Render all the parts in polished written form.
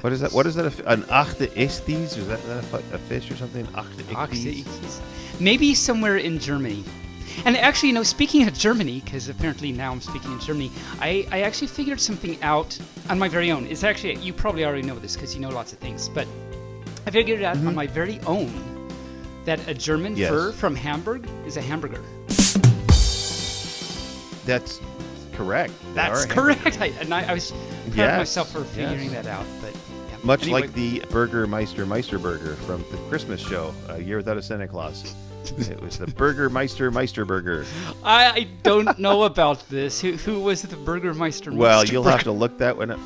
What is that? What is that? An achte estes? Is that a fish or something? Achte. Maybe somewhere in Germany. And actually, speaking of Germany, because apparently now I'm speaking in Germany, I actually figured something out on my very own. It's actually, you probably already know this because you know lots of things, but I figured it out on my very own that a German fur from Hamburg is a hamburger. That's correct. That's correct. I was proud of myself for figuring that out. But yeah. Much anyway, like the Meister Burger from the Christmas show, A Year Without a Santa Claus. It was the Meister Burger. I don't know about this. Who was the Burgermeister? Well, you'll have to look that one up.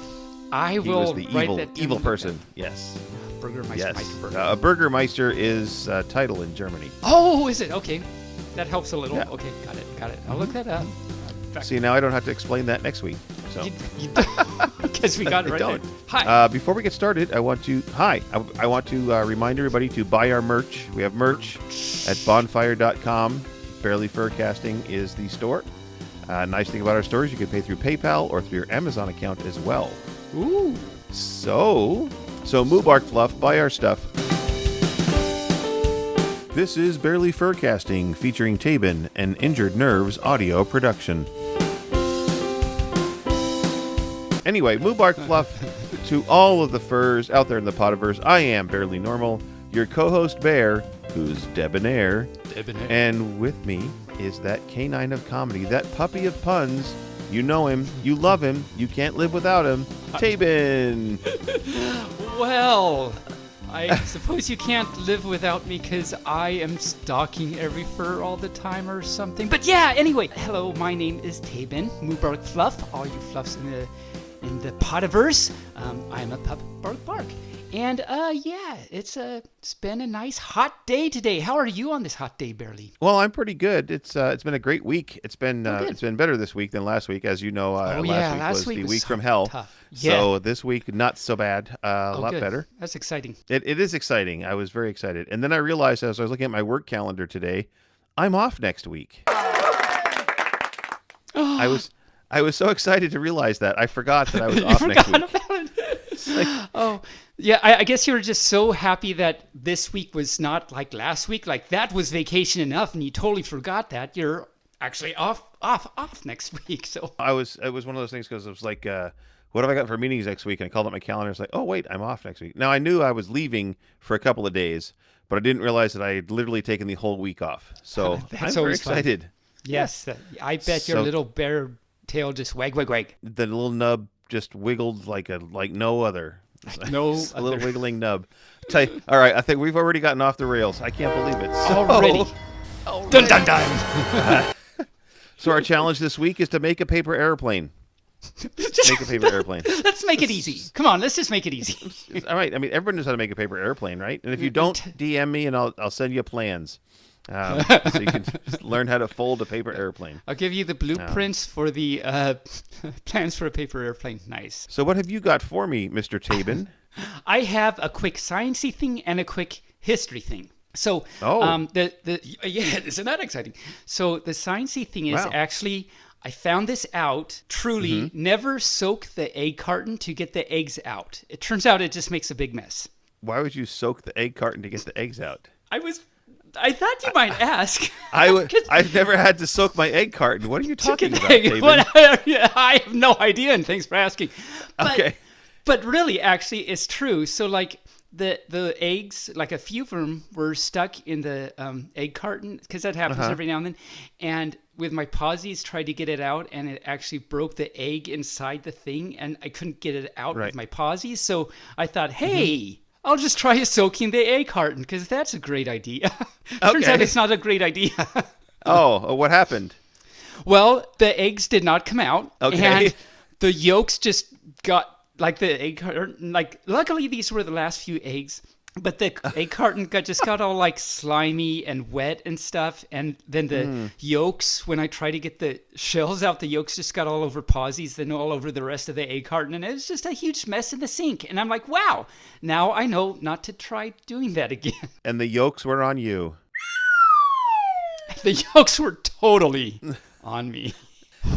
I will. He was the evil person. Yes. Burgermeister. A Burgermeister is a title in Germany. Oh, is it? Okay. That helps a little. Yeah. Okay, got it. I'll look that up. See, now I don't have to explain that next week. So. You don't, because we got it right there. Hi. Before we get started, I want to remind everybody to buy our merch. We have merch at bonfire.com. Barely Furcasting is the store. Nice thing about our store is you can pay through PayPal or through your Amazon account as well. Ooh. So Moobarkfluff, buy our stuff. This is Barely Furcasting, featuring Tabin and Injured Nerves audio production. Anyway, Moobarkfluff, to all of the furs out there in the Podiverse, I am Barely Normal, your co-host Bear, who's debonair. And with me is that canine of comedy, that puppy of puns. You know him, you love him, you can't live without him, Tabin. Well, I suppose you can't live without me because I am stalking every fur all the time or something. But yeah, anyway, hello, my name is Tabin, Moobarkfluff, all you fluffs in the Podiverse. I'm a pup bark. And it's been a nice hot day today. How are you on this hot day, Barely? Well, I'm pretty good. It's been a great week. It's been better this week than last week, as you know. Last week was the week from hell. Tough. So this week not so bad. A lot good. Better. That's exciting. It is exciting. I was very excited, and then I realized as I was looking at my work calendar today, I'm off next week. I was so excited to realize that I forgot that I was off next week. I guess you were just so happy that this week was not like last week. Like that was vacation enough, and you totally forgot that you're actually off next week. So it was one of those things because it was like, what have I got for meetings next week? And I called up my calendar. It's like, oh wait, I'm off next week. Now I knew I was leaving for a couple of days, but I didn't realize that I had literally taken the whole week off. So I'm very excited. Fun. Yes, I bet your little bear tail just wag. The little nub just wiggled like no other. No a little wiggling nub. All right, I think we've already gotten off the rails. I can't believe it. Already. Dun dun dun. So our challenge this week is to make a paper airplane. Make a paper airplane. Let's make it easy. Come on, let's just make it easy. All right. I mean, everyone knows how to make a paper airplane, right? And if you don't, DM me and I'll send you plans. So you can just learn how to fold a paper airplane. I'll give you the blueprints for the plans for a paper airplane. Nice. So what have you got for me, Mr. Tabin? I have a quick sciencey thing and a quick history thing. So, isn't that exciting? So the sciencey thing is actually, I found this out. Truly, never soak the egg carton to get the eggs out. It turns out it just makes a big mess. Why would you soak the egg carton to get the eggs out? I thought you might ask. I've never had to soak my egg carton. What are you talking about, David? I have no idea, and thanks for asking. Okay. But really, actually, it's true. So, like, the eggs, like a few of them were stuck in the egg carton, because that happens every now and then. And with my pausies, tried to get it out, and it actually broke the egg inside the thing, and I couldn't get it out with my pausies. So I thought, hey... I'll just try soaking the egg carton because that's a great idea. Turns out it's not a great idea. What happened? Well, the eggs did not come out. Okay. And the yolks just got, like the egg carton, like luckily these were the last few eggs, but the egg carton just got all like slimy and wet and stuff. And then the yolks, when I tried to get the shells out, the yolks just got all over pausies, then all over the rest of the egg carton. And it was just a huge mess in the sink. And I'm like, wow, now I know not to try doing that again. And the yolks were on you. The yolks were totally on me.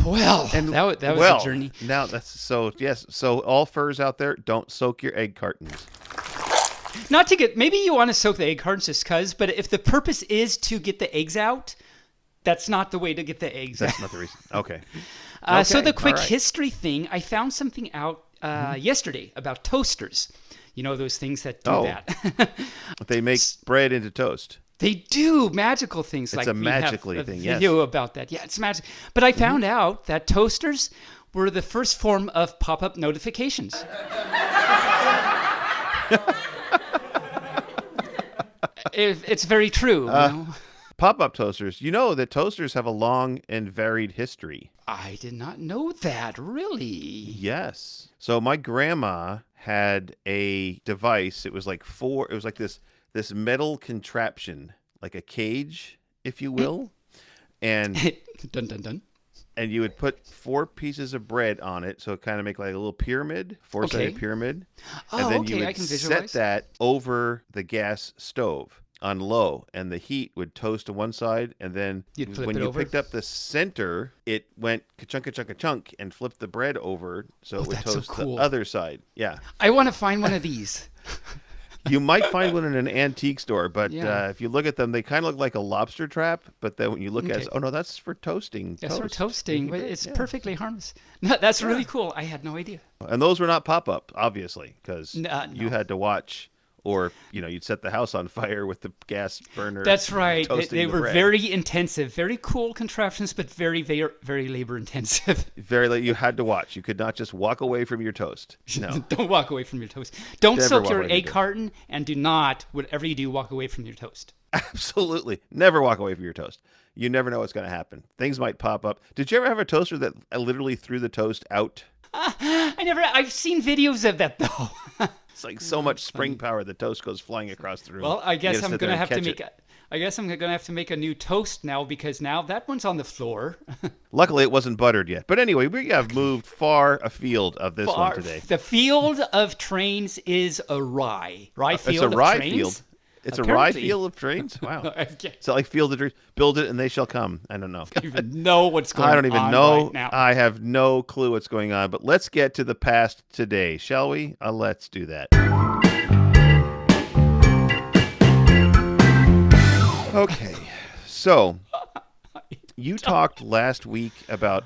Well, And that was a journey. Now so all furs out there, don't soak your egg cartons. Not to get, maybe you want to soak the egg cartons just because, but if the purpose is to get the eggs out, that's not the way to get the eggs out. That's not the reason. Okay. So the quick history thing, I found something out yesterday about toasters. You know, those things that do that. They make bread into toast. They do magical things. It's a magically thing, yes. Video about that. Yeah, it's magic. But I found out that toasters were the first form of pop-up notifications. It's very true. You know? Pop-up toasters. You know that toasters have a long and varied history. I did not know that. Really? Yes. So my grandma had a device. It was like this metal contraption, like a cage, if you will. And dun dun dun. And you would put 4 pieces of bread on it, so it kind of make like a little pyramid, 4-sided pyramid. And then you would set that over the gas stove on low, and the heat would toast to one side, and then when you picked up the center, it went ka-chunk and flipped the bread over, so it would toast the other side. Yeah. I want to find one of these. You might find one in an antique store, but if you look at them, they kind of look like a lobster trap. But then when you look at it, oh no, that's for toasting. That's for toasting. But it's perfectly harmless. No, that's really cool. I had no idea. And those were not pop-up, obviously, because you had to watch, or you'd set the house on fire with the gas burner. That's right. They were bread. Very intensive, very cool contraptions, but very, very, very labor intensive. You had to watch. You could not just walk away from your toast. No. Don't walk away from your toast. Don't soak your egg carton, and do not, whatever you do, walk away from your toast. Absolutely. Never walk away from your toast. You never know what's going to happen. Things might pop up. Did you ever have a toaster that literally threw the toast out? I've seen videos of that, though. It's like so much spring power, the toast goes flying across the room. Well, I guess I'm gonna have to make a new toast now, because now that one's on the floor. Luckily, it wasn't buttered yet. But anyway, we have moved far afield of this one today. The field of trains is a rye. It's a rye field. It's apparently. A rye field of trains? Wow. It's like Field of Dreams. Build it and they shall come. I don't know. I don't even know what's going on. I don't even know. Right now. I have no clue what's going on. But let's get to the past today, shall we? Let's do that. Okay. So, you talked last week about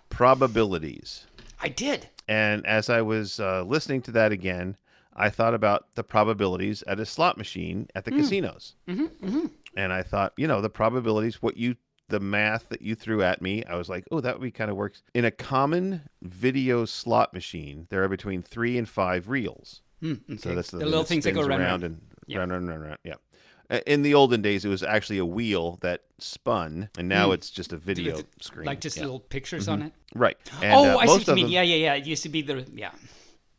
probabilities. I did. And as I was listening to that again, I thought about the probabilities at a slot machine at the casinos. And I thought, the probabilities, the math that you threw at me, I was like, oh, that would be kind of works. In a common video slot machine, there are between 3 and 5 reels. Okay. So that's the little things that go around and round. Yeah. In the olden days, it was actually a wheel that spun, and now it's just a video screen. Like just little pictures on it? Right. And, I see what you mean. Yeah. It used to be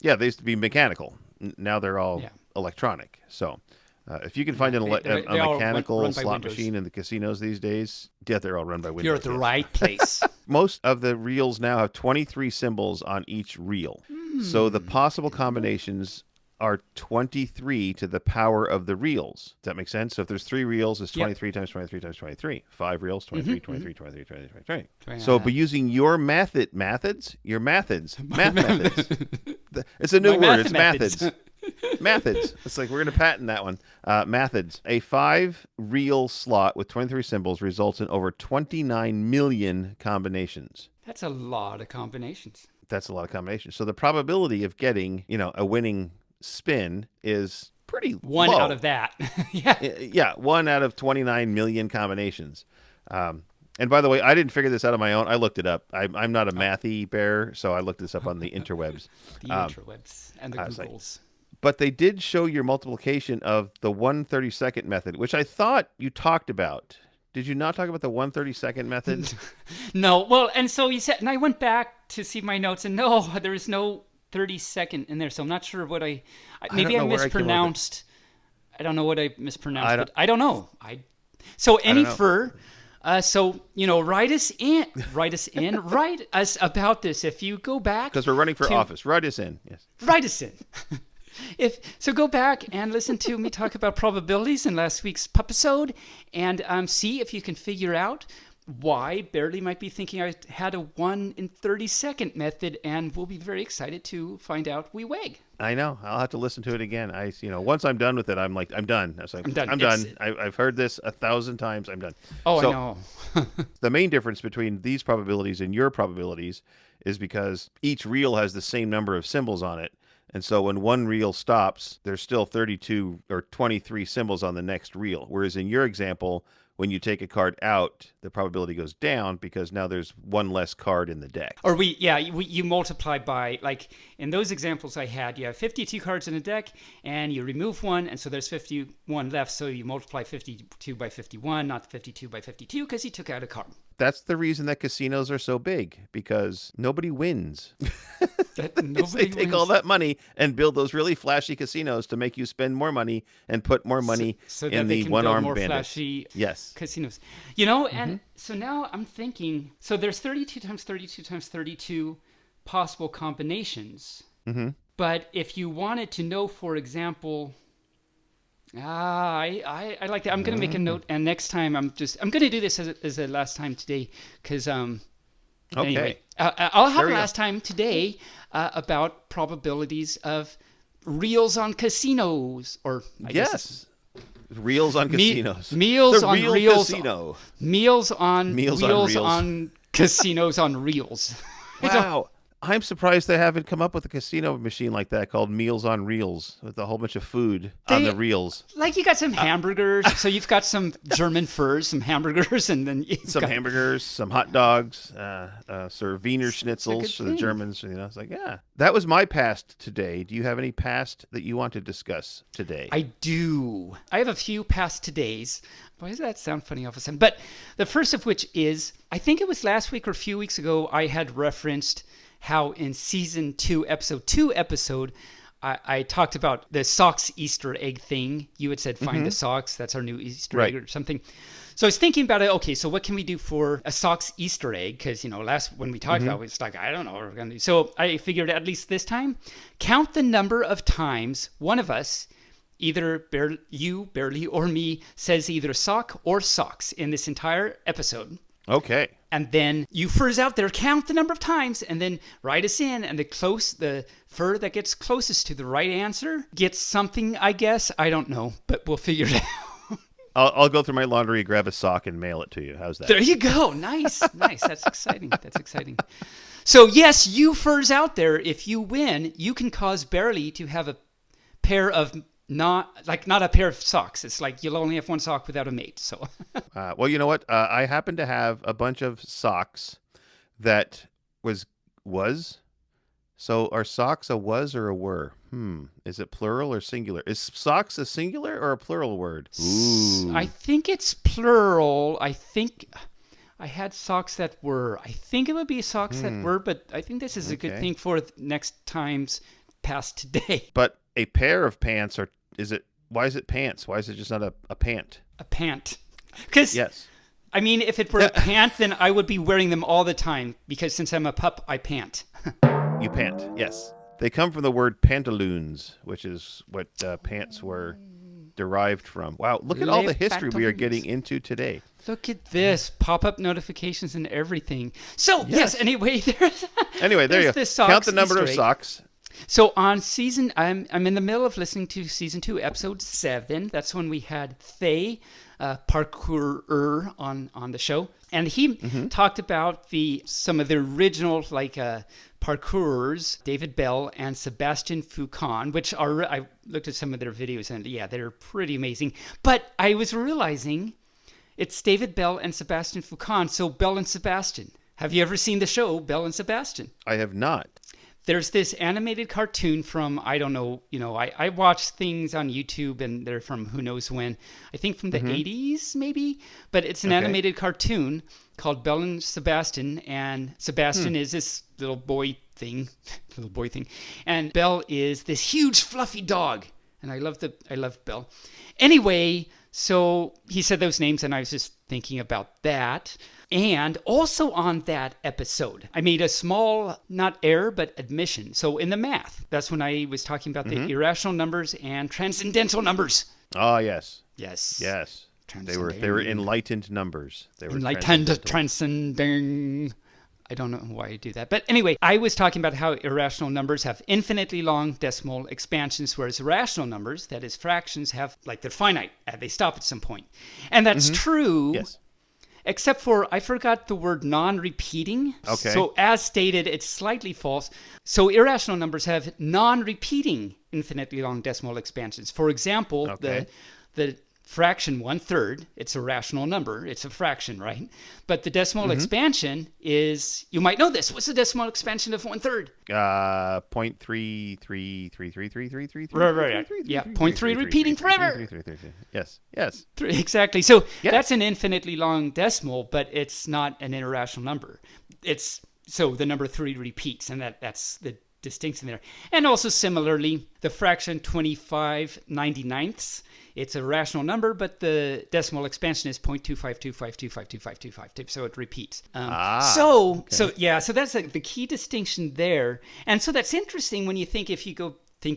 Yeah, they used to be mechanical. Now they're all electronic. So if you can find a mechanical slot machine in the casinos these days, they're all run by Windows. You're at the right place. Most of the reels now have 23 symbols on each reel. So the possible combinations are 23 to the power of the reels. Does that make sense? So if there's 3 reels, it's 23 times 23 times 23. 5 reels, 23, 23, 23, 23, 23. So by using your math methods. It's a new word. It's methods. Methods. It's like we're going to patent that one. Methods. A 5-reel slot with 23 symbols results in over 29 million combinations. That's a lot of combinations. So the probability of getting, a winning spin is pretty one low. Out of that. Yeah, 1 out of 29 million combinations. And by the way, I didn't figure this out on my own. I looked it up. I'm not a mathy bear, so I looked this up on the interwebs. The interwebs and the Googles. But they did show your multiplication of the 1/32 method, which I thought you talked about. Did you not talk about the 1/32 method? No. Well, and so you said, and I went back to see my notes, and no, there is no 32nd in there. So I'm not sure what I mispronounced. I don't know what I mispronounced. But I don't know. So any fur. Write us about this. If you go back, because we're running for office, write us in. Yes, write us in. Go back and listen to me talk about probabilities in last week's episode, and see if you can figure out why Barely might be thinking I had a 1 in 30-second method, and we'll be very excited to find out we wag. I know. I'll have to listen to it again. Once I'm done with it, I'm like, I'm done. I was like, I'm done. I've heard this 1,000 times. I'm done. Oh, so, I know. The main difference between these probabilities and your probabilities is because each reel has the same number of symbols on it. And so when one reel stops, there's still 32 or 23 symbols on the next reel. Whereas in your example, when you take a card out, the probability goes down because now there's one less card in the deck. Or you multiply by, like in those examples I had, you have 52 cards in a deck and you remove one, and so there's 51 left. So you multiply 52 by 51, not 52 by 52, because you took out a card. That's the reason that casinos are so big, because nobody wins. They take all that money and build those really flashy casinos to make you spend more money and put more money so in the one-armed bandits. Flashy yes. Casinos. And so now I'm thinking, so there's 32 times 32 times 32 possible combinations. Mm-hmm. But if you wanted to know, for example... I like that. I'm going to make a note, and next time I'm going to do this as a last time today, because anyway, I'll have a last time today about probabilities of reels on casinos, or reels on casinos. Meals on reels. Casino. Meals on wheels on casinos on reels. Wow. I'm surprised they haven't come up with a casino machine like that called Meals on Reels with a whole bunch of food on the reels. Like you got some hamburgers, so you've got some German furs, some hamburgers, and then hamburgers, some hot dogs, sort of Wiener Schnitzels for the Germans. It's like, yeah. That was my past today. Do you have any past that you want to discuss today? I do. I have a few past todays. Why does that sound funny all of a sudden? But the first of which is, I think it was last week or a few weeks ago, I had referenced how in season 2, episode, I talked about the socks Easter egg thing. You had said, find the socks. That's our new Easter egg or something. So I was thinking about it. Okay, so what can we do for a socks Easter egg? Because, when we talked about it, it's like, I don't know what we're going to do. So I figured at least this time, count the number of times one of us, either you, Barely, or me, says either sock or socks in this entire episode. Okay. And then you furs out there, count the number of times, and then write us in. And the fur that gets closest to the right answer gets something, I guess. I don't know, but we'll figure it out. I'll go through my laundry, grab a sock, and mail it to you. How's that? There you go. Nice. That's exciting. So, yes, you furs out there, if you win, you can cause Barely to have a pair of... not a pair of socks. It's like you'll only have one sock without a mate. So, well, you know what? I happen to have a bunch of socks that was. So are socks a was or a were? Is it plural or singular? Is socks a singular or a plural word? Ooh. I think it's plural. I think I had socks that were. I think it would be socks that were, but I think this is a good thing for next time's past today. But a pair of pants, or why is it pants? Why is it just not a pant? A pant. Because, yes. I mean, if it were a pant, then I would be wearing them all the time, because since I'm a pup, I pant. You pant, yes. They come from the word pantaloons, which is what pants were derived from. Wow, look at all the history we are getting into today. Look at this. Pop-up notifications and everything. So, yes anyway, there you go. Count the number of socks. So on I'm in the middle of listening to season 2, episode 7. That's when we had Thay, parkourer, on the show, and he talked about some of the original parkourers, David Bell and Sebastian Foucan, which I looked at some of their videos and they're pretty amazing. But I was realizing it's David Bell and Sebastian Foucan. So Bell and Sebastian. Have you ever seen the show Bell and Sebastian? I have not. There's this animated cartoon from, I don't know, I watch things on YouTube and they're from who knows when. I think from the 80s maybe, but it's an animated cartoon called Bell and Sebastian, and Sebastian is this little boy thing, and Bell is this huge fluffy dog, and I love Bell. Anyway, so he said those names and I was just thinking about that. And also on that episode, I made a small, not error, but admission. So in the math, that's when I was talking about the irrational numbers and transcendental numbers. Oh, yes. Yes. Yes. They were enlightened numbers. They were enlightened, transcending. I don't know why I do that. But anyway, I was talking about how irrational numbers have infinitely long decimal expansions, whereas rational numbers, that is fractions, have, like, they're finite. They stop at some point. And that's true. Yes. Except for, I forgot the word non-repeating. Okay. So as stated, it's slightly false. So irrational numbers have non-repeating infinitely long decimal expansions. For example, the fraction 1/3, it's a rational number. It's a fraction, right? But the decimal expansion is, you might know this. What's the decimal expansion of 1/3? 0.33333333. Right. Yeah, 0.3 repeating forever. Yes. Exactly. So that's an infinitely long decimal, but it's not an irrational number. So the number 3 repeats, and that's the distinction there. And also similarly, the fraction 25/99ths, it's a rational number, but the decimal expansion is 0.25252525252, so it repeats. So that's the key distinction there. And so that's interesting when you think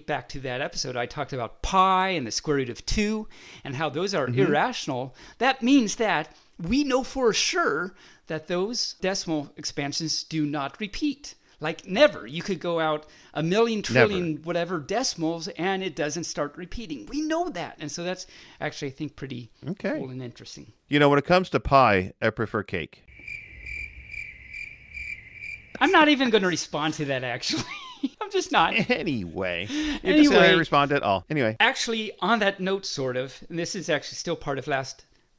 back to that episode, I talked about pi and the square root of 2 and how those are irrational. That means that we know for sure that those decimal expansions do not repeat. Like never. You could go out a million trillion whatever decimals and it doesn't start repeating. We know that. And so that's actually, I think, pretty cool and interesting. You know, when it comes to pie, I prefer cake. I'm not even going to respond to that, actually. I'm just not. Anyway. You're just going to respond at all. Anyway. Actually, on that note, sort of, and this is actually still part of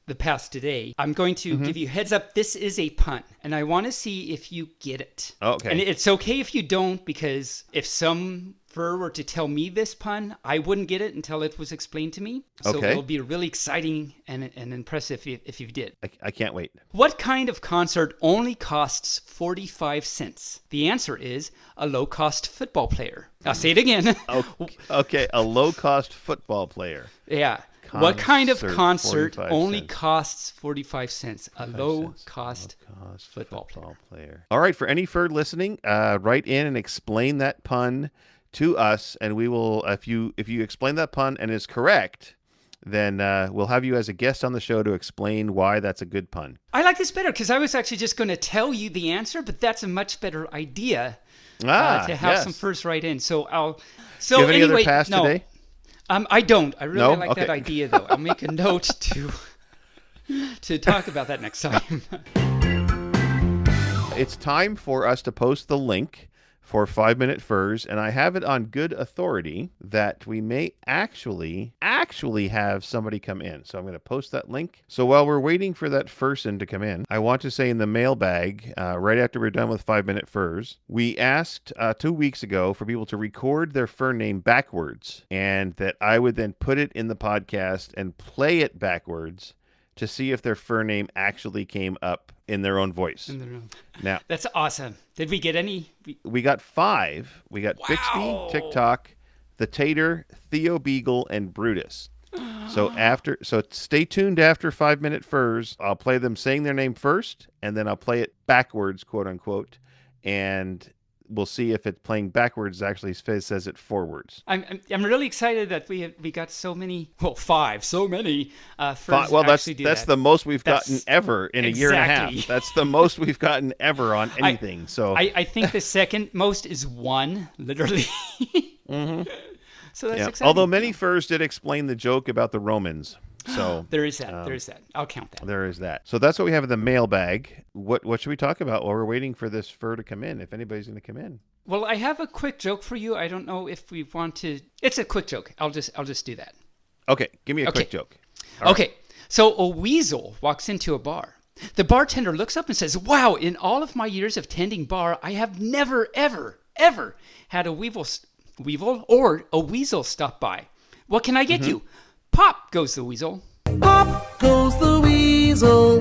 the past today, I'm going to give you a heads up. This is a pun, and I want to see if you get it. Okay. And it's okay if you don't, because if some fur were to tell me this pun, I wouldn't get it until it was explained to me. So it'll be really exciting and impressive if you did. I can't wait. What kind of concert only costs 45 cents? The answer is a low-cost football player. I'll say it again. Okay, a low-cost football player. Yeah. What kind of concert only costs 45 cents? A low-cost football player. All right, for any fur listening, write in and explain that pun to us, and we will, if you explain that pun and is correct, then we'll have you as a guest on the show to explain why that's a good pun. I like this better because I was actually just going to tell you the answer, but that's a much better idea to have some furs write in. So I'll. So do you have any anyway, other pass today? I don't. I really like that idea, though. I'll make a note to talk about that next time. It's time for us to post the link for 5 Minute Furs, and I have it on good authority that we may actually have somebody come in. So I'm going to post that link. So while we're waiting for that person to come in, I want to say in the mailbag, right after we're done with 5 Minute Furs, we asked 2 weeks ago for people to record their fur name backwards, and that I would then put it in the podcast and play it backwards to see if their fur name actually came up in their own voice. Now, that's awesome. Did we get any? We got 5. We got Bixby, TikTok, the Tater, Theo Beagle, and Brutus. So stay tuned after 5 Minute Furs. I'll play them saying their name first, and then I'll play it backwards, quote unquote, and we'll see if it playing backwards actually says it forwards. I'm really excited that we got so many. Well, 5, so many. Furs well, that's the most we've gotten ever in a year and a half. That's the most we've gotten ever on anything. I think the second most is 1, literally. So that's exciting. Although many furs did explain the joke about the Romans. So there is that. I'll count that. There is that. So that's what we have in the mailbag. What should we talk about while we're waiting for this fur to come in, if anybody's going to come in? Well, I have a quick joke for you. I don't know if we want to. It's a quick joke. I'll just do that. Okay, give me a quick joke. Okay. So a weasel walks into a bar. The bartender looks up and says, "Wow, in all of my years of tending bar, I have never, ever, ever had a weevil or a weasel stop by. What can I get you?" Pop goes the weasel. Pop goes the weasel.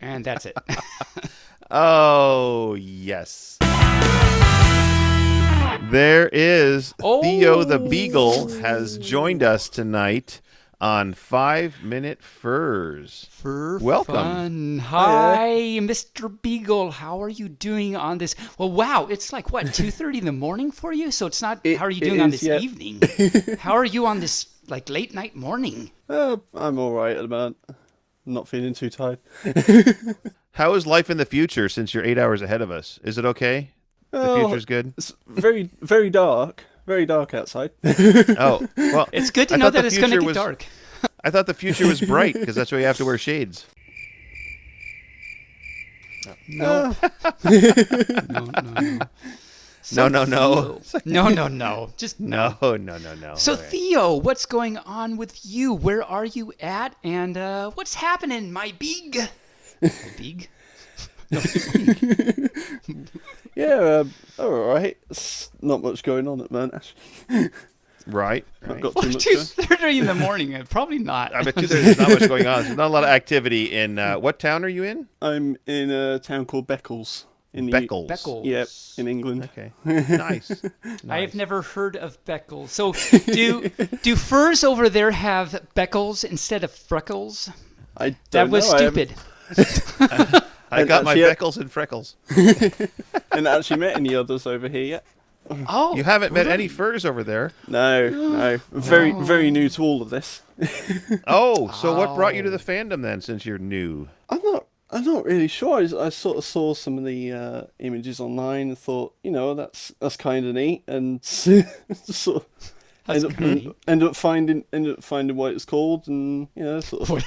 And that's it. Oh, yes. There is Theo the Beagle has joined us tonight on 5-Minute Furs. Welcome. Fun. Hi, Mr. Beagle. How are you doing on this? Well, wow, it's like, what, 2:30 in the morning for you? So it's not, how are you doing on this evening? How are you on this, like, late night morning? I'm all right at the moment. I'm not feeling too tired. How is life in the future since you're 8 hours ahead of us? Is it okay? The future's good? It's very, very dark. Very dark outside. Oh, well. It's good to know that it's going to get dark. I thought the future was bright because that's why you have to wear shades. No. No. Just no. No. So, Theo, what's going on with you? Where are you at? And what's happening, my big? Big? Yeah, all right. It's not much going on at the moment, actually. Right. Not got too much 2:30 in the morning. Probably not. I bet you there's not much going on. There's not a lot of activity in... what town are you in? I'm in a town called Beccles. Beccles. Yep, in England. Okay. Nice. I have never heard of Beccles. So do furs over there have Beccles instead of freckles? I don't That was know. stupid. I got my Beccles and freckles. And actually met any others over here yet. Oh, You haven't met any furs over there. No. Very new to all of this. Oh, so what brought you to the fandom then, since you're new? I'm not really sure. I sort of saw some of the images online and thought, that's kind of neat, and sort of end up finding what it's called, and sort of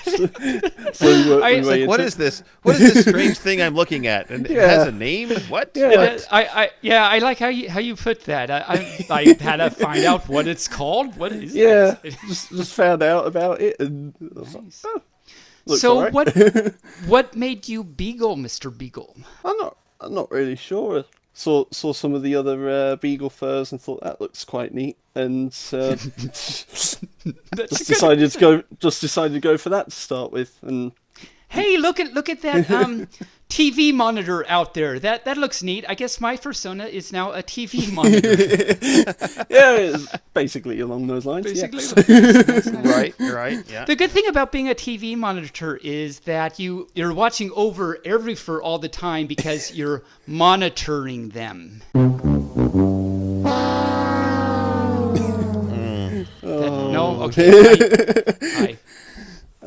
slowly work my way into what is this? What is this strange thing I'm looking at? And it has a name? What? Yeah. I like how you put that. I had to find out what it's called. What is it? just found out about it, and I was Nice. like, looks So all right. what made you Beagle, Mr. Beagle? I'm not really sure. Saw some of the other Beagle furs and thought that looks quite neat, and just decided to go for that to start with. And Hey, look at that TV monitor out there. That looks neat. I guess my persona is now a TV monitor. yeah, it's basically along those lines. Basically, Right, yeah. The good thing about being a TV monitor is that you're watching over every fur all the time because you're monitoring them. No, okay.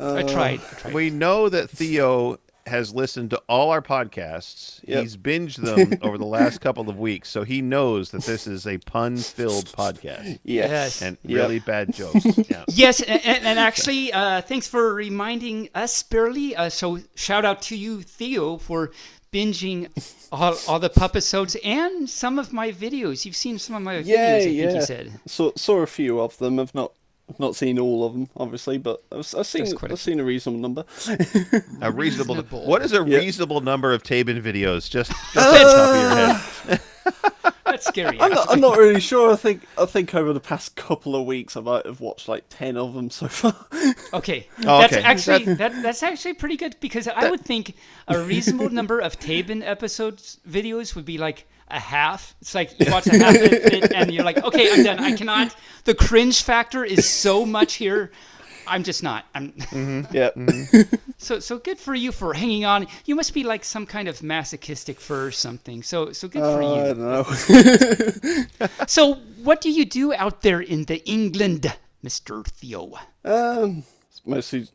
I tried. We know that Theo has listened to all our podcasts. Yep. He's binged them over the last couple of weeks, so he knows that this is a pun-filled podcast. Yes. And really bad jokes. Yeah. Yes, and actually, thanks for reminding us, Barely. So shout out to you, Theo, for binging all the pup-episodes and some of my videos. You've seen some of my videos, I think you said. Saw a few of them. I've not seen all of them, obviously, but I've seen a reasonable number. A reasonable. Reasonable. What is a reasonable number of Tabin videos? Just off the top of your head. That's scary. I'm not really sure. I think over the past couple of weeks I might have watched like 10 of them so far. Okay. Oh, That's okay. that's actually pretty good, because I would think a reasonable number of Tabin episodes videos would be like a half. It's like you watch a half of it and you're like, okay, I'm done. I cannot. The cringe factor is so much here. I'm just not. Yeah. So good for you for hanging on. You must be like some kind of masochistic fur or something. So good for you. I don't know. So what do you do out there in the England, Mr. Theo? It's mostly,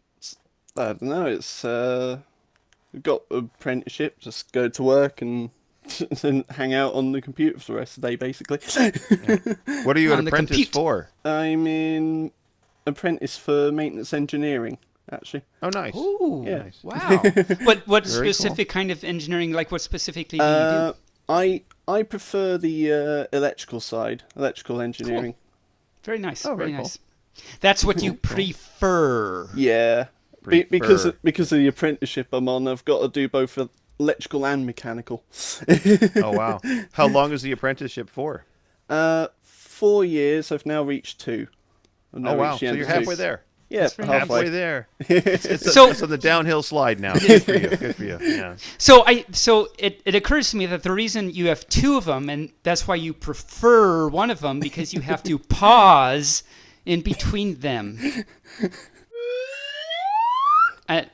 I don't know. It's we've got an apprenticeship. Just go to work and then hang out on the computer for the rest of the day, basically. What are you On an the apprentice compute. for? I'm in apprentice for maintenance engineering, actually. Oh, nice. Ooh, Yeah. Nice. wow. What Very specific kind of engineering, like what specifically do you do? I prefer the electrical side, electrical engineering. Very nice, Oh, very very cool. nice. That's what you prefer. Yeah, because of the apprenticeship I'm on, I've got to do both electrical and mechanical. Oh, wow. How long is the apprenticeship for? 4 years. I've now reached 2. I've now Oh, wow. reached the So end you're of 2. halfway there. Yeah, Halfway halfway. there. So- It's on the downhill slide now. Good for you. Good for you. Yeah. So it occurs to me that the reason you have 2 of them, and that's why you prefer one of them, because you have to pause in between them. I'm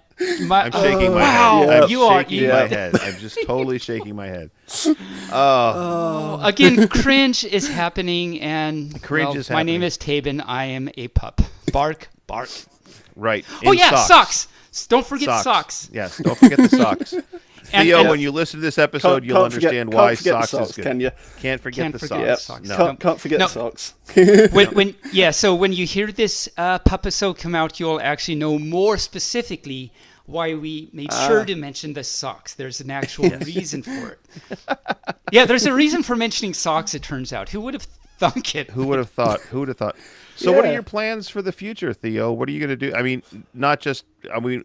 shaking my wow, head. I'm you are shaking my head. I'm just totally shaking my head. Again, cringe is happening, and Cringe is my happening. name is Tabin. I am a pup. Bark, bark. Right. Oh in yeah, socks. Don't forget socks. Yes, don't forget the socks. Theo, and- when you listen to this episode, you'll understand why socks is good. Can you? Can't forget the forget socks. socks. No. Can't forget No. socks. So when you hear this pupisode come out, you'll actually know more specifically why we made sure to mention the socks. There's an actual reason for it. Yeah, there's a reason for mentioning socks, it turns out. Who would have thunk it? Who would have thought? Who would have thought? So what are your plans for the future, Theo? What are you going to do? I mean,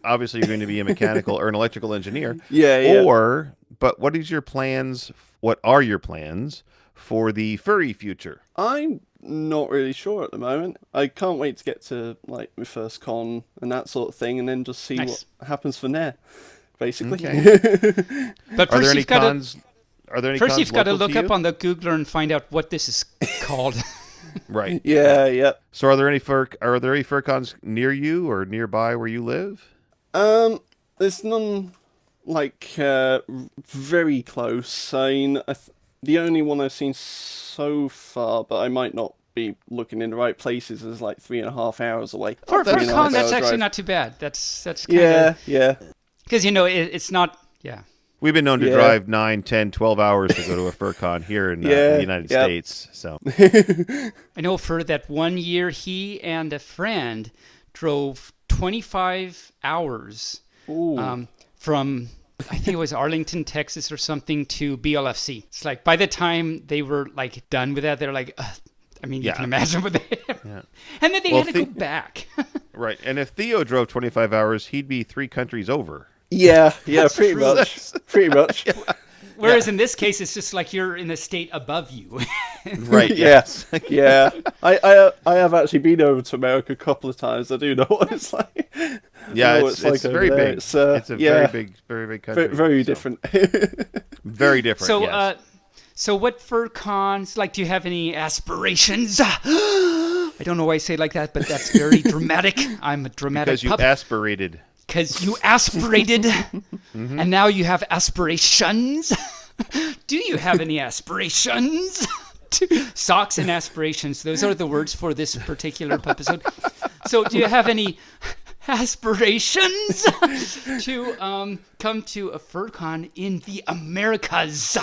obviously you're going to be a mechanical or an electrical engineer. Yeah. But what is your plans? What are your plans for the furry future? I'm not really sure at the moment. I can't wait to get to like my first con and that sort of thing, and then just see what happens from there. Basically. Okay. But Are there first any you've got cons? Are there any cons you've got to local look you? up on the Googler and find out what this is called. Right. Yeah. So are there any fur cons near you or nearby where you live? There's none like very close. I mean, the only one I've seen so far, but I might not be looking in the right places, is like 3.5 hours away. For a 3.5 con, that's hour actually drive. not too bad. That's kind of... Yeah. Because, it's not... Yeah. We've been known to drive 9, 10, 12 hours to go to a fur con here in the United States. So I know for that 1 year, he and a friend drove 25 hours from, I think it was Arlington, Texas or something, to BLFC. It's like by the time they were like done with that, they're like, you can imagine what they... And then they had to go back. Right. And if Theo drove 25 hours, he'd be 3 countries over. Yeah, pretty much. Whereas in this case, it's just like you're in the state above you. Right. Yes. Yeah. I have actually been over to America a couple of times. I do know what it's like. Yeah, it's very big. It's a very big country. Very different. Very different. So, yes. So what fur cons? Like, do you have any aspirations? I don't know why I say it like that, but that's very dramatic. I'm a dramatic because you pup. aspirated. Because you aspirated, and now you have aspirations. Do you have any aspirations? Socks and aspirations. Those are the words for this particular episode. So do you have any aspirations to come to a fur con in the Americas?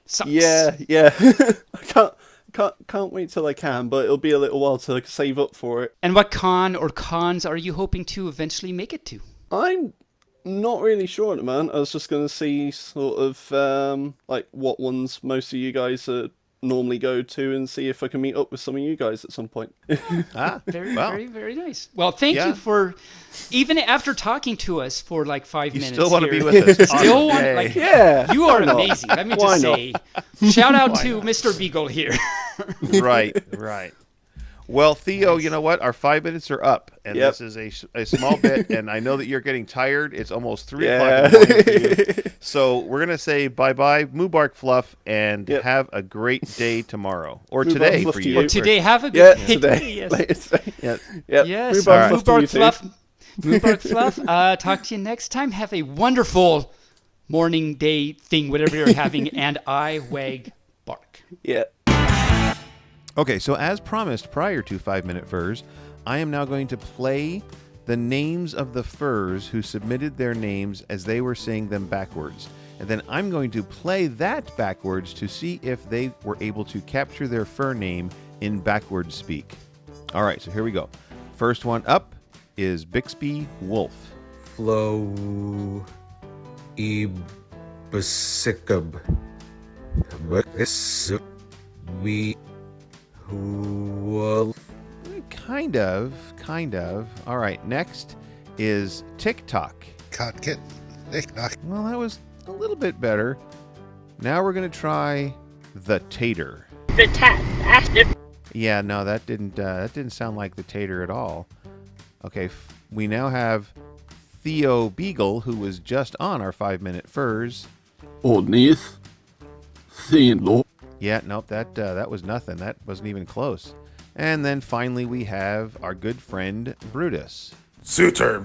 Socks. Yeah. I can't wait till I can, but it'll be a little while till I can save up for it. And what con or cons are you hoping to eventually make it to? I'm not really sure at the moment. I was just going to see sort of like what ones most of you guys normally go to and see if I can meet up with some of you guys at some point. Very, very nice. Well, thank you for, even after talking to us for like 5 minutes. You still want to be with us. Still want, like, you are amazing. Let me just say, shout out to Mr. Beagle here. Right. Well, Theo, you know what? Our 5 minutes are up, and this is a small bit, and I know that you're getting tired. It's almost 3 o'clock in the morning for you. So we're going to say bye-bye, Moobarkfluff, and have a great day tomorrow. Or today for you. Or today, have a good day. Today. Yes. Yes. Moobarkfluff. Moobarkfluff. Talk to you next time. Have a wonderful morning, day, thing, whatever you're having, and I wag bark. Yeah. Okay, so as promised prior to 5 Minute Furs, I am now going to play the names of the furs who submitted their names as they were saying them backwards. And then I'm going to play that backwards to see if they were able to capture their fur name in backwards speak. All right, so here we go. First one up is Bixby Wolf. Flow Ibasikab. We Wolf. Kind of. All right, next is TikTok. Cotkit. Well, that was a little bit better. Now we're going to try the Tater. Yeah, no, that didn't sound like the Tater at all. Okay, we now have Theo Beagle, who was just on our 5 Minute Furs. Underneath. Theo. Yeah, nope, that was nothing. That wasn't even close. And then finally we have our good friend Brutus. Suitor.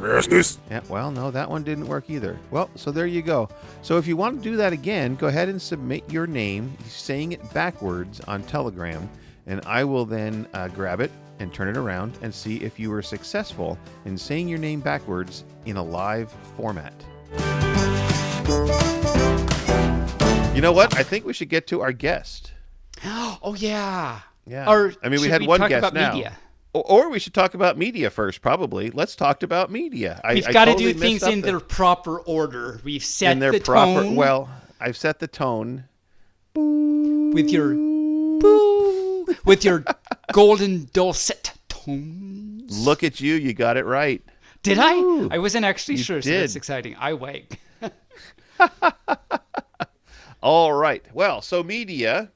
Yeah, well, no, that one didn't work either. Well, so there you go. So if you want to do that again, go ahead and submit your name, saying it backwards on Telegram, and I will then grab it and turn it around and see if you were successful in saying your name backwards in a live format. You know what? I think we should get to our guest. Oh, yeah. Yeah. Or I mean, we should had one talk guest about now. media? Or we should talk about media first, probably. Let's talk about media. We've got to do things in their proper order. We've set the tone. Well, I've set the tone. With your with your golden dulcet tones. Look at you. You got it right. Did I? I wasn't actually sure, so did. that's exciting. I wag. All right. Well, so media.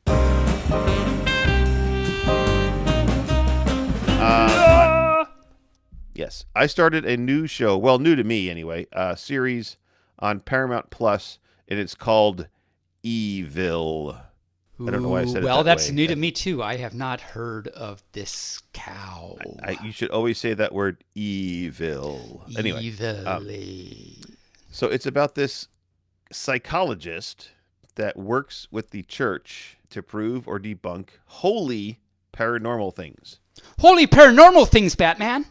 Yes, I started a new show. Well, new to me anyway. A series on Paramount Plus, and it's called Evil. I don't know why I said it Well, that that's way. new to me too. I have not heard of this cow. You should always say that word evil. Anyway, Evilly. so it's about this psychologist that works with the church to prove or debunk holy paranormal things. Holy paranormal things, Batman.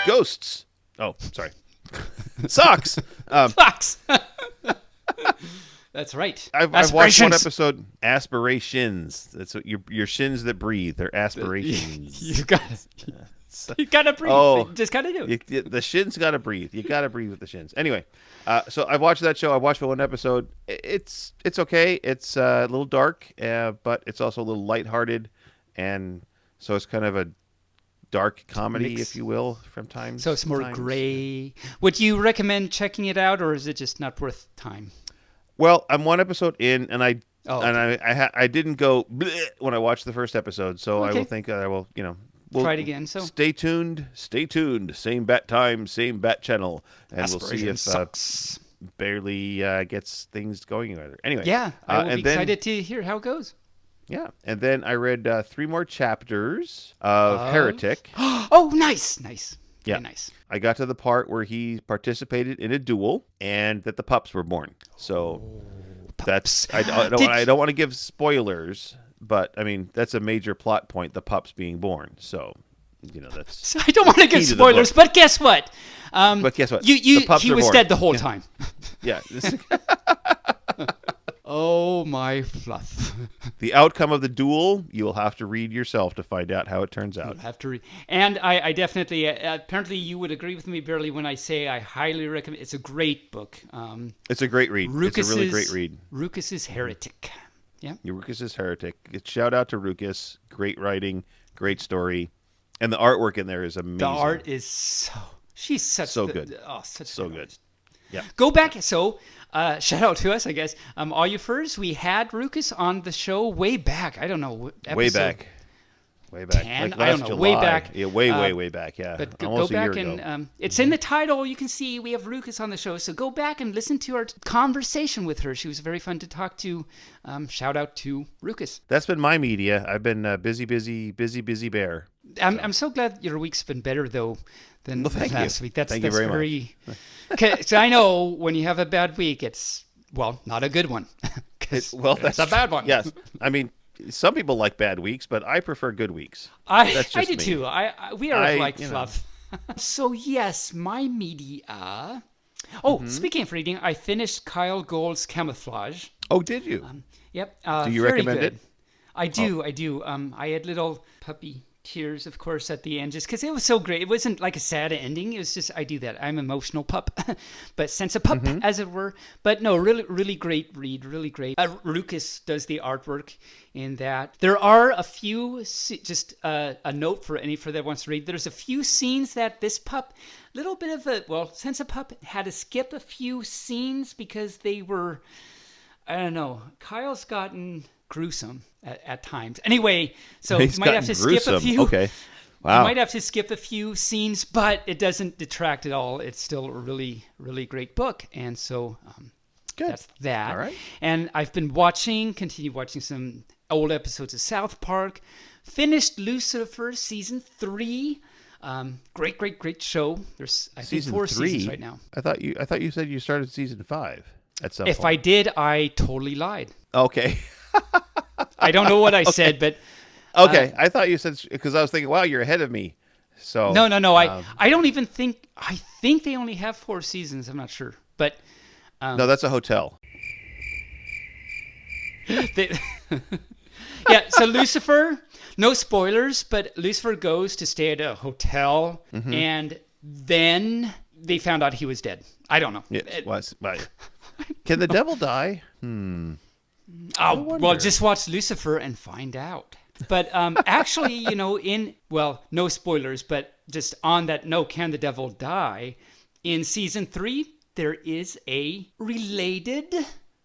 Ghosts. Oh, sorry. Socks. Fox. That's right. I've watched one episode. Aspirations. That's what your shins that breathe. They're aspirations. You got to breathe. Oh, You just got to do. The shins got to breathe. You got to breathe with the shins. Anyway, so I watched that show. I watched one episode. It's okay. It's a little dark, but it's also a little lighthearted, and so it's kind of a dark comedy, if you will, from times. So it's more gray. Would you recommend checking it out, or is it just not worth time? Well, I'm one episode in, and I didn't go bleh when I watched the first episode, so I will think I will, we'll try it again. So stay tuned. Same bat time, same bat channel, and we'll see if Barely gets things going either. Anyway, yeah, I will be excited to hear how it goes. Yeah, and then I read 3 more chapters of Heretic. Oh, nice. Yeah, very nice. I got to the part where he participated in a duel and that the pups were born. So that's I don't want to give spoilers, but I mean that's a major plot point: the pups being born. So that's. I don't want to give spoilers, but guess what? But guess what? He was dead the whole time. Yeah. Oh my fluff. The outcome of the duel, you will have to read yourself to find out how it turns out. You'll have to read. And I definitely, apparently you would agree with me, Barely, when I say I highly recommend. It's a great book. It's a great read. It's a really great read. Rucus's Heretic. Yeah. Rucus's Heretic. Shout out to Rucus. Great writing, great story. And the artwork in there is amazing. The art is she's so good. Oh, such so good. Yeah. Go back. So, shout out to us, I guess. All you furs, we had Rucus on the show way back. I don't know. Way back. 10? Like I don't know. July. Way back. Yeah, way back. Yeah. But almost go back a year ago. and it's in the title. You can see we have Rucus on the show. So go back and listen to our conversation with her. She was very fun to talk to. Shout out to Rucus. That's been my media. I've been busy bear. I'm so glad your week's been better though than last week. Thank you very much. So I know when you have a bad week, it's not a good one. That's a bad one. Yes, I mean some people like bad weeks, but I prefer good weeks. I do too. We are like fluff. So yes, my media. Speaking of reading, I finished Kyle Gould's Camouflage. Oh, did you? Yep. Do you recommend it? I do. I had little puppy tears, of course, at the end, just because it was so great. It wasn't like a sad ending. It was just, I do that. I'm emotional pup, but sense a pup, as it were. But no, really great read, really great. Rucus does the artwork in that. There are a few, just a note for that wants to read. There's a few scenes that this pup, little bit of sense a pup had to skip a few scenes because they were, I don't know, Kyle's gotten gruesome at times. Anyway, so you might have to skip a few. Okay. Wow. You might have to skip a few scenes, but it doesn't detract at all. It's still a really, really great book. And so good. That's that. All right. And I've been continue watching some old episodes of South Park. Finished Lucifer season 3. Great show. There's I think Season 4 3 seasons right now. I thought you said you started season 5 at some If point. I did, I totally lied. Okay. I don't know what I said, but Okay, I thought you said, because I was thinking, wow, you're ahead of me. So no. I don't even think. I think they only have 4 seasons. I'm not sure, but no, that's a hotel. yeah. So Lucifer, no spoilers, but Lucifer goes to stay at a hotel, and then they found out he was dead. I don't know. It was. Right. Can the devil die? Well, just watch Lucifer and find out. But actually, no spoilers, but just on that note, can the devil die? In season 3, there is a related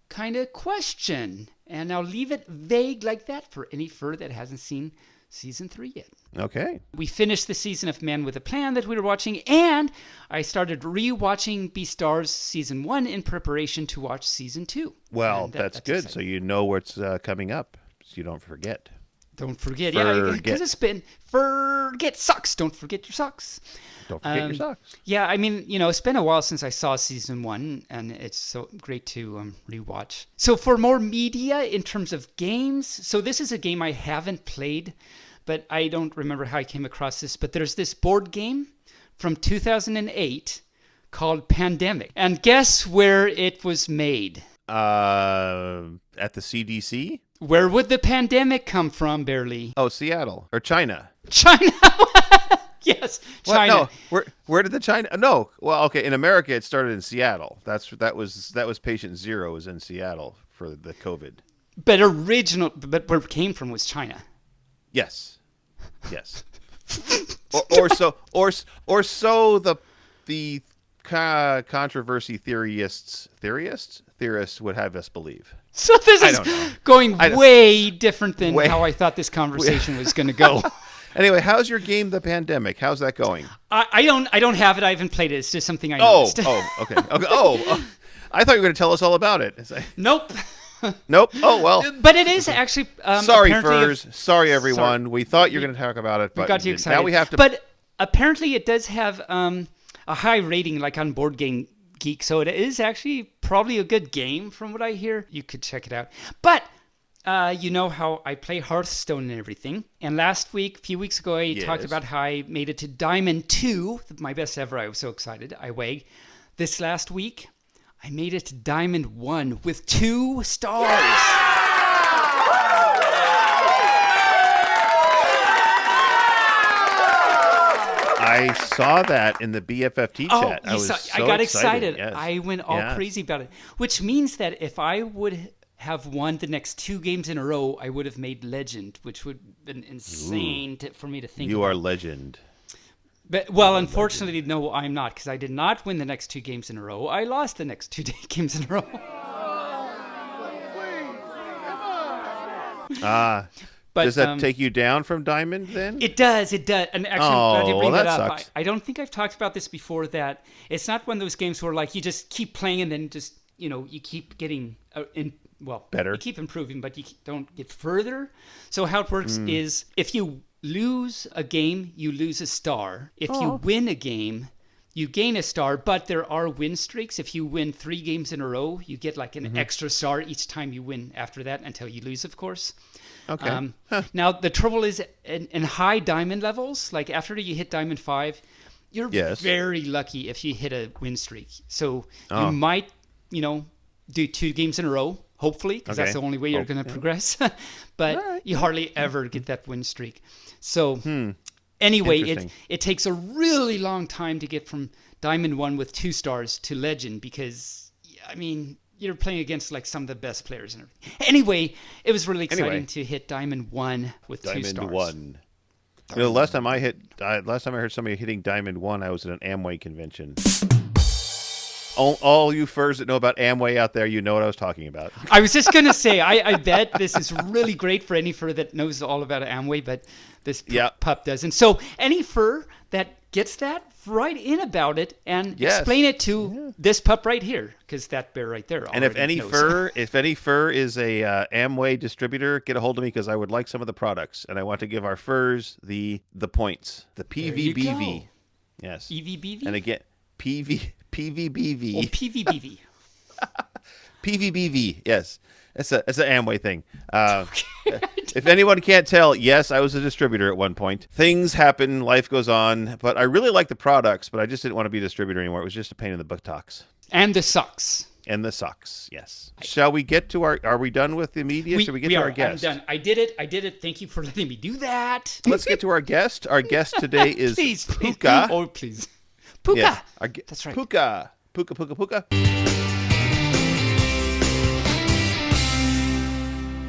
kind of question. And I'll leave it vague like that for any fur that hasn't seen season 3 yet. Okay. We finished the season of Man with a Plan that we were watching, and I started re-watching Beastars season 1 in preparation to watch season 2. Well, And that's good. exciting. So you know what's coming up, so you don't forget. Don't forget. Yeah, because it's been forget socks. Don't forget your socks. Don't forget your socks. Yeah, I mean, it's been a while since I saw season 1, and it's so great to rewatch. So for more media in terms of games, so this is a game I haven't played, but I don't remember how I came across this, but there's this board game from 2008 called Pandemic. And guess where it was made? At the CDC? Where would the pandemic come from, Barely? Oh, Seattle or China? China. Yes, China. What? No. Where did the China? No. Well, okay. In America, it started in Seattle. That was patient 0 was in Seattle for the COVID. But where it came from was China. Yes. or so the controversy theorists would have us believe. So this is going way different than Way- how I thought this conversation was going to go. Anyway, how's your game, The Pandemic? How's that going? I don't have it. I haven't played it. It's just something I Oh, noticed. okay. I thought you were going to tell us all about it. It's like, Nope. nope. Oh, well. But it is actually. Sorry, apparently Furs. Sorry, everyone. Sorry. We thought you were going to talk about it, We but got you excited. now we have to. But apparently, it does have a high rating, like on Board Game Geek. So it is actually probably a good game, from what I hear. You could check it out. But you know how I play Hearthstone and everything. And a few weeks ago, I talked about how I made it to Diamond 2, my best ever. I was so excited. I wagged. This last week, I made it to Diamond 1 with 2 stars. I saw that in the BFFT chat. I got excited. Yes. I went all crazy about it. Which means that if I would have won the next 2 games in a row, I would have made Legend, which would have been insane for me to think You about. are legend. But, well, unfortunately, no, I'm not, because I did not win the next 2 games in a row. I lost the next 2 games in a row. But, does that take you down from Diamond then? It does. And actually, I'm glad you bring that that up. sucks. I don't think I've talked about this before, that it's not one of those games where, like, you just keep playing and then just, you keep getting better. You keep improving, but you don't get further. So how it works is, if you lose a game, you lose a star. If you win a game, you gain a star, but there are win streaks. If you win 3 games in a row, you get like an extra star each time you win after that, until you lose, of course. Okay. Now, the trouble is, in high diamond levels, like after you hit Diamond 5, you're very lucky if you hit a win streak. So you might, do 2 games in a row, hopefully, because that's the only way you're going to progress. But you hardly ever get that win streak. So anyway, it takes a really long time to get from Diamond 1 with 2 stars to Legend, because, I mean, you're playing against like some of the best players and everything. Anyway, it was really exciting to hit Diamond 1 with 2 stars. Diamond 1. Last time I heard somebody hitting Diamond 1, I was at an Amway convention. All you furs that know about Amway out there, you know what I was talking about. I was just going to say, I bet this is really great for any fur that knows all about Amway, but this pup doesn't. So any fur that gets that right in about it and Yes. explain it to this pup right here, because that bear right there. And if any knows. fur is a Amway distributor, get a hold of me because I would like some of the products, and I want to give our furs the points, the PVBV. Yes. EVBV? And again, PVBV. Oh, PVBV. PVBV. Yes. It's an Amway thing. If anyone can't tell, yes, I was a distributor at one point. Things happen, life goes on, but I really like the products, but I just didn't want to be a distributor anymore. It was just a pain in the buttocks. And the socks. And the socks, yes. Shall we get to are we done with the media? Shall we get to our guest? I'm done. I did it. Thank you for letting me do that. Let's get to our guest. Our guest today is please, Pooka. Oh, please. Pooka. Yes, That's right. Pooka. Pooka.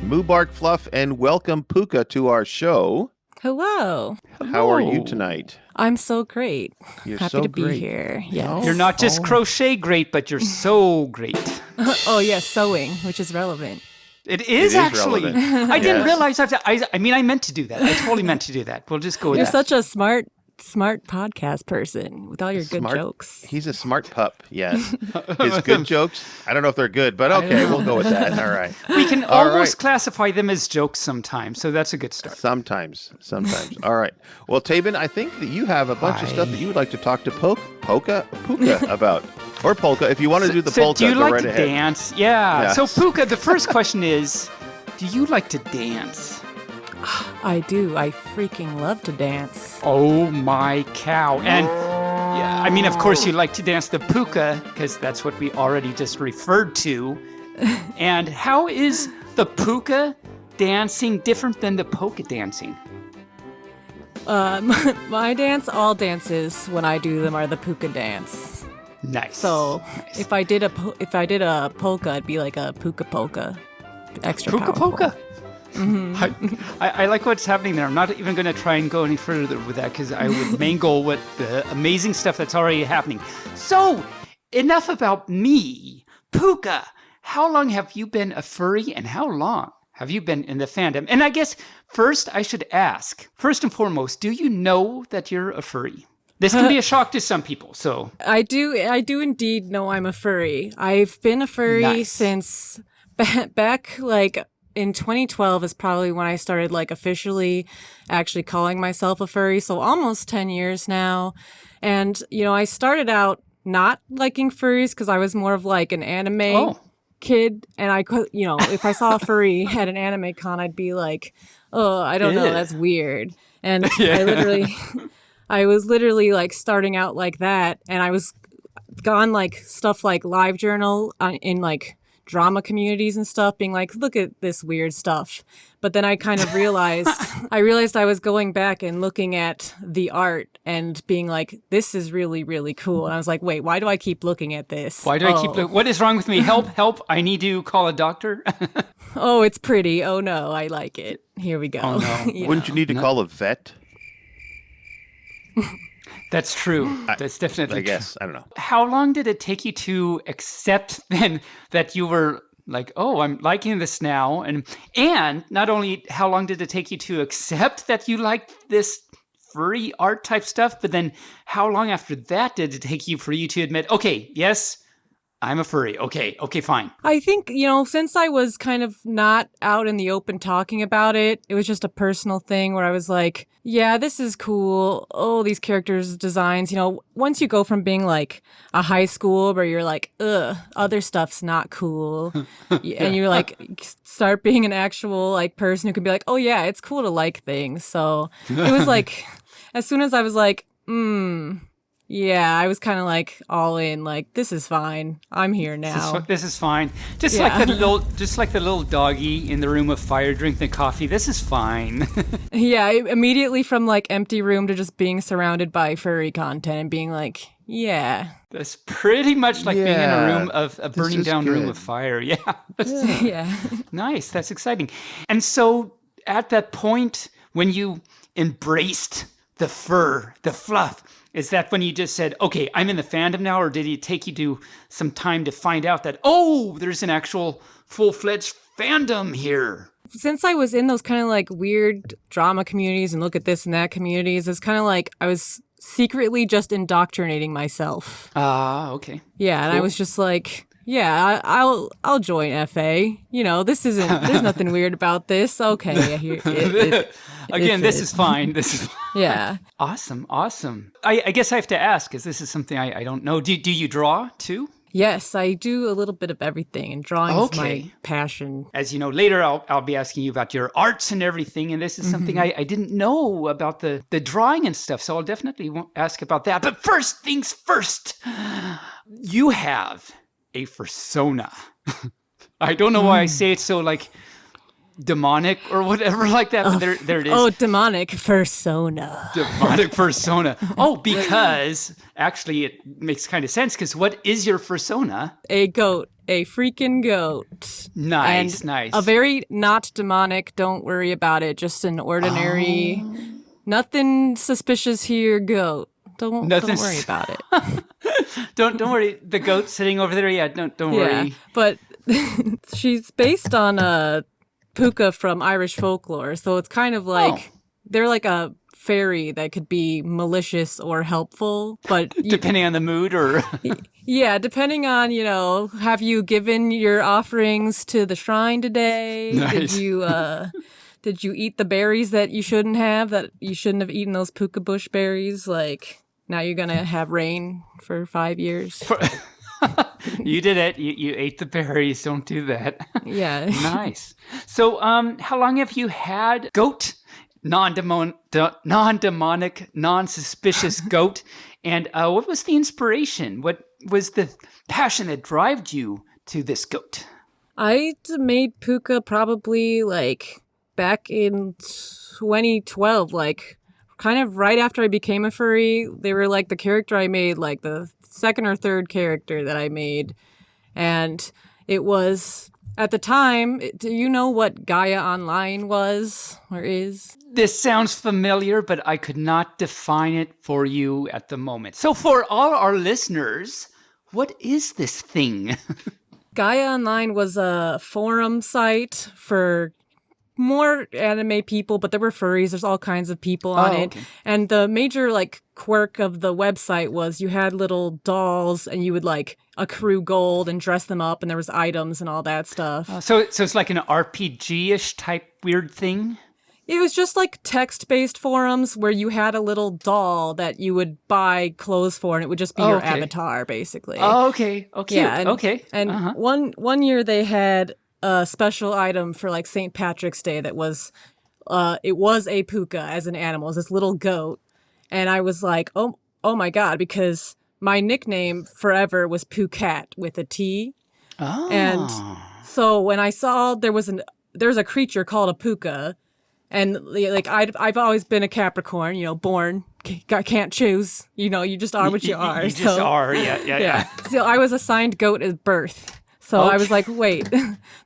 Moobarkfluff, and welcome Pooka to our show. Hello. How are you tonight? I'm so great. You're Happy so to be great. here. Yes. You're not just crochet great, but you're so great. Oh, yes, sewing, which is relevant. It is actually. relevant. I didn't Yes. realize I meant to do that. I totally meant to do that. We'll just go with You're that. such a smart podcast person with all your good jokes. He's a smart pup, yes. His good jokes, I don't know if they're good, but okay, we'll go with that. All right. We can All almost right. classify them as jokes sometimes, so that's a good start. Sometimes. All right. Well, Tabin, I think that you have a bunch of stuff that you would like to talk to Pooka about. Or Polka. If you want to do the So polka, do you go like right to ahead. dance? Yeah. Yeah. So Pooka, the first question is, do you like to dance? I do. I freaking love to dance. Oh my cow. And yeah, I mean, of course you like to dance the Pooka, because that's what we already just referred to. And how is the Pooka dancing different than the polka dancing? My dance, all dances when I do them are the Pooka dance. Nice. So Nice. if I did a polka, it'd be like a Pooka polka. Extra Pooka powerful. polka. I like what's happening there. I'm not even going to try and go any further with that because I would mangle what the amazing stuff that's already happening. So, enough about me. Pooka, how long have you been a furry and how long have you been in the fandom? And I guess first I should ask, first and foremost, do you know that you're a furry? This can be a shock to some people, so. I do indeed know I'm a furry. I've been a furry Nice. since back like in 2012 is probably when I started like officially actually calling myself a furry. So almost 10 years now. And, I started out not liking furries because I was more of like an anime kid. And I could, if I saw a furry at an anime con, I'd be like, oh, I don't know. Yeah. That's weird. And I was literally like starting out like that. And I was gone like stuff like LiveJournal in like drama communities and stuff, being like, look at this weird stuff. But then I kind of realized, I was going back and looking at the art and being like, this is really, really cool. And I was like, wait, why do I keep looking at this? Why do I keep looking? What is wrong with me? Help. I need to call a doctor. Oh, it's pretty. Oh no, I like it. Here we go. Oh, no. Wouldn't you need to call a vet? That's true. That's definitely I guess. I don't know. How long did it take you to accept then that you were like, oh, I'm liking this now? And not only how long did it take you to accept that you liked this furry art type stuff, but then how long after that did it take you for you to admit, okay, yes, I'm a furry. Okay, fine. I think, since I was kind of not out in the open talking about it, it was just a personal thing where I was like, yeah, this is cool. Oh, these characters' designs, once you go from being like a high school where you're like, ugh, other stuff's not cool. And you're like, start being an actual like person who can be like, oh yeah, it's cool to like things. So it was like, as soon as I was like, yeah, I was kind of like all in, like, this is fine. I'm here now. This is fine. Just like the little doggy in the room of fire drinking the coffee. This is fine. Yeah, immediately from like empty room to just being surrounded by furry content and being like, yeah. That's pretty much like being in a room of a burning is down room good. of fire. Yeah. Yeah. Nice. That's exciting. And so at that point when you embraced the fur, the fluff, is that when you just said, okay, I'm in the fandom now, or did it take you to some time to find out that, oh, there's an actual full-fledged fandom here? Since I was in those kind of like weird drama communities and look at this and that communities, it's kind of like I was secretly just indoctrinating myself. Ah, okay. Yeah, and I was just like, yeah, I'll join FA. You know, there's nothing weird about this. Okay, Again, this is fine. This is yeah. Awesome. I guess I have to ask, because this is something I don't know. Do you draw too? Yes, I do a little bit of everything, and drawing is my passion. As you know, later I'll be asking you about your arts and everything, and this is something I didn't know about the drawing and stuff, so I'll definitely ask about that. But first things first, you have a persona. I don't know why I say it so like demonic or whatever like that, but there it is. Oh, demonic persona. Demonic persona. Oh, because actually it makes kind of sense, because what is your persona? A goat. A freaking goat. Nice. A very not demonic, don't worry about it, just an ordinary, nothing suspicious here goat. Don't worry about it. Don't worry. The goat sitting over there, yeah, don't worry. But she's based on Pooka from Irish folklore, so it's kind of like they're like a fairy that could be malicious or helpful, but depending on the mood, or yeah, depending on, you know, have you given your offerings to the shrine today? Nice. Did you eat the berries that you shouldn't have? That you shouldn't have eaten those Pooka bush berries? Like, now you're gonna have rain for 5 years. You did it. You ate the berries. Don't do that. Yeah. Nice. So, how long have you had goat? Non-demonic, non-suspicious goat. And what was the inspiration? What was the passion that drove you to this goat? I made Pooka probably like back in 2012, like kind of right after I became a furry. They were like the character I made, like the second or third character that I made. And it was, at the time, do you know what Gaia Online was or is? This sounds familiar, but I could not define it for you at the moment. So for all our listeners, what is this thing? Gaia Online was a forum site for more anime people, but there were furries. There's all kinds of people on it. Okay. And the major like quirk of the website was you had little dolls and you would like accrue gold and dress them up, and there was items and all that stuff. So it's like an RPG-ish type weird thing? It was just like text-based forums where you had a little doll that you would buy clothes for, and it would just be your avatar, basically. Oh, okay. Okay. Yeah, and one year they had a special item for like St. Patrick's Day that was, it was a Pooka as an animal, it was this little goat. And I was like, oh my God, because my nickname forever was Pookat with a T. Oh. And so when I saw there's a creature called a Pooka, and like I've always been a Capricorn, you know, born, can't choose, you know, you just are what you are. You just are, yeah. So I was assigned goat at birth. So I was like, wait,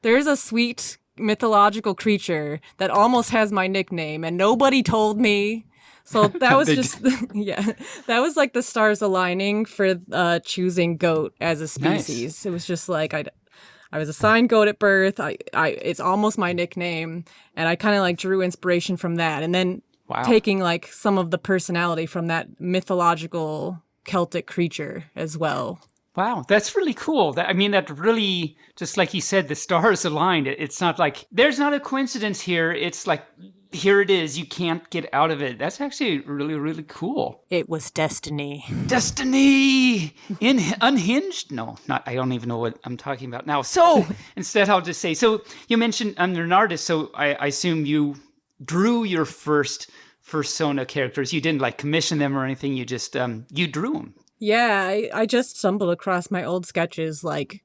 there's a sweet mythological creature that almost has my nickname, and nobody told me. So that was just, that was like the stars aligning for choosing goat as a species. Nice. It was just like, I was assigned goat at birth. It's almost my nickname. And I kind of like drew inspiration from that. And then taking like some of the personality from that mythological Celtic creature as well. Wow, that's really cool. That really, just like you said, the stars aligned. It's not like, there's not a coincidence here. It's like, here it is. You can't get out of it. That's actually really, really cool. It was destiny. Destiny! Unhinged? No, not. I don't even know what I'm talking about now. So, instead I'll just say, so you mentioned you're an artist, so I assume you drew your first persona characters. You didn't like commission them or anything. You just, you drew them. Yeah, I just stumbled across my old sketches, like,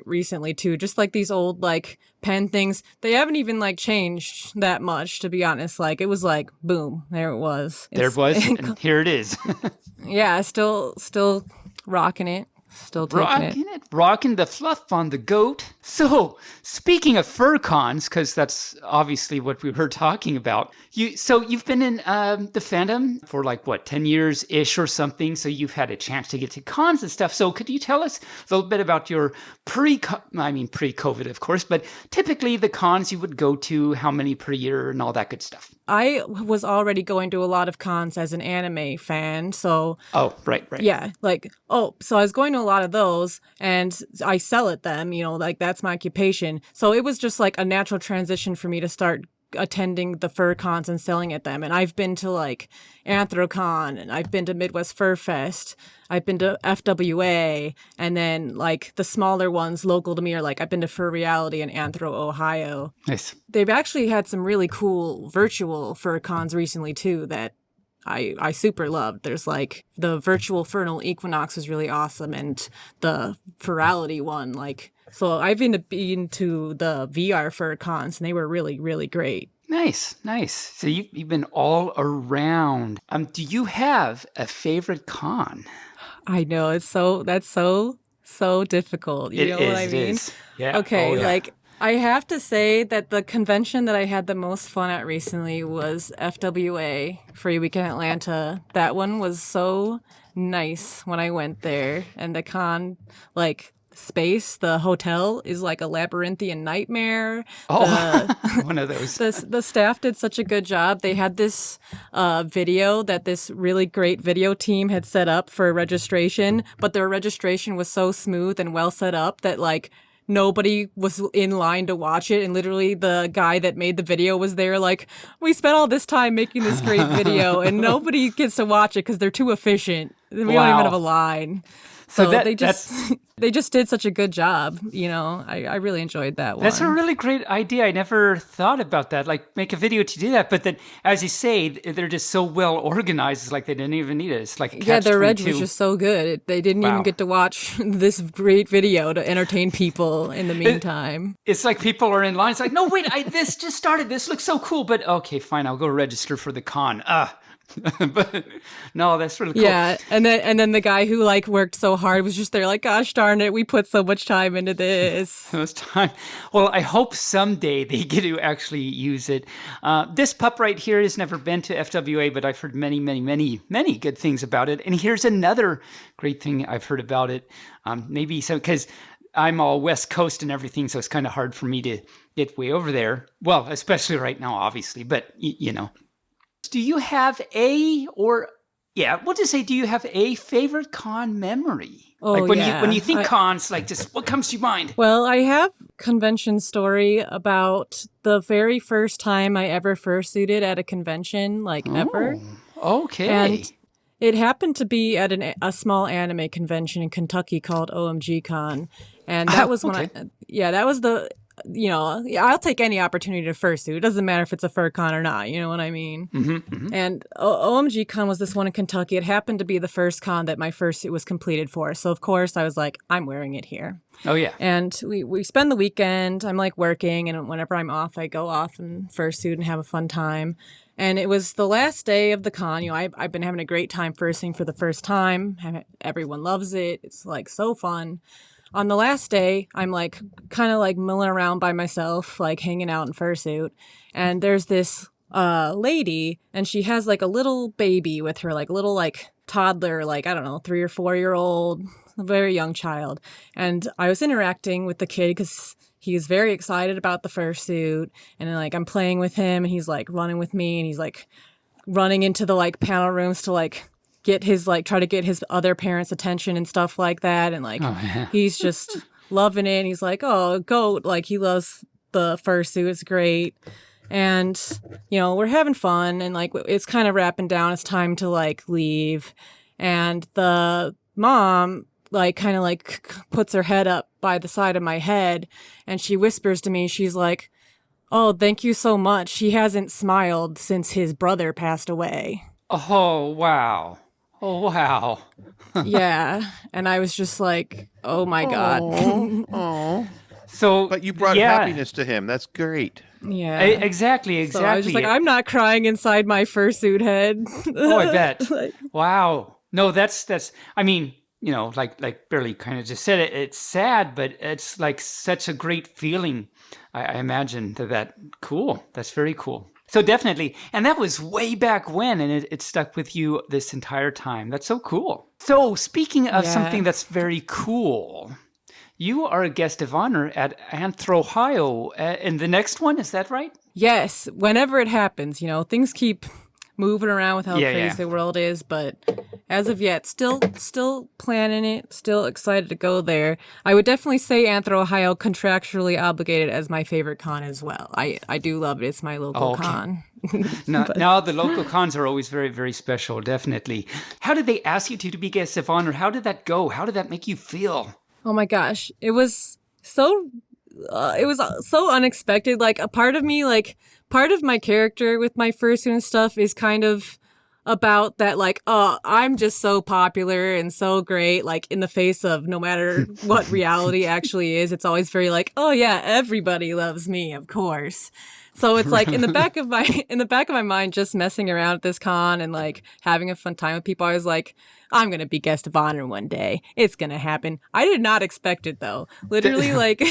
recently, too. Just, like, these old, like, pen things. They haven't even, like, changed that much, to be honest. Like, it was like, boom, there it was. There it was, and here it is. Yeah, still rocking it. Still taking Rocking the fluff on the goat. So, speaking of fur cons, because that's obviously what we were talking about. You've been in the fandom for 10 years-ish or something. So you've had a chance to get to cons and stuff. So could you tell us a little bit about your pre-COVID, of course, but typically the cons you would go to, how many per year and all that good stuff? I was already going to a lot of cons as an anime fan, so... Oh, right. Yeah, so I was going to a lot of those, and I sell at them, that's my occupation. So it was just a natural transition for me to start attending the fur cons and selling at them. And I've been to Anthrocon, and I've been to Midwest Fur Fest, I've been to FWA, and then the smaller ones local to me are I've been to Fur Reality in Anthro, Ohio. Nice. They've actually had some really cool virtual fur cons recently too that I super loved. There's the virtual Fernal Equinox was really awesome, and the Furality one, so I've been to the VR fur cons, and they were really, really great. Nice. So you've been all around. Do you have a favorite con? I know that's so difficult. You know what I mean? It is. Yeah. Okay, oh, yeah. I have to say that the convention that I had the most fun at recently was FWA, Free Weekend Atlanta. That one was so nice when I went there. And the con, space, the hotel is a labyrinthian nightmare. One of those. The staff did such a good job. They had this video that this really great video team had set up for registration, but their registration was so smooth and well set up that nobody was in line to watch it, and literally the guy that made the video was there we spent all this time making this great video, and nobody gets to watch it because they're too efficient. We don't even have a line. So they just did such a good job. I really enjoyed that one. That's a really great idea. I never thought about that. Make a video to do that. But then, as you say, they're just so well organized. It's they didn't even need it. It's their reg was just so good. They didn't even get to watch this great video to entertain people in the meantime. It's people are in line. It's no, wait, this just started. This looks so cool. But okay, fine, I'll go register for the con. But no, that's really cool. Yeah, and then the guy who worked so hard was just there gosh darn it, we put so much time into this. It was time. Well, I hope someday they get to actually use it. This pup right here has never been to FWA, but I've heard many, many, many, many good things about it. And here's another great thing I've heard about it. Maybe so because I'm all West Coast and everything, so it's kind of hard for me to get way over there. Well, especially right now, obviously, but Do you have do you have a favorite con memory? Oh, when you think cons, just what comes to your mind? Well, I have convention story about the very first time I ever fursuited at a convention, ever. Okay. And it happened to be at a small anime convention in Kentucky called OMG Con. And that was when that was the... I'll take any opportunity to fursuit. It doesn't matter if it's a fur con or not. You know what I mean? Mm-hmm, mm-hmm. And OMG Con was this one in Kentucky. It happened to be the first con that my fursuit was completed for. So, of course, I was I'm wearing it here. Oh, yeah. And we spend the weekend. I'm working. And whenever I'm off, I go off and fursuit and have a fun time. And it was the last day of the con. I've been having a great time fursuiting for the first time. Everyone loves it. It's so fun. On the last day, I'm kind of milling around by myself, hanging out in fursuit. And there's this lady, and she has a little baby with her, little toddler, I don't know, 3 or 4 year old, a very young child. And I was interacting with the kid because he's very excited about the fursuit. And then I'm playing with him, and he's running with me, and he's running into the panel rooms to get his try to get his other parents' attention and stuff like that, and he's just loving it. And he's oh, goat, he loves the fursuit. It's great. And we're having fun, and it's kind of wrapping down. It's time to leave, and the mom kind of puts her head up by the side of my head, and she whispers to me, she's oh, thank you so much. He hasn't smiled since his brother passed away. Oh, wow. Oh, wow. Yeah. And I was just oh, my God. Oh. So, but you brought happiness to him. That's great. Yeah. Exactly. So I was just I'm not crying inside my fursuit head. Oh, I bet. Wow. No, that's, I mean, like Barely kind of just said it, it's sad, but it's like such a great feeling. I imagine that cool. That's very cool. So definitely. And that was way back when, and it stuck with you this entire time. That's so cool. So speaking of something that's very cool, you are a guest of honor at Anthro-Ohio in the next one. Is that right? Yes. Whenever it happens, things keep moving around with how crazy the world is, but as of yet, still planning it, still excited to go there. I would definitely say Anthro-Ohio contractually obligated as my favorite con as well. I do love it. It's my local con. Now the local cons are always very, very special, definitely. How did they ask you to be guest of honor? How did that go? How did that make you feel? Oh my gosh, it was so unexpected. Like, a part of me, part of my character with my fursuit and stuff is kind of about that, like, oh, I'm just so popular and so great, like, in the face of no matter what reality actually is. It's always very like, oh yeah, everybody loves me, of course. So it's like in the back of my mind, just messing around at this con and like having a fun time with people. I was like, I'm going to be guest of honor one day. It's going to happen. I did not expect it though. Literally, like,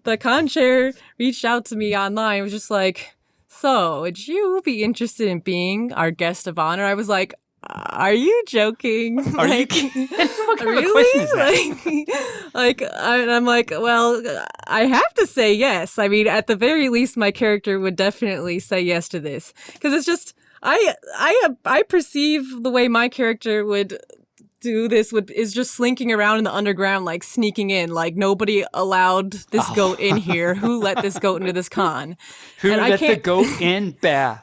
the con chair reached out to me online. It was just like, so would you be interested in being our guest of honor? I was like, are you joking? Are you kidding? What kind really? of question is that? I'm like, well, I have to say yes. I mean, at the very least, my character would definitely say yes to this, because it's just I perceive the way my character would do this is just slinking around in the underground, like sneaking in, like nobody allowed this goat in here. Who let this goat into this con? Who let the goat in? Bah.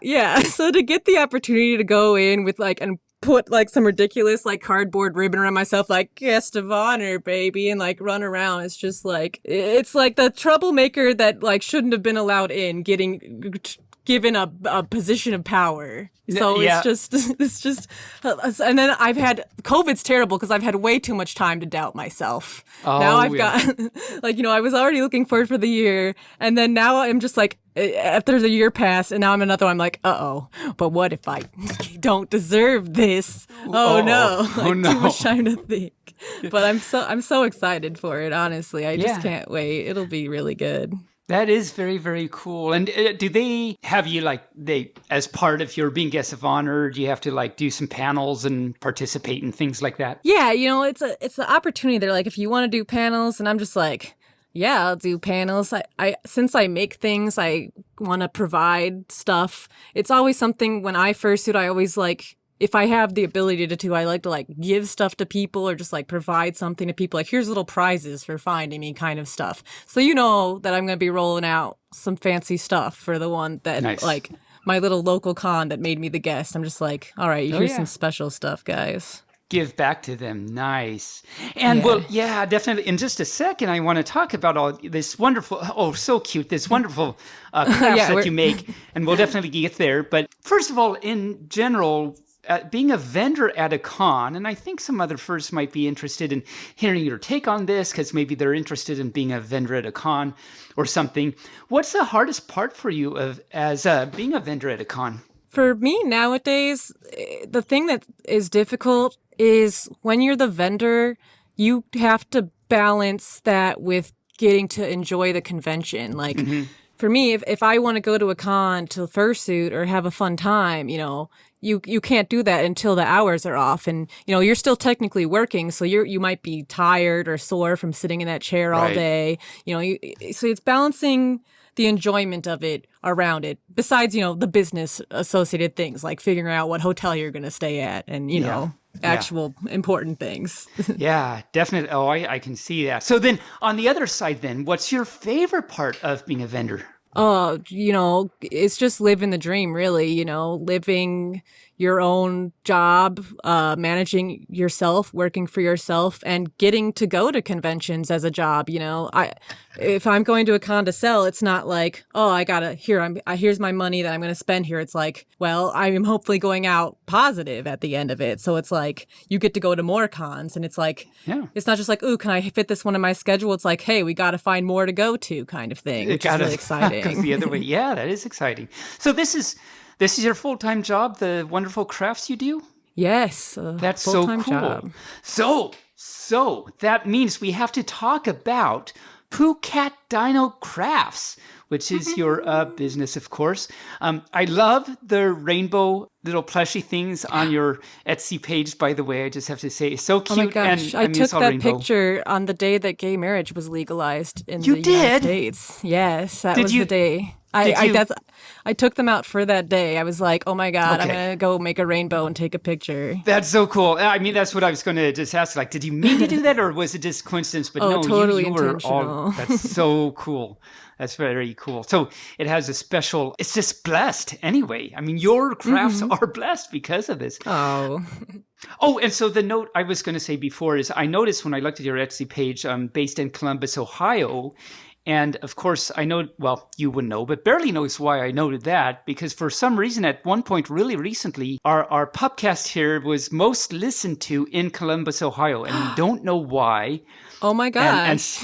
Yeah. So to get the opportunity to go in with and put like some ridiculous like cardboard ribbon around myself, like guest of honor, baby, and like run around, it's just like, it's like the troublemaker that like shouldn't have been allowed in getting given a position of power. So it's just, and then COVID's terrible because I've had way too much time to doubt myself. Now I've got, I was already looking forward for the year, and then now I'm just like, after the year passed, and now I'm another one, I'm like, but what if I don't deserve this? No. Too much time to think. But I'm so excited for it, honestly. I just can't wait. It'll be really good. That is very, very cool. And do they have you as part of your being guest of honor, do you have to do some panels and participate in things like that? Yeah, it's the opportunity. They're like, if you want to do panels, and I'm just like, yeah, I'll do panels. I since I make things, I want to provide stuff. It's always something when I fursuit, I always if I have the ability to, I like to give stuff to people or just provide something to people. Like, here's little prizes for finding me kind of stuff. So that I'm going to be rolling out some fancy stuff for the one that my little local con that made me the guest. I'm just like, all right, here's some special stuff, guys. Give back to them. Nice. And definitely. In just a second, I want to talk about all this wonderful, so cute, this wonderful crafts that you make. And we'll definitely get there. But first of all, in general, being a vendor at a con, and I think some other furs might be interested in hearing your take on this because maybe they're interested in being a vendor at a con or something. What's the hardest part for you as being a vendor at a con? For me nowadays, the thing that is difficult is when you're the vendor, you have to balance that with getting to enjoy the convention. For me, if I want to go to a con to fursuit or have a fun time, you can't do that until the hours are off, and you're still technically working, so you might be tired or sore from sitting in that chair all day. So it's balancing the enjoyment of it around it, besides the business associated things like figuring out what hotel you're going to stay at and actual important things. Yeah, definitely. Oh, I can see that. So then on the other side then, what's your favorite part of being a vendor? It's just living the dream, really, living your own job, managing yourself, working for yourself, and getting to go to conventions as a job. If I'm going to a con to sell, it's not like, here's my money that I'm going to spend here. It's like, well, I'm hopefully going out positive at the end of it. So it's like, you get to go to more cons, and it's like, it's not just like, ooh, can I fit this one in my schedule? It's like, hey, we got to find more to go to kind of thing, which is really exciting. The other way. Yeah, that is exciting. So this is your full-time job, the wonderful crafts you do? Yes, That's so full-time cool. job. So that means we have to talk about Pooka Dino Crafts, which is your business, of course. I love the rainbow little plushy things on your Etsy page, by the way. I just have to say, so cute. Oh my gosh, And, I mean, took it's all that rainbow. picture on the day that gay marriage was legalized in You the United did? States. Yes, that Did was you- the day. did you- I took them out for that day. I was like, oh my God, I'm Okay. going to go make a rainbow and take a picture. That's so cool. I mean, that's what I was going to just ask. Like, did you mean to do that, or was it just coincidence? But Oh, no, totally you were intentional. That's so cool. That's very cool. So it has a special. It's just blessed anyway. I mean, your crafts are blessed because of this. Oh, Oh, and so the note I was going to say before is I noticed when I looked at your Etsy page, based in Columbus, Ohio. And of course, I know, well, you would know, but barely knows why I noted that, because for some reason at one point really recently, our pupcast here was most listened to in Columbus, Ohio, and we don't know why. oh my gosh.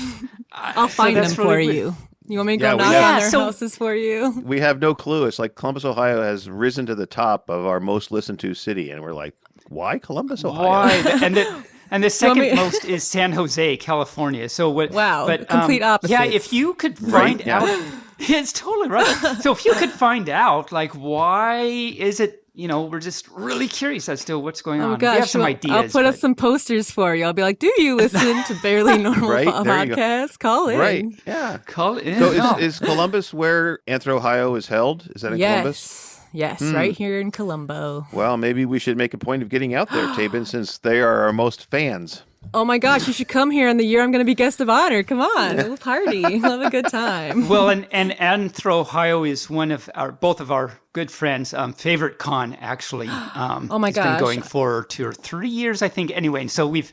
I'll so find them that's for really weird. you. You want me to Yeah, go we knock have- on Yeah, their so- houses for you? We have no clue. It's like Columbus, Ohio has risen to the top of our most listened to city. And we're like, why Columbus, Ohio? Why? And the second me- most is San Jose, California. So what? Wow, but, complete Yeah, opposites. if you could Right, find yeah. out, it's totally right. So if you could find out, like, why is it? You know, we're just really curious as to what's going Oh on. We have gosh, some well, ideas. I'll put but- up some posters for you. I'll be like, do you listen to Barely Normal Right, there you go. Podcast? Call in. Right. Yeah. Call it in. So No. is Columbus where Anthro, Ohio is held? Is that in Columbus? Yes, right here in Columbo. Well, maybe we should make a point of getting out there, Tabin, since they are our most fans. Oh my gosh, you should come here in the year I'm going to be guest of honor. Come on, we'll party. We'll have a good time. Well, and Anthro, Ohio is one of both of our good friends' favorite con, actually. Oh my It's been gosh. going for 2 or 3 years, I think. Anyway, and so we've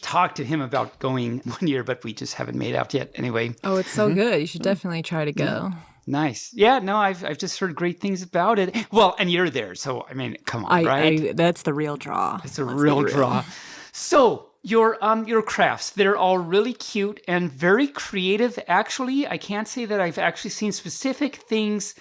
talked to him about going one year, but we just haven't made out yet. Anyway, Oh, it's so good. You should definitely try to go. nice. Yeah, no, I've just heard great things about it. Well, and you're there, so I mean, come on, right? That's the real draw. It's a real draw. So your crafts, they're all really cute and very creative. Actually, I can't say that I've actually seen specific things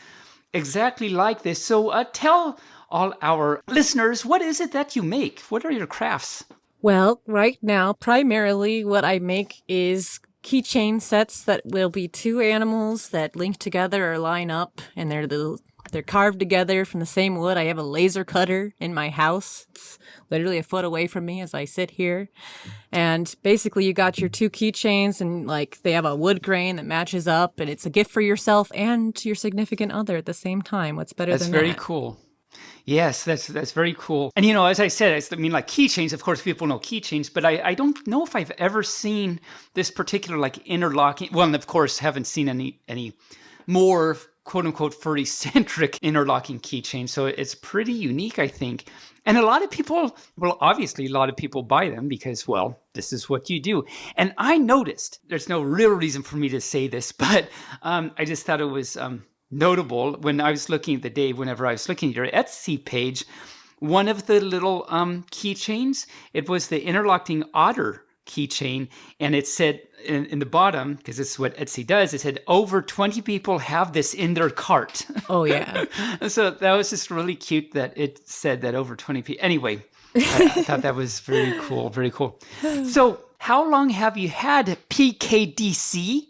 exactly like this. So tell all our listeners, what is it that you make? What are your crafts? Well, right now, primarily what I make is keychain sets that will be two animals that link together or line up, and they're carved together from the same wood. I have a laser cutter in my house. It's literally a foot away from me as I sit here. And basically you got your two keychains, and like they have a wood grain that matches up, and it's a gift for yourself and your significant other at the same time. What's better That's than very that? cool. Yes, that's very cool. And, you know, as I said, I mean, like keychains, of course, people know keychains, but I don't know if I've ever seen this particular, like, interlocking. Well, and of course, haven't seen any more, quote unquote, furry-centric interlocking keychains. So it's pretty unique, I think. And a lot of people, well, obviously, a lot of people buy them because, well, this is what you do. And I noticed, there's no real reason for me to say this, but I just thought it was notable when I was looking at whenever I was looking at your Etsy page, one of the little keychains, it was the interlocking otter keychain, and it said in the bottom, because this is what Etsy does, it said over 20 people have this in their cart. Oh, yeah. So that was just really cute that it said that over 20 people. Anyway, I thought that was very cool, very cool. So how long have you had PKDC,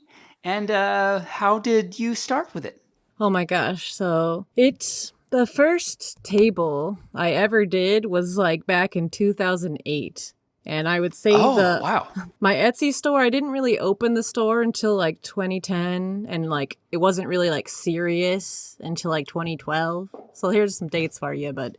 and how did you start with it? Oh my gosh. So it's the first table I ever did was like back in 2008. And I would say wow. my Etsy store, I didn't really open the store until like 2010. And like it wasn't really like serious until like 2012. So here's some dates for you. But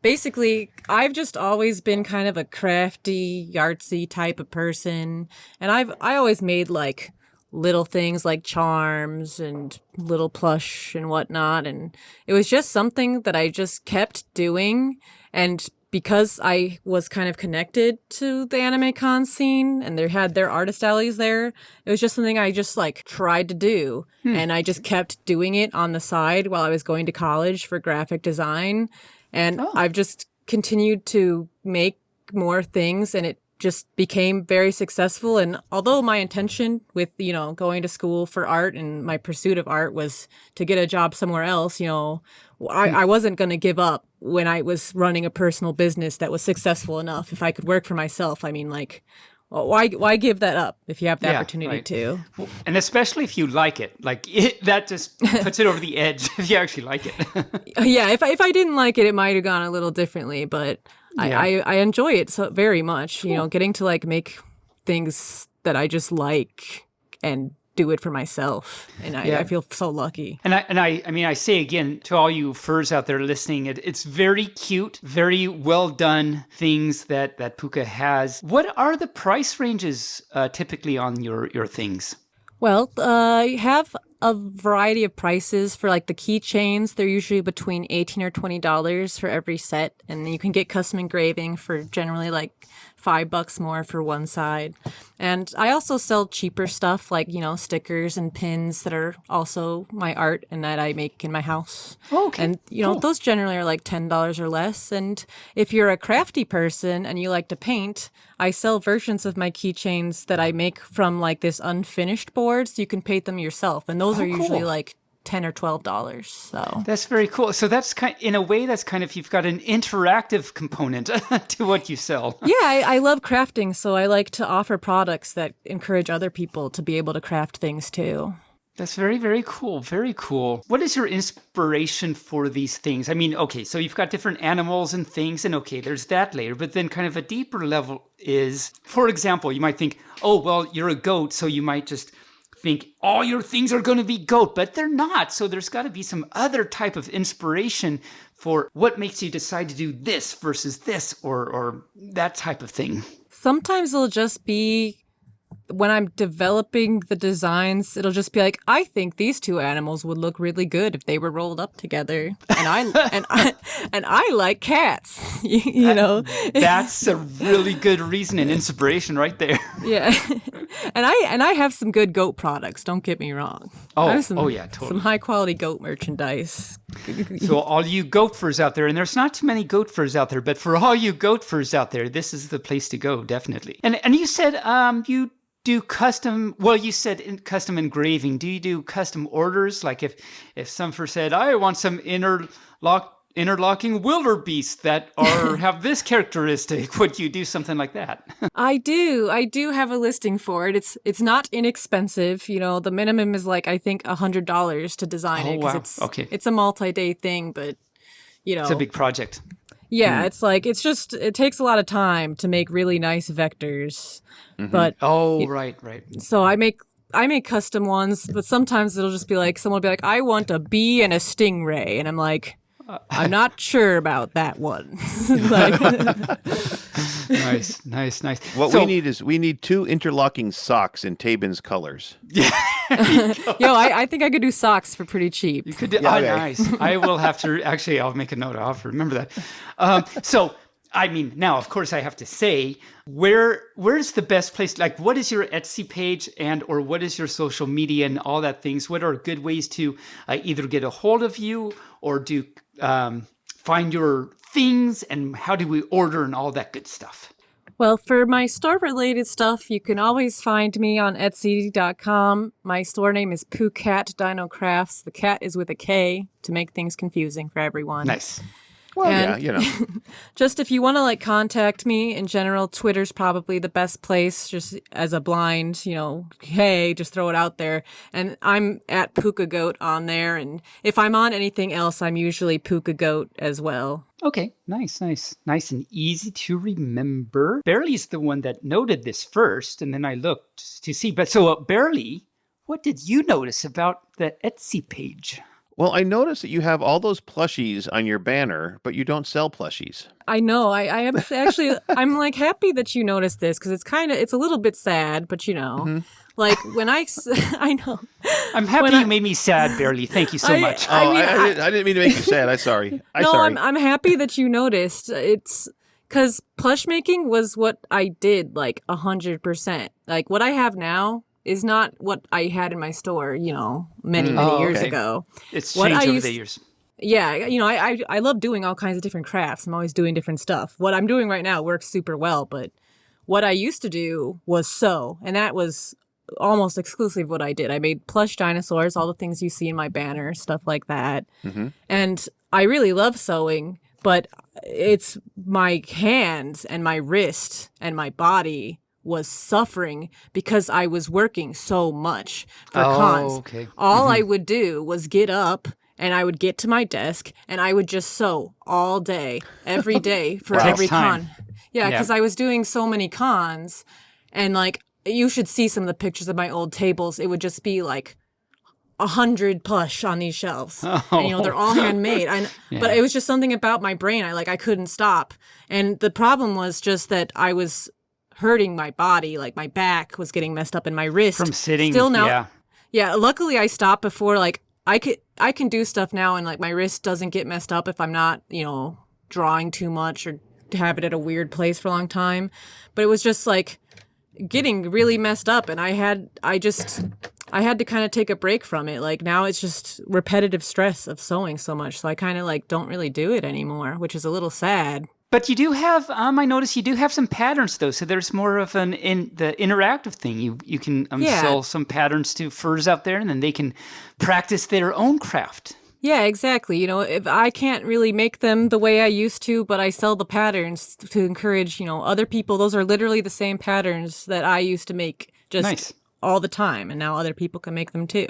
basically, I've just always been kind of a crafty, artsy type of person. And I always made like little things like charms and little plush and whatnot. And it was just something that I just kept doing. And because I was kind of connected to the anime con scene and they had their artist alleys there, it was just something I just like tried to do. And I just kept doing it on the side while I was going to college for graphic design. And I've just continued to make more things, and it just became very successful. And although my intention with, going to school for art and my pursuit of art was to get a job somewhere else, I wasn't going to give up when I was running a personal business that was successful enough. If I could work for myself, I mean, like, well, why give that up if you have the opportunity to? And especially if you like it, that just puts it over the edge if you actually like it. Yeah, if I didn't like it, it might have gone a little differently, but I enjoy it so very much. Cool. Getting to like make things that I just like and do it for myself, and I feel so lucky. And I say again to all you furs out there listening, it's very cute, very well done things that Pooka has. What are the price ranges typically on your things? Well, you have a variety of prices for like the keychains. They're usually between $18 or $20 for every set, and you can get custom engraving for generally like $5 more for one side. And I also sell cheaper stuff like, stickers and pins that are also my art and that I make in my house. Oh, okay. And, cool. Those generally are like $10 or less. And if you're a crafty person and you like to paint, I sell versions of my keychains that I make from like this unfinished board, so you can paint them yourself. And those are usually like $10 or $12. So that's very cool. So that's in a way, that's kind of, you've got an interactive component to what you sell. Yeah, I love crafting, so I like to offer products that encourage other people to be able to craft things too. That's very, very cool. Very cool. What is your inspiration for these things? I mean, okay, so you've got different animals and things, and okay, there's that layer, but then kind of a deeper level is, for example, you might think, oh, well, you're a goat, so you might just think all your things are going to be goat, but they're not. So there's got to be some other type of inspiration for what makes you decide to do this versus this or that type of thing. Sometimes it'll just be when I'm developing the designs, it'll just be like, I think these two animals would look really good if they were rolled up together, and I like cats. That's a really good reason and inspiration right there. Yeah, and I have some good goat products. Don't get me wrong. Totally. Some high quality goat merchandise. So all you goat furs out there, and there's not too many goat furs out there, but for all you goat furs out there, this is the place to go, definitely. And you said you do custom, you said custom engraving. Do you do custom orders? Like if some fur said, I want some interlocking wildebeest that have this characteristic, would you do something like that? I do have a listing for it. It's not inexpensive. The minimum is like, I think $100 to design it. Wow. It's a multi-day thing, but it's a big project. Yeah, it's like, it takes a lot of time to make really nice vectors. Mm-hmm. But right. So I make custom ones, but sometimes it'll just be like, someone will be like, I want a bee and a stingray, and I'm like, I'm not sure about that one. Nice. What we need 2 interlocking socks in Tabin's colors. Yeah. I think I could do socks for pretty cheap. You could do, nice. I will have to, actually, I'll make a note. I'll have to remember that. So, I mean, now, of course, I have to say, where's the best place? Like, what is your Etsy page or what is your social media and all that things? What are good ways to either get a hold of you or do find your things, and how do we order and all that good stuff? Well, for my store-related stuff, you can always find me on Etsy.com. My store name is Pooka Dino Crafts. The cat is with a K to make things confusing for everyone. Nice. Well, just if you want to contact me in general, Twitter's probably the best place, just as a blind, hey, just throw it out there. And I'm at Pooka Goat on there. And if I'm on anything else, I'm usually Pooka Goat as well. Okay, nice and easy to remember. Barely's the one that noted this first, and then I looked to see. But so, Barely, what did you notice about the Etsy page? Well, I noticed that you have all those plushies on your banner, but you don't sell plushies. I know. I am actually, I'm happy that you noticed this, because it's a little bit sad, but Mm-hmm. when I know. I'm happy you made me sad, Barely. Thank you so much. I didn't mean to make you sad. I'm sorry. I'm happy that you noticed. It's because plush making was what I did 100%. What I have now is not what I had in my store, many years ago. It's changed over the years. Yeah, I love doing all kinds of different crafts. I'm always doing different stuff. What I'm doing right now works super well, but what I used to do was sew, and that was almost exclusively what I did. I made plush dinosaurs, all the things you see in my banner, stuff like that. And I really love sewing, but it's my hands and my wrist and my body was suffering because I was working so much for cons. Okay. All I would do was get up and I would get to my desk and I would just sew all day, every day for every con. Yeah, because I was doing so many cons, and like you should see some of the pictures of my old tables. It would just be like 100 plush on these shelves. And, you know, they're all handmade. But it was just something about my brain. I couldn't stop. And the problem was just that I was hurting my body. Like my back was getting messed up and my wrist. From sitting. Still now. Yeah. Luckily I stopped before. Like I can do stuff now and like my wrist doesn't get messed up if I'm not, you know, drawing too much or have it at a weird place for a long time. But it was just like getting really messed up, and I had to kind of take a break from it. Like now it's just repetitive stress of sewing so much, so I kind of like don't really do it anymore, which is a little sad. But you do have, I noticed you do have some patterns though, so there's more of the interactive thing. You can sell some patterns to furs out there, and then they can practice their own craft. Yeah, exactly. You know, if I can't really make them the way I used to, but I sell the patterns to encourage, you know, other people. Those are literally the same patterns that I used to make just all the time. And now other people can make them too.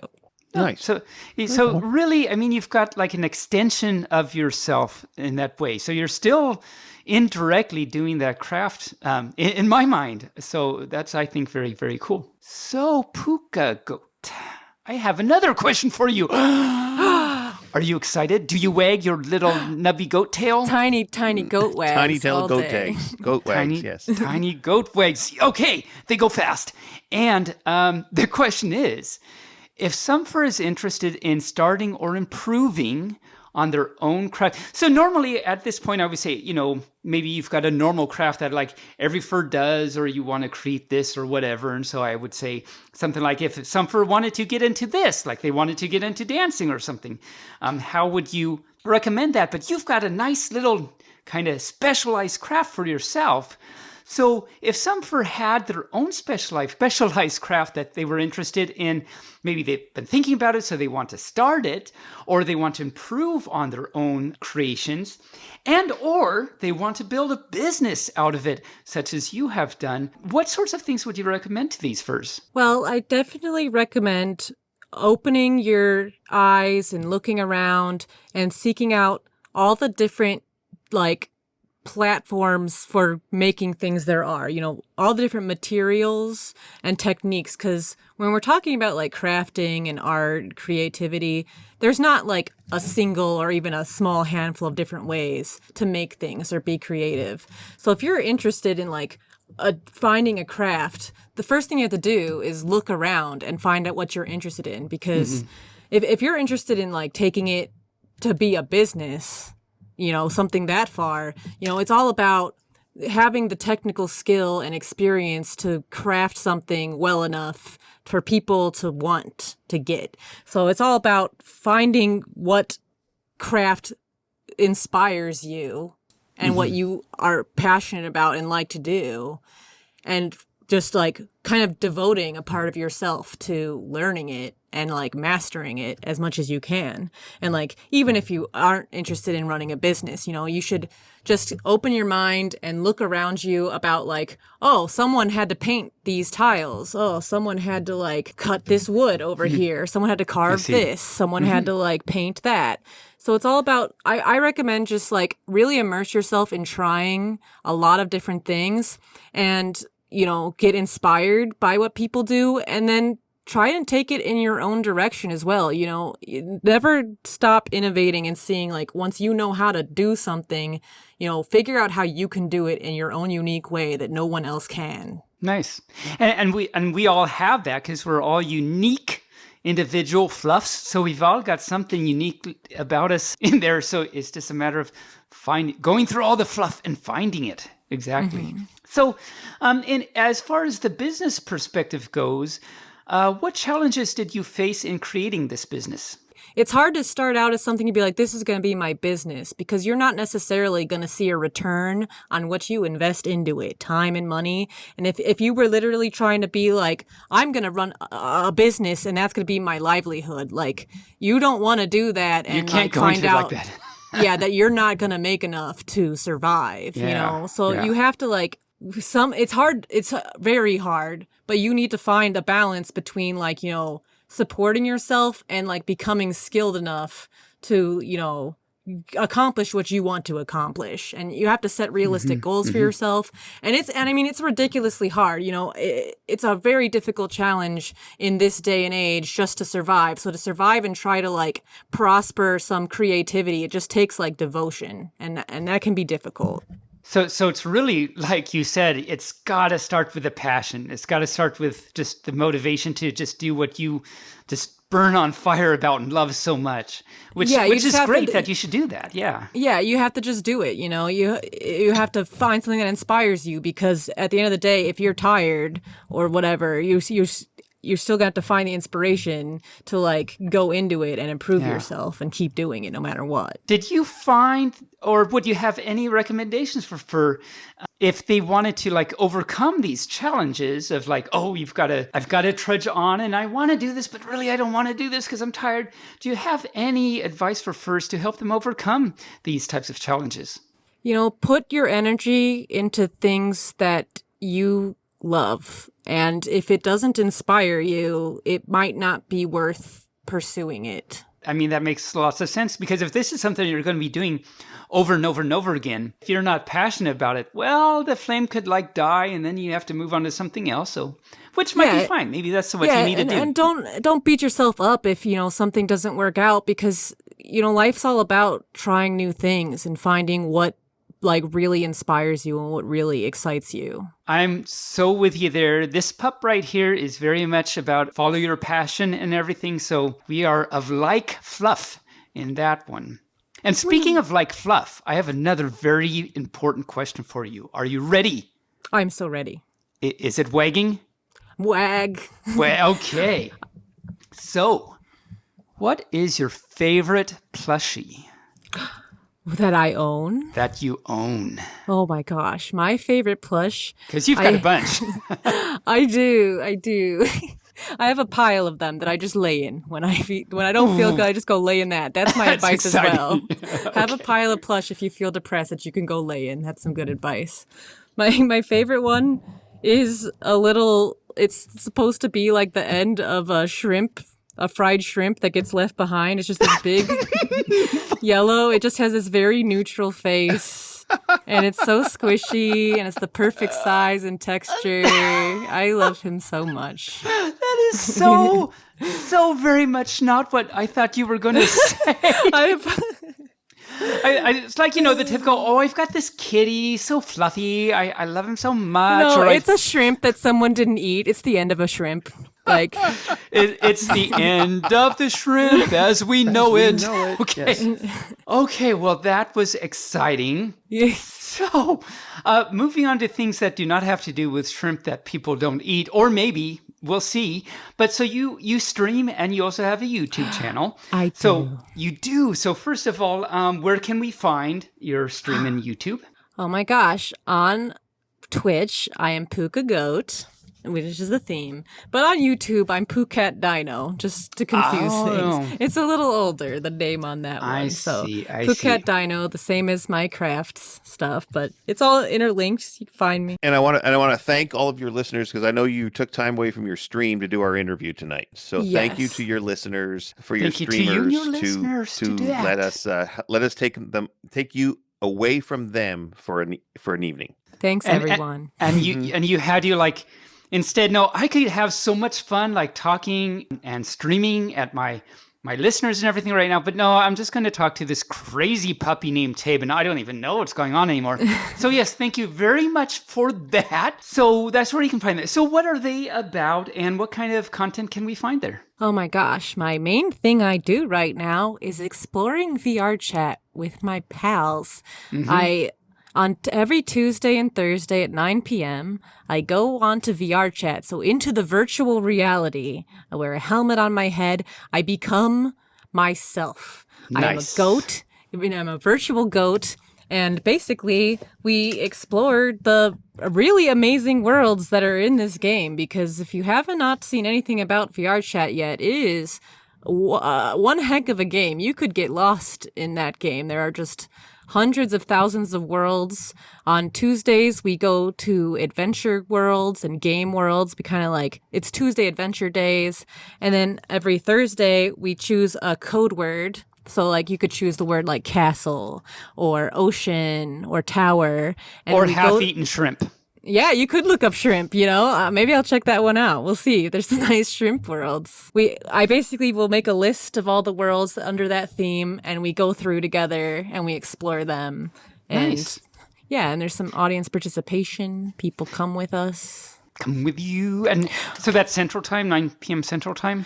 Nice. So really, I mean, you've got like an extension of yourself in that way. So you're still indirectly doing that craft in my mind. So that's, I think, very, very cool. So Pooka Goat, I have another question for you. Are you excited? Do you wag your little nubby goat tail? Tiny goat wags. Tiny tail goat day. tags. Goat wags, yes. Tiny goat wags. Okay, they go fast. And the question is, if some fur is interested in starting or improving on their own craft. So normally at this point, I would say, you know, maybe you've got a normal craft that like every fur does, or you want to create this or whatever. And so I would say something like, if some fur wanted to get into this, like they wanted to get into dancing or something, how would you recommend that? But you've got a nice little kind of specialized craft for yourself. So if some fur had their own specialized craft that they were interested in, maybe they've been thinking about it, so they want to start it, or they want to improve on their own creations, and or they want to build a business out of it, such as you have done, what sorts of things would you recommend to these furs? Well, I definitely recommend opening your eyes and looking around and seeking out all the different, like, platforms for making things there are, you know, all the different materials and techniques. Because when we're talking about like crafting and art, creativity, there's not like a single or even a small handful of different ways to make things or be creative. So if you're interested in like finding a craft, the first thing you have to do is look around and find out what you're interested in. Because if you're interested in like taking it to be a business, you know, something that far, you know, it's all about having the technical skill and experience to craft something well enough for people to want to get. So it's all about finding what craft inspires you and what you are passionate about and like to do, and just like kind of devoting a part of yourself to learning it and like mastering it as much as you can. And like, even if you aren't interested in running a business, you know, you should just open your mind and look around you about like, oh, someone had to paint these tiles. Oh, someone had to like cut this wood over here. Someone had to carve this. Someone had to like paint that. So it's all about, I recommend just like really immerse yourself in trying a lot of different things and, you know, get inspired by what people do, and then try and take it in your own direction as well. You know, never stop innovating and seeing like, once you know how to do something, you know, figure out how you can do it in your own unique way that no one else can. Nice. And we all have that because we're all unique individual fluffs. So we've all got something unique about us in there. So it's just a matter of going through all the fluff and finding it. Exactly. So as far as the business perspective goes, what challenges did you face in creating this business? it's hard to start out as something to be like, this is going to be my business, because you're not necessarily going to see a return on what you invest into it, time and money. And if you were literally trying to be like, I'm going to run a business and that's going to be my livelihood, like, you don't want to do that and you can't like go find into it out like that. yeah, that you're not going to make enough to survive, you know? So you have to like, it's hard, it's very hard, but you need to find a balance between like, you know, supporting yourself and like becoming skilled enough to, you know, accomplish what you want to accomplish. And you have to set realistic goals for yourself. And I mean, it's ridiculously hard. You know, it's a very difficult challenge in this day and age just to survive. So to survive and try to like prosper some creativity, it just takes like devotion, and that can be difficult. So it's really, like you said, it's got to start with a passion. It's got to start with just the motivation to just do what you just burn on fire about and love so much, which is great that you should do that. Yeah. Yeah, you have to just do it. You know, you have to find something that inspires you, because at the end of the day, if you're tired or whatever, you're still going to have to find the inspiration to like go into it and improve yourself and keep doing it no matter what. Did you find, or would you have any recommendations for if they wanted to like overcome these challenges of like, oh, I've got to trudge on and I want to do this, but really I don't want to do this because I'm tired. Do you have any advice for furs to help them overcome these types of challenges? You know, put your energy into things that you love. And if it doesn't inspire you, it might not be worth pursuing it. I mean, that makes lots of sense, because if this is something you're going to be doing over and over and over again, if you're not passionate about it, well, the flame could like die and then you have to move on to something else. So, which might be fine. Maybe that's what you need to do. And don't beat yourself up if, you know, something doesn't work out, because, you know, life's all about trying new things and finding what like really inspires you and what really excites you. I'm so with you there. This pup right here is very much about follow your passion and everything. So we are of like fluff in that one. And speaking of like fluff, I have another very important question for you. Are you ready? I'm so ready. Is it wagging? Wag. Well, okay. So, what is your favorite plushie? That I own? That you own. Oh my gosh. My favorite plush. Because you've got a bunch. I do. I have a pile of them that I just lay in. When I don't feel good, I just go lay in that. That's my advice exciting. as well. Okay. Have a pile of plush if you feel depressed that you can go lay in. That's some good advice. My favorite one is it's supposed to be like the end of a fried shrimp that gets left behind. It's just this big yellow. It just has this very neutral face, and it's so squishy, and it's the perfect size and texture. I love him so much. That is so very much not what I thought you were going to say. It's like, you know, the typical, I've got this kitty, so fluffy. I love him so much. No, it's a shrimp that someone didn't eat. It's the end of a shrimp. Like it's the end of the shrimp as we know it. Okay. Yes. Okay, well, that was exciting. Yes. So, moving on to things that do not have to do with shrimp that people don't eat, or maybe we'll see. But so you stream, and you also have a YouTube channel. I do. So you do. So first of all, where can we find your stream in YouTube? Oh my gosh. On Twitch, I am Pooka Goat, which is the theme. But on YouTube, I'm Pookat Dino, just to confuse things. It's a little older, the name on that one. I see. I Pookat Dino, the same as my crafts stuff, but it's all interlinked. You can find me. And I want to thank all of your listeners, because I know you took time away from your stream to do our interview tonight. So thank you to your listeners, for your streamers to let us take you away from them for an evening. Thanks, everyone. And you had you like. Instead, no, I could have so much fun like talking and streaming at my listeners and everything right now. But no, I'm just going to talk to this crazy puppy named Tabe, and I don't even know what's going on anymore. So yes, thank you very much for that. So that's where you can find that. So what are they about, and what kind of content can we find there? Oh my gosh, my main thing I do right now is exploring VR chat with my pals. On every Tuesday and Thursday at 9 p.m., I go on to VR chat, so into the virtual reality. I wear a helmet on my head. I become myself. Nice. I am a goat. I'm a virtual goat. And basically, we explored the really amazing worlds that are in this game. Because if you have not seen anything about VR Chat yet, it is one heck of a game. You could get lost in that game. There are just hundreds of thousands of worlds. On Tuesdays, we go to adventure worlds and game worlds. We kind of like, it's Tuesday adventure days. And then every Thursday, we choose a code word. So, like, you could choose the word like castle or ocean or tower. And or half-eaten shrimp. Yeah, you could look up shrimp, you know. Maybe I'll check that one out. We'll see. There's some nice shrimp worlds. I basically will make a list of all the worlds under that theme, and we go through together and we explore them. And Nice. yeah, and there's some audience participation. People come with us. Come with you. And so that's Central Time, 9 p.m. Central Time?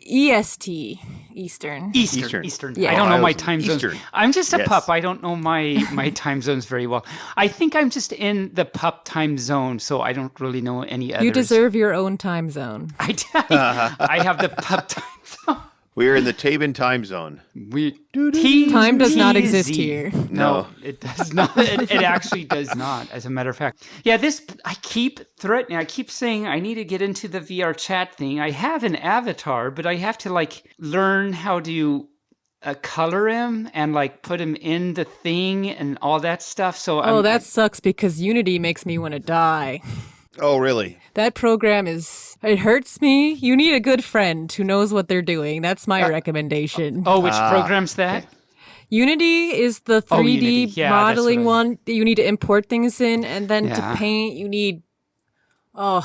EST, Eastern. Eastern. Yeah. I don't know my was time zones. Eastern. I'm just a Yes. pup. I don't know my time zones very well. I think I'm just in the pup time zone, so I don't really know any others. You deserve your own time zone. I have the pup time zone. We're in the Tabin time zone. Time does not exist TZ. here. No, it does not. It actually does not, as a matter of fact. Yeah, I keep threatening. I keep saying I need to get into the VR chat thing. I have an avatar, but I have to like learn how to color him and like put him in the thing and all that stuff. So That sucks because Unity makes me want to die. Oh, really? That program it hurts me. You need a good friend who knows what they're doing. That's my recommendation. which program's that? okay. Unity is the 3D Unity. Yeah, modeling that's what one that you need to import things in, and then Yeah. to paint, you need. So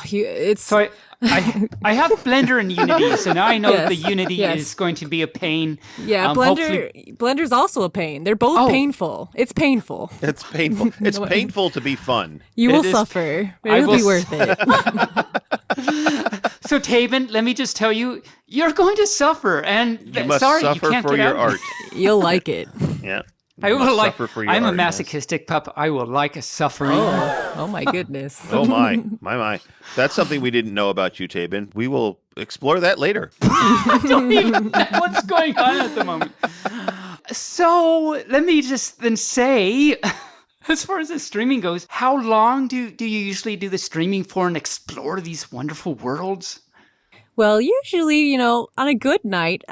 I have Blender and Unity, so now I know Yes, the Unity yes. is going to be a pain. Yeah, Blender's also a pain. They're both painful. It's painful. It's painful. It's painful to be fun. You will is- suffer. I It'll will be worth it. So Tabin, let me just tell you, you're going to suffer, and You must sorry, suffer you can't for get your out. art. You'll like it. Yeah. I You will must like. suffer for your I'm a art, yes. masochistic pup. I will like a suffering. Oh my goodness. Oh my. That's something we didn't know about you, Tabin. We will explore that later. I don't even know what's going on at the moment. So let me just then say, as far as the streaming goes, how long do you usually do the streaming for and explore these wonderful worlds? Well, usually, on a good night,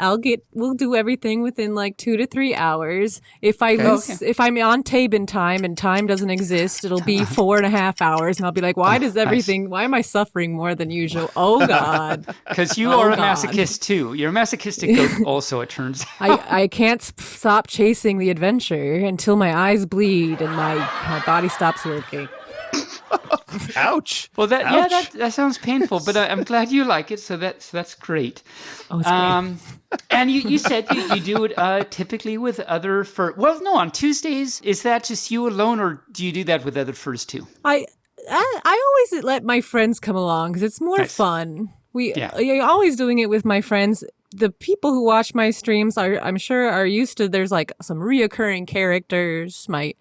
we'll do everything within like 2 to 3 hours. If I'm on Tabin time and time doesn't exist, it'll be 4.5 hours, and I'll be like, why am I suffering more than usual? Oh God. Because you Oh, are a God. masochist too. You're a masochistic goat also, it turns out. I can't stop chasing the adventure until my eyes bleed and my body stops working. Ouch. Well, Ouch. that sounds painful, but I'm glad you like it, so that's great. Oh, it's great. And you said you do it typically with other on Tuesdays. Is that just you alone, or do you do that with other furs too? I always let my friends come along because it's more Nice. fun. Yeah. You're always doing it with my friends. The people who watch my streams I'm sure are used to. There's like some reoccurring characters, my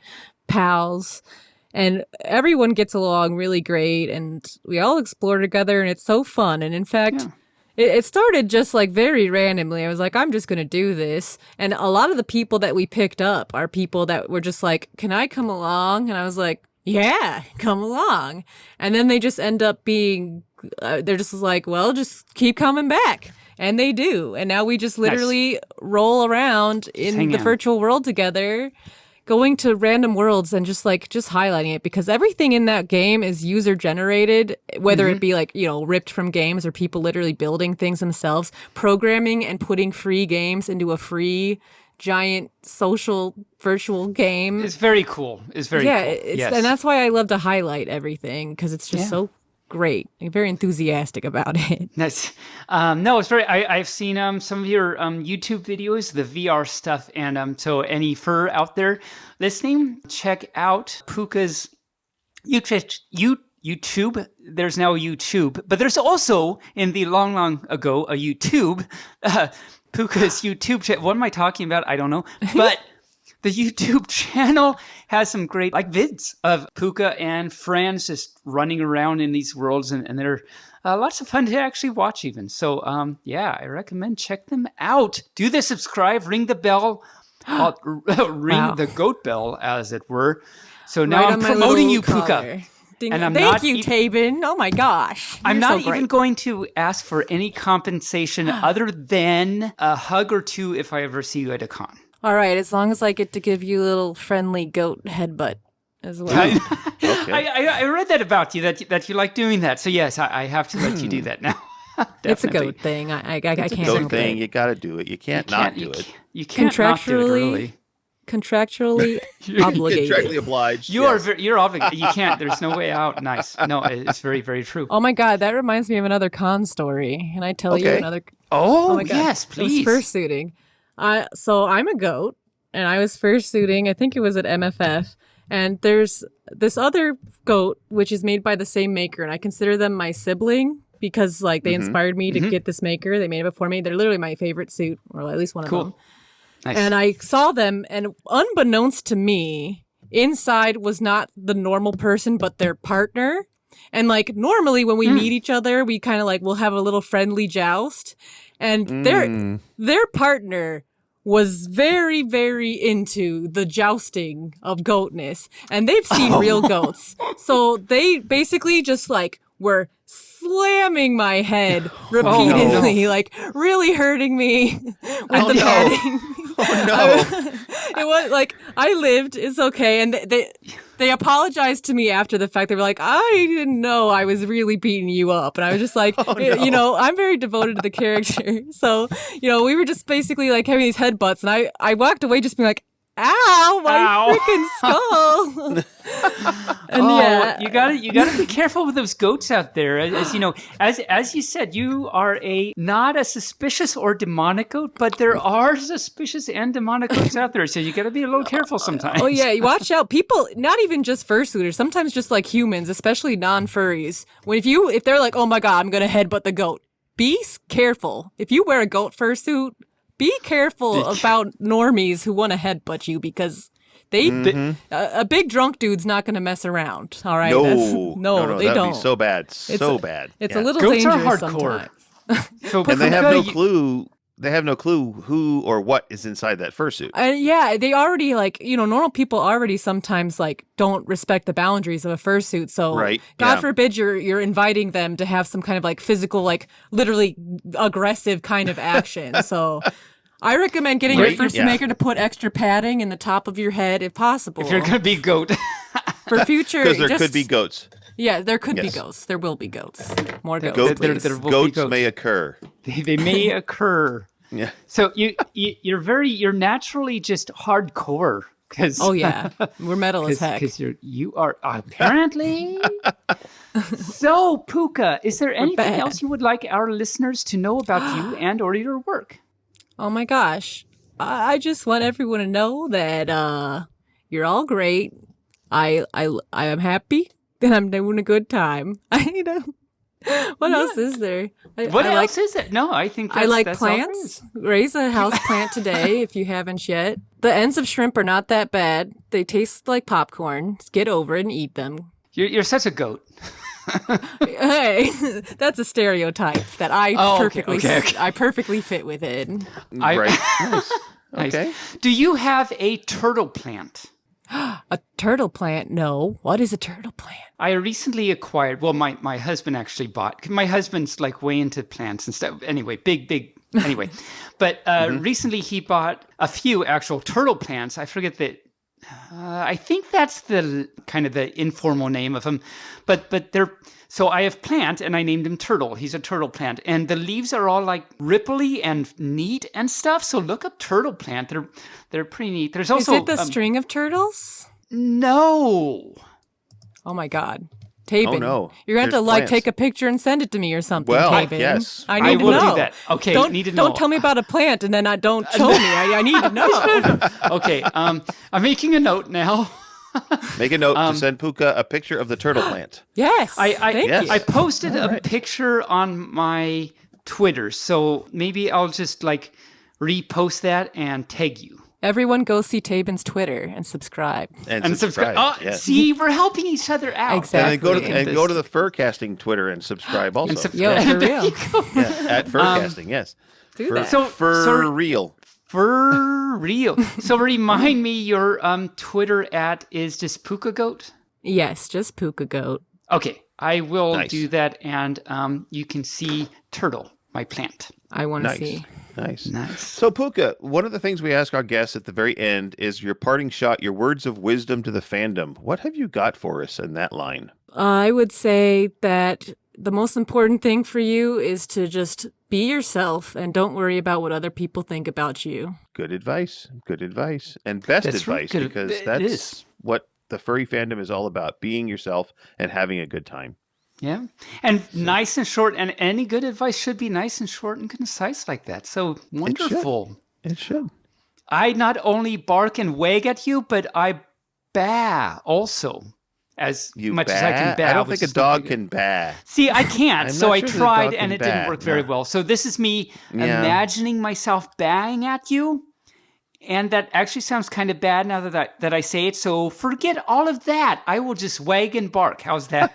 pals, and everyone gets along really great. And we all explore together, and it's so fun. And in fact. Yeah. It started just like very randomly. I was like, I'm just going to do this. And a lot of the people that we picked up are people that were just like, can I come along? And I was like, yeah, come along. And then they just end up being, they're just like, well, just keep coming back. And they do. And now we just literally roll around in hang the out. virtual world together, going to random worlds and just highlighting it, because everything in that game is user generated, whether it be ripped from games or people literally building things themselves, programming and putting free games into a free giant social virtual game. It's very cool. It's very cool. Yes. And that's why I love to highlight everything, because it's just so great. I'm very enthusiastic about it. Nice. No, it's very. I've seen some of your YouTube videos, the VR stuff, and so any fur out there listening, check out Pooka's YouTube. There's now a YouTube, but there's also in the long ago a YouTube. Pooka's YouTube channel. What am I talking about? I don't know, but. The YouTube channel has some great vids of Pooka and friends just running around in these worlds, and they're lots of fun to actually watch even. So yeah, I recommend check them out. Do the subscribe, ring the bell, ring the goat bell, as it were. So now Right I'm on my promoting you, little Pooka. collar. And I'm Thank not you, Tabin. Oh my gosh. I'm You're not so great. even going to ask for any compensation other than a hug or two if I ever see you at a con. All right, as long as I get to give you a little friendly goat headbutt as well. I read that about you, that you like doing that. So yes, I have to let you do that now. It's a Definitely. goat thing. I can't Goat help thing. it. You got to do it. You can't not do it. You can't not do it, really. Contractually obligated. Contractually obliged. You're obligated. You can't. There's no way out. Nice. No, it's very, very true. Oh my god, that reminds me of another con story. Can I tell you another? Oh, my god, yes, please. It was fursuiting. So I'm a goat, and I was fursuiting. I think it was at MFF, and there's this other goat which is made by the same maker, and I consider them my sibling because like they inspired me to get this maker. They made it before me. They're literally my favorite suit, or at least one of them. Nice. And I saw them, and unbeknownst to me, inside was not the normal person, but their partner. And like normally when we meet each other, we kind of like we'll have a little friendly joust. And their partner was very, very into the jousting of goatness. And they've seen real goats. So they basically just like were slamming my head repeatedly, like really hurting me with the petting. Oh no! It was like I lived. It's okay, and they apologized to me after the fact. They were like, "I didn't know I was really beating you up," and I was just like, you know, I'm very devoted to the character, so you know, we were just basically like having these headbutts, and I walked away just being like, "Ow, my freaking skull!" And you gotta be careful with those goats out there. As you know, as you said, you are not a suspicious or demonic goat, but there are suspicious and demonic goats out there. So you gotta be a little careful sometimes. Oh yeah, you watch out. People, not even just fursuiters, sometimes just like humans, especially non-furries. If they're like, "Oh my god, I'm gonna headbutt the goat," be careful. If you wear a goat fursuit, be careful about normies who want to headbutt you because a big drunk dude's not going to mess around. All right, No, they that'd don't. Be so bad, so bad. It's a little goats dangerous are hardcore. sometimes. And they have no clue. They have no clue who or what is inside that fursuit. Yeah, they already like, you know, normal people already sometimes like don't respect the boundaries of a fursuit. So God forbid you're inviting them to have some kind of like physical, like literally aggressive kind of action. So I recommend getting your fursuit maker to put extra padding in the top of your head if possible. If you're gonna be goat. For future, because there could be goats. Yeah, there could be ghosts. There will be goats. More ghosts. Goats may occur. They may occur. Yeah. So you're naturally just hardcore. Oh yeah, we're metal as heck. Because you are apparently. So Pooka, is there anything else you would like our listeners to know about you and or your work? Oh my gosh, I just want everyone to know that you're all great. I am happy. Then I'm doing a good time. What else is there? What else is it? No, I think I like that's plants. Raise a house plant today if you haven't yet. The ends of shrimp are not that bad. They taste like popcorn. Get over it and eat them. You're such a goat. Hey, that's a stereotype that I perfectly fit within. Right. Nice. Nice. Okay. Do you have a turtle plant? A turtle plant? No. What is a turtle plant? I recently acquired, well, my husband actually bought, my husband's like way into plants and stuff. Anyway, big, anyway. But recently he bought a few actual turtle plants. I forget that. I think that's the kind of the informal name of them. But they're, so I have plant and I named him Turtle. He's a turtle plant. And the leaves are all like ripply and neat and stuff. So look up turtle plant. They're pretty neat. There's also... Is it the string of turtles? No. Oh my God. Tabin. Oh no. You're going to have to like take a picture and send it to me or something, well, Tabin. Yes. I need to know. I will do that. Okay, need to know. Don't tell me about a plant and then don't show me. I need to know. Okay, I'm making a note now. Make a note to send Pooka a picture of the turtle plant. Yes. Thank you. I posted a picture on my Twitter, so maybe I'll just like repost that and tag you. Everyone go see Tabin's Twitter and subscribe. And subscribe. Oh, yes. see, we're helping each other out. Exactly. And then go to the Furcasting Twitter and subscribe also. Yo, for real. Yeah, at Furcasting, yes. Do that. For real. For real. So remind me, your Twitter at is just Pooka Goat? Yes, just Pooka Goat. Okay, I will Nice. do that, and you can see Turtle, my plant. I want to Nice. see. Nice. Nice. So, Pooka, one of the things we ask our guests at the very end is your parting shot, your words of wisdom to the fandom. What have you got for us in that line? I would say that the most important thing for you is to just be yourself and don't worry about what other people think about you. Good advice. Good advice. And best That's right. advice, Good- because it that's is. what the furry fandom is all about, being yourself and having a good time. Yeah. And nice and short, and any good advice should be nice and short and concise like that. So wonderful. It should. I not only bark and wag at you, but I baa also. As You much baa? as I can baa. I don't which think a is not dog very can baa. See, I can't. I'm So not I sure that a tried dog and can it didn't baa, work very no. well. So this is me Yeah. imagining myself baaing at you. And that actually sounds kind of bad now that I say it. So forget all of that. I will just wag and bark. How's that?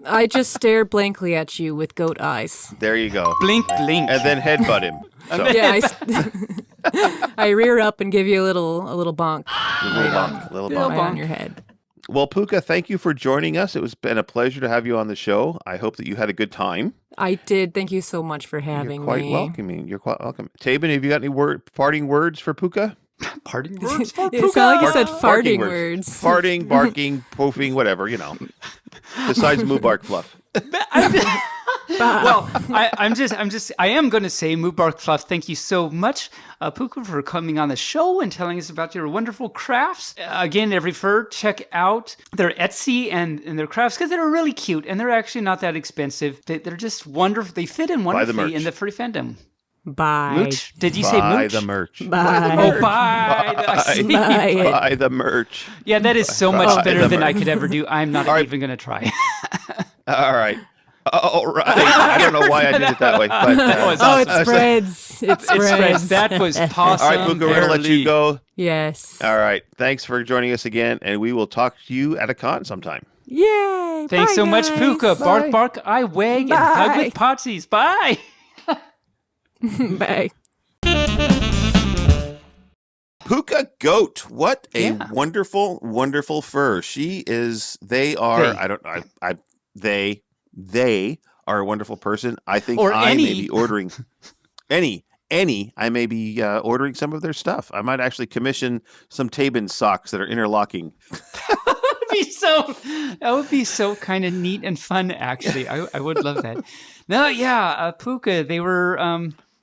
I just stare blankly at you with goat eyes. There you go. Blink, blink. And then headbutt him. So, Yeah, I rear up and give you a little bonk little bonk, little Little bonk. right on your head. Well, Pooka, thank you for joining us. It was been a pleasure to have you on the show. I hope that you had a good time. I did. Thank you so much for having You're quite me. welcoming. You're quite welcome. Tabin, have you got any parting words for Pooka? Parting words for It sounded like you said Barking farting words. Farting, barking, poofing, whatever, Besides Moobarkfluff. Well, I am going to say, Moobarkfluff, thank you so much, Pooka, for coming on the show and telling us about your wonderful crafts. Again, every fur, check out their Etsy and their crafts because they're really cute and they're actually not that expensive. They're just wonderful. They fit in wonderfully merch. in the furry fandom. Bye. Mooch? Did you say Buy mooch? the merch. Bye. Oh, bye. I see. Buy it. Buy the merch. Yeah, that is so Buy much the better than merch. I could ever do. I'm not All right. even going to try. All right. All right. I don't know why I did it that way. But, was Oh, it awesome. spreads. It It spreads. spreads. That was awesome. all right, Pooka, we're going to let you go. Yes. All right. Thanks for joining us again, and we will talk to you at a con sometime. Yay. Thanks Bye, so much, guys. Pooka. Bark, bark, I wag, and hug Bye. with Potsies. Bye. Bye. Pooka Goat. What a Yeah. wonderful, wonderful fur. They are a wonderful person. I think Or I any. may be ordering I may be ordering some of their stuff. I might actually commission some Tabin socks that are interlocking. That would be so kind of neat and fun, actually. I would love that. No, yeah, Pooka, they were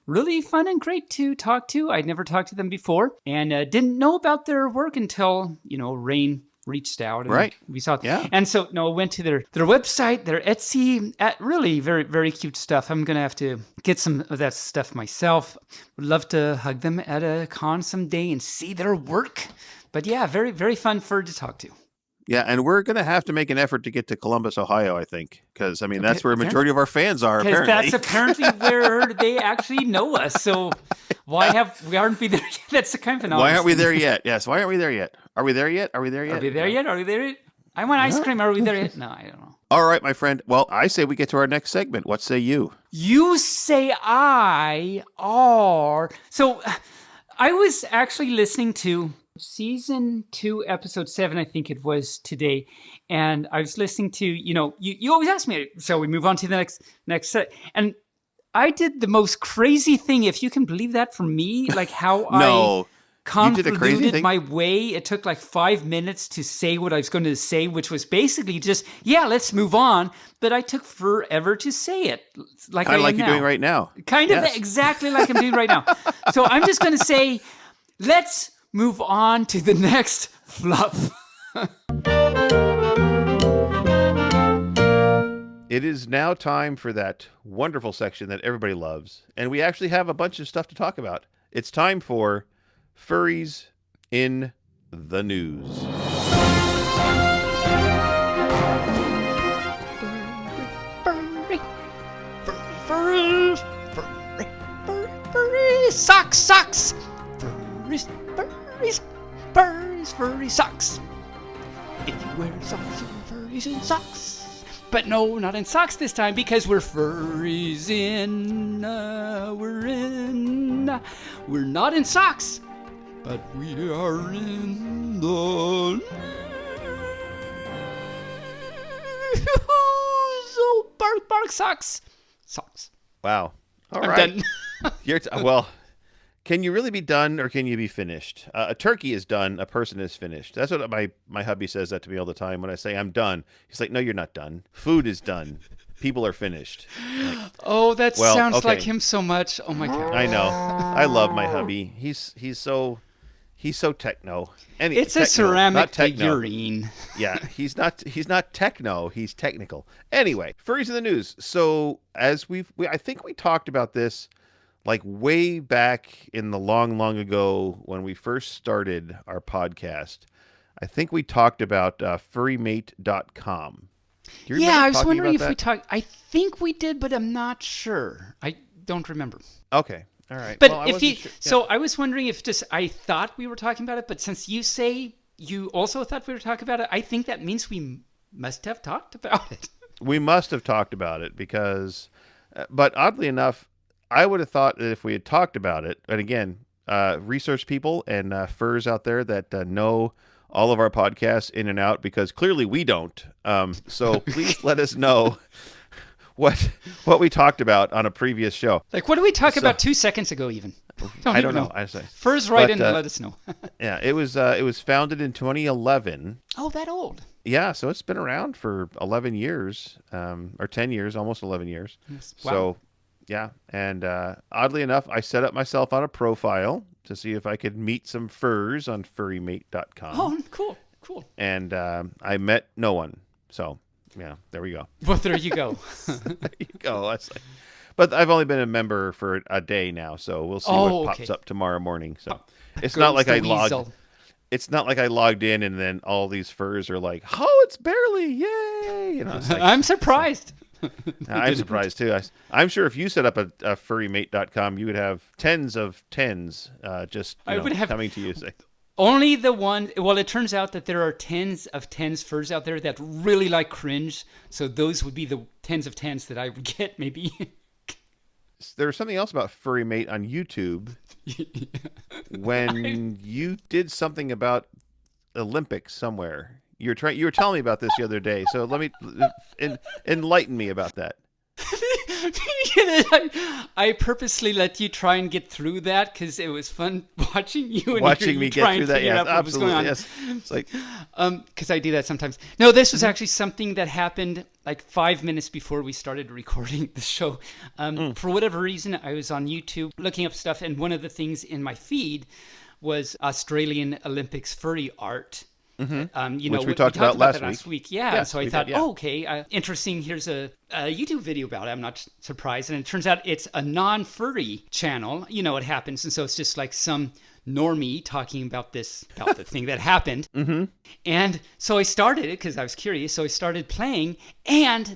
really fun and great to talk to. I'd never talked to them before and didn't know about their work until, Rain reached out. And Right. We saw it. Yeah. And so, I went to their website, their Etsy, really very, very cute stuff. I'm going to have to get some of that stuff myself. Would love to hug them at a con someday and see their work. But yeah, very, very fun fur to talk to. Yeah, and we're going to have to make an effort to get to Columbus, Ohio, I think, because, that's where a Okay. majority of our fans are, Because apparently. that's apparently where they actually know us. So why aren't we there yet? That's the kind of an Why aren't we honest there yet? Yes, why aren't we there yet? Are we there yet? Are we there thing. yet? Are we there yet? Are we there yet? I want ice cream. Are we there yet? No, I don't know. All right, my friend. Well, I say we get to our next segment. What say you? You say I are. So I was actually listening to season 2, episode 7, I think it was today. And I was listening to, you always ask me, so we move on to the next set. And I did the most crazy thing, if you can believe that, for me, like how No. You did a crazy convoluted thing? my way. It took like 5 minutes to say what I was going to say, which was basically just, let's move on. But I took forever to say it. Like Kind I of like am you're now. doing right now. Kind of Yes. exactly like I'm doing right now. So I'm just going to say, let's move on to the next fluff. It is now time for that wonderful section that everybody loves. And we actually have a bunch of stuff to talk about. It's time for Furries in the News. Socks. furry socks. If you wear socks, you're furries in socks. But no, not in socks this time, because we're furries in, we're not in socks, but we are in the so bark socks. Wow. All I'm right. done. Well, can you really be done or can you be finished? A turkey is done. A person is finished. That's what my hubby says that to me all the time when I say I'm done. He's like, no, you're not done. Food is done. People are finished. Like, Oh, that well, sounds okay. like him so much. Oh my god. I know. I love my hubby. He's so techno. It's techno, a ceramic not techno. figurine. Yeah, he's not techno. He's technical. Anyway, furries in the news. So as I think we talked about this like way back in the long ago when we first started our podcast. I think we talked about furrymate.com. Do you Yeah, I remember was talking wondering about if we that? talked. I think we did, but I'm not sure. I don't remember. Okay. All right. But Well, I if wasn't you, sure. Yeah. so I was wondering if just I thought we were talking about it, but since you say you also thought we were talking about it, I think that means we must have talked about it. We must have talked about it because, but oddly enough, I would have thought that if we had talked about it, and again, research people and furs out there that know all of our podcasts in and out, because clearly we don't. So please let us know what we talked about on a previous show. Like, what did we talk about 2 seconds ago? Even I even don't know. I say, First, write but, in and let us know. yeah, it was founded in 2011. Oh, that old. Yeah, so it's been around for 11 years, or 10 years, almost 11 years. Yes. So, Wow. yeah, and oddly enough, I set up myself on a profile to see if I could meet some furs on furrymate.com. Oh, cool. And I met no one. So, yeah, there we go. Well, there you go. There you go. That's like, but I've only been a member for a day now, so we'll see what pops up tomorrow morning. So it's not like I logged. It's not like I logged in and then all these furs are like, oh, it's barely, yay! You know, it's like, I'm surprised. I'm surprised too. I'm sure if you set up a furrymate.com, you would have tens of tens just would have coming to you. Say, only the one. Well, it turns out that there are tens of tens furs out there that really like cringe. So those would be the tens of tens that I would get, maybe. there was something else about Furry Mate on YouTube when you did something about Olympics somewhere. You were telling me about this the other day. So let me enlighten me about that. I purposely let you try and get through that because it was fun watching you and watching me get through that. Yeah, Yes, absolutely. Yes, it's like because I do that sometimes. No, this was actually something that happened like 5 minutes before we started recording the show. For whatever reason, I was on YouTube looking up stuff, and one of the things in my feed was Australian Olympics furry art. which we talked about last week. Yeah. Yes, So I we thought, did, yeah. okay, interesting. Here's a YouTube video about it. I'm not surprised. And it turns out it's a non-furry channel. You know what happens. And so it's just like some normie talking about the thing that happened. Mm-hmm. And so I started it because I was curious. So I started playing, and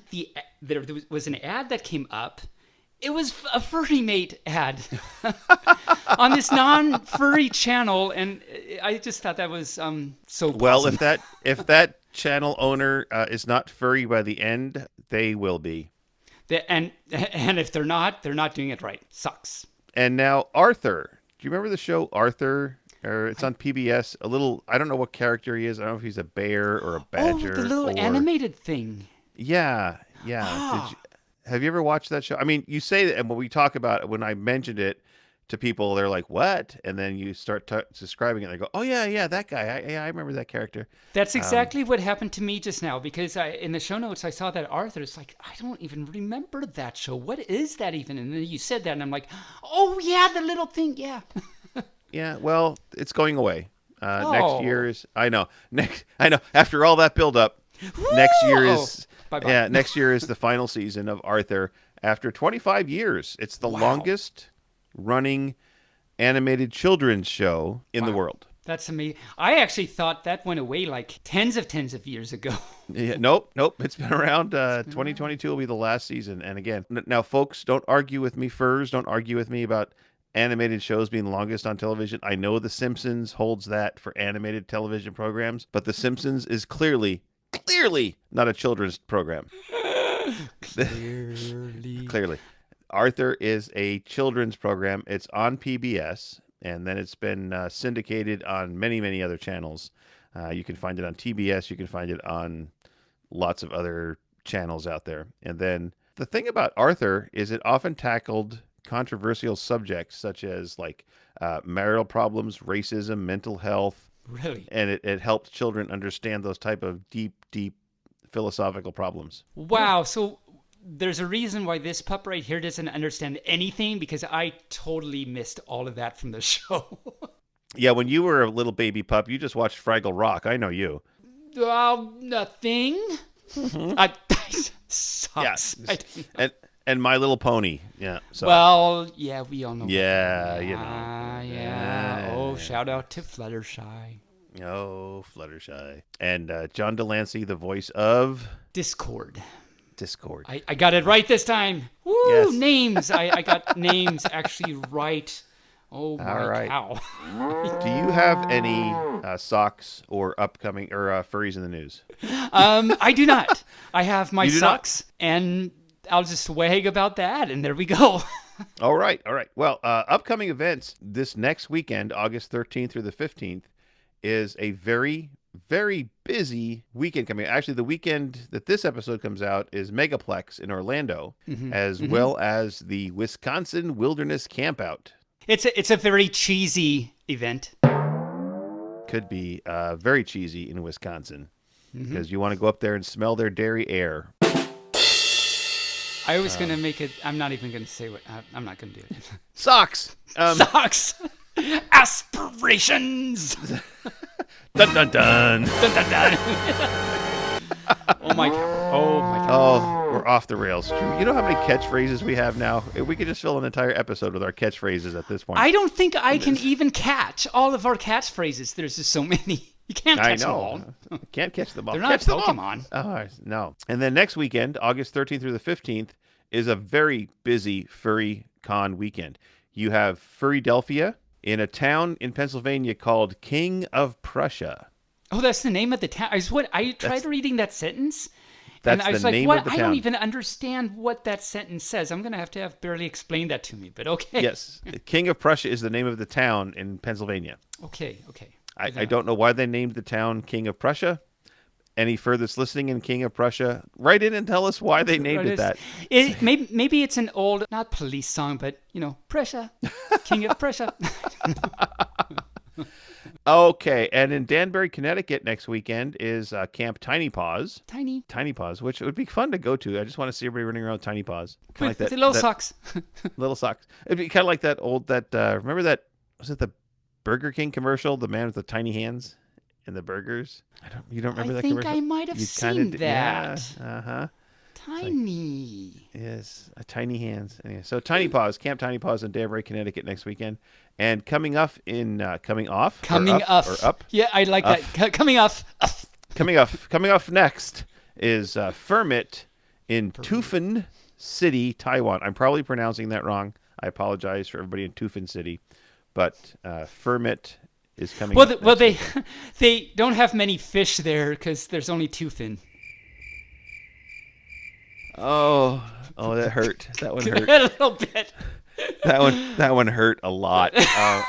there was an ad that came up. It was a Furry Mate ad on this non-furry channel, and I just thought that was so well. awesome. If that channel owner is not furry by the end, they will be. And if they're not doing it right. Sucks. And now Arthur. Do you remember the show Arthur? Or it's on PBS. I don't know what character he is. I don't know if he's a bear or a badger. Oh, the little animated thing. Yeah. Ah. Have you ever watched that show? I mean, you say that, and when we talk about it, when I mentioned it to people, they're like, "What?" And then you start describing it, and they go, "Oh yeah, that guy. I remember that character." That's exactly what happened to me just now, because in the show notes I saw that Arthur. It's like, I don't even remember that show. What is that even? And then you said that, and I'm like, oh yeah, the little thing, yeah. Yeah, well, it's going away. Oh. Next year is. I know. After all that build up, next year is. Bye-bye. Yeah, next year is the final season of Arthur after 25 years. It's the longest running animated children's show in the world. That's amazing. I actually thought that went away like tens of years ago. Yeah, nope. It's been around. 2022 will be the last season. And again, now folks, don't argue with me, furs. Don't argue with me about animated shows being longest on television. I know The Simpsons holds that for animated television programs, but The Simpsons is clearly not a children's program. Clearly. Arthur is a children's program. It's on PBS, and then it's been syndicated on many, many other channels. You can find it on TBS. You can find it on lots of other channels out there. And then the thing about Arthur is it often tackled controversial subjects such as like marital problems, racism, mental health. Really? And it helped children understand those type of deep philosophical problems. Wow. So there's a reason why this pup right here doesn't understand anything, because I totally missed all of that from the show. Yeah, when you were a little baby pup, you just watched Fraggle Rock. I know you. Nothing. Sucks. Yeah, and My Little Pony. Yeah. So. Well, yeah, we all know. Yeah, you know. Yeah. Oh, shout out to Fluttershy. Oh, Fluttershy. And John Delancey, the voice of Discord. I got it right this time. Woo! Yes. Names. I got names actually right. Oh my cow. Do you have any socks or upcoming or furries in the news? I do not. I have my socks, and I'll just wag about that, and there we go. All right. Well, upcoming events this next weekend, August 13th through the 15th, is a very, very busy weekend coming. Actually, the weekend that this episode comes out is Megaplex in Orlando, as well as the Wisconsin Wilderness Campout. It's a very cheesy event. Could be very cheesy in Wisconsin, because you want to go up there and smell their dairy air. I was going to make it. I'm not even going to say what. I'm not going to do it. Socks! Socks! Aspirations! Dun dun dun! Dun, dun, dun. Oh my god. Oh, we're off the rails. You know how many catchphrases we have now? We could just fill an entire episode with our catchphrases at this point. I don't think I can even catch all of our catchphrases. There's just so many. You can't catch them all. Can't catch them all. They're not catch Pokemon. Oh, no. And then next weekend, August 13th through the 15th, is a very busy furry con weekend. You have Furrydelphia in a town in Pennsylvania called King of Prussia. Oh, that's the name of the town. I tried reading that sentence, and I was the like, name "What? of the I town. don't even understand what that sentence says." I'm gonna have to have Barely explain that to me. But okay. Yes, King of Prussia is the name of the town in Pennsylvania. Okay. I don't know why they named the town King of Prussia. Any furthest listening in King of Prussia, write in and tell us why they named it that. Maybe it's an old, not police song, but, Prussia, King of Prussia. Okay, and in Danbury, Connecticut next weekend is Camp Tiny Paws. Tiny Paws, which would be fun to go to. I just want to see everybody running around with tiny paws. With the little socks. Little socks. It'd be kind of like that old, remember that, was it the Burger King commercial, the man with the tiny hands in the burgers? You don't remember that commercial? I think I might have seen that. Yeah, Tiny. Yes, tiny hands. Anyway, so Tiny Paws, Camp Tiny Paws in Danbury, Connecticut next weekend. And coming off. Yeah, I like that. Coming off next is Fermit in Tufin City, Taiwan. I'm probably pronouncing that wrong. I apologize for everybody in Tufin City, but Fermit is coming. Well, they don't have many fish there because there's only Tufin. Oh, that hurt. That one hurt a little bit. That one hurt a lot.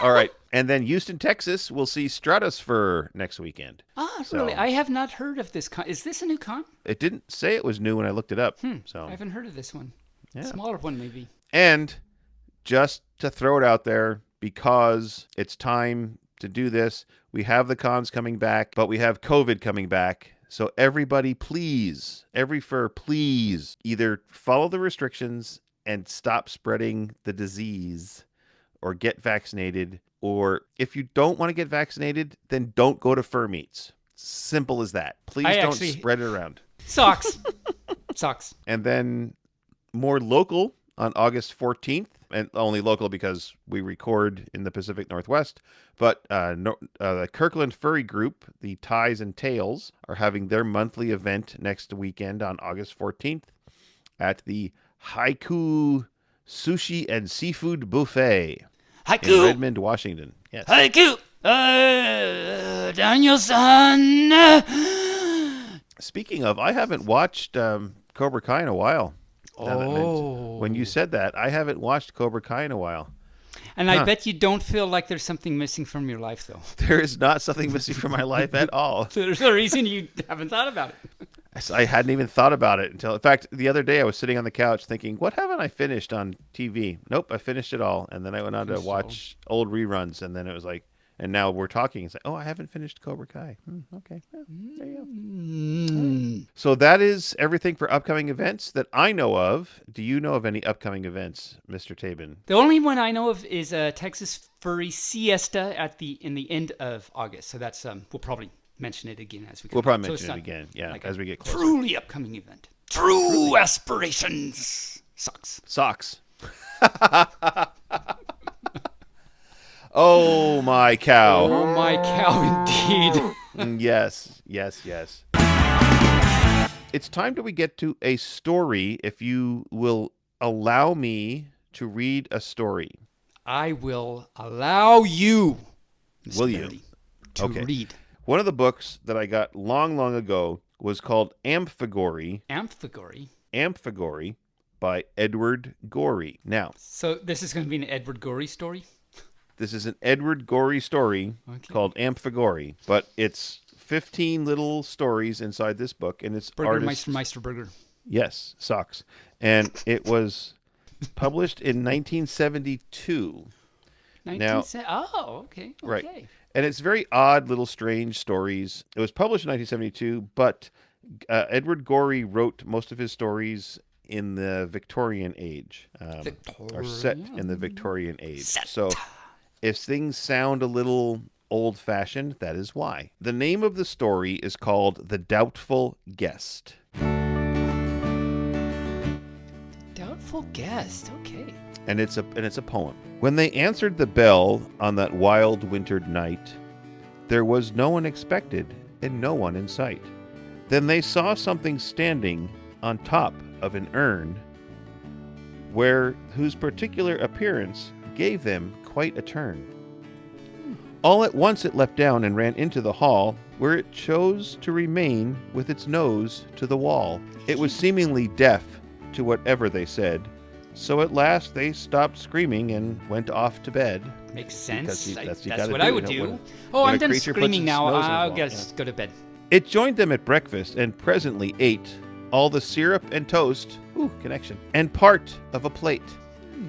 All right, and then Houston, Texas, we'll see Stratosphere next weekend. Really? I have not heard of this con. Is this a new con? It didn't say it was new when I looked it up. So I haven't heard of this one. Yeah. Smaller one, maybe. And just to throw it out there, because it's time to do this, we have the cons coming back, but we have COVID coming back. So everybody, please, every fur, please, either follow the restrictions and stop spreading the disease, or get vaccinated. Or if you don't want to get vaccinated, then don't go to fur meets. Simple as that. Please don't spread it around. Socks. And then more local on August 14th, and only local because we record in the Pacific Northwest, but the Kirkland Furry Group, the Ties and Tails, are having their monthly event next weekend on August 14th at the Haiku Sushi and Seafood Buffet. Haiku. Redmond, Washington. Yes. Haiku. Daniel-san. Speaking of, I haven't watched Cobra Kai in a while. When you said that, I haven't watched Cobra Kai in a while. And I bet you don't feel like there's something missing from your life, though. There is not something missing from my life at all. So there's a reason you haven't thought about it. I hadn't even thought about it until, in fact, the other day I was sitting on the couch thinking, what haven't I finished on TV? Nope, I finished it all. And then I went on to watch old reruns, and then it was like, and now we're talking. It's like, oh, I haven't finished Cobra Kai. Okay, well, there you go. So that is everything for upcoming events that I know of. Do you know of any upcoming events, Mr. Tabin? The only one I know of is Texas Furry Siesta in the end of August. So that's we'll probably mention it again as we go. We'll probably mention it again, as we get closer. Truly upcoming event. True aspirations. Socks. Oh, my cow. Oh, my cow, indeed. Yes. It's time that we get to a story, if you will allow me to read a story. I will allow you, Mr. Will you? Barry, to read. One of the books that I got long, long ago was called Amphigory by Edward Gorey. Now, so this is going to be an Edward Gorey story? This is an Edward Gorey story called Amphigory, but it's 15 little stories inside this book, and it's Meisterburger. Yes, socks. And it was published in 1972. Okay. Right. And it's very odd, little strange stories. It was published in 1972, but Edward Gorey wrote most of his stories in the Victorian age, or set in the Victorian age. So if things sound a little old-fashioned, that is why. The name of the story is called The Doubtful Guest. Doubtful Guest, okay. And it's a poem. When they answered the bell on that wild wintered night, there was no one expected and no one in sight. Then they saw something standing on top of an urn, whose particular appearance gave them quite a turn. All at once it leapt down and ran into the hall, where it chose to remain with its nose to the wall. It was seemingly deaf to whatever they said, so at last they stopped screaming and went off to bed. Makes sense. That's what I would do. I'm done screaming now. I'll just go to bed. It joined them at breakfast and presently ate all the syrup and toast, and part of a plate.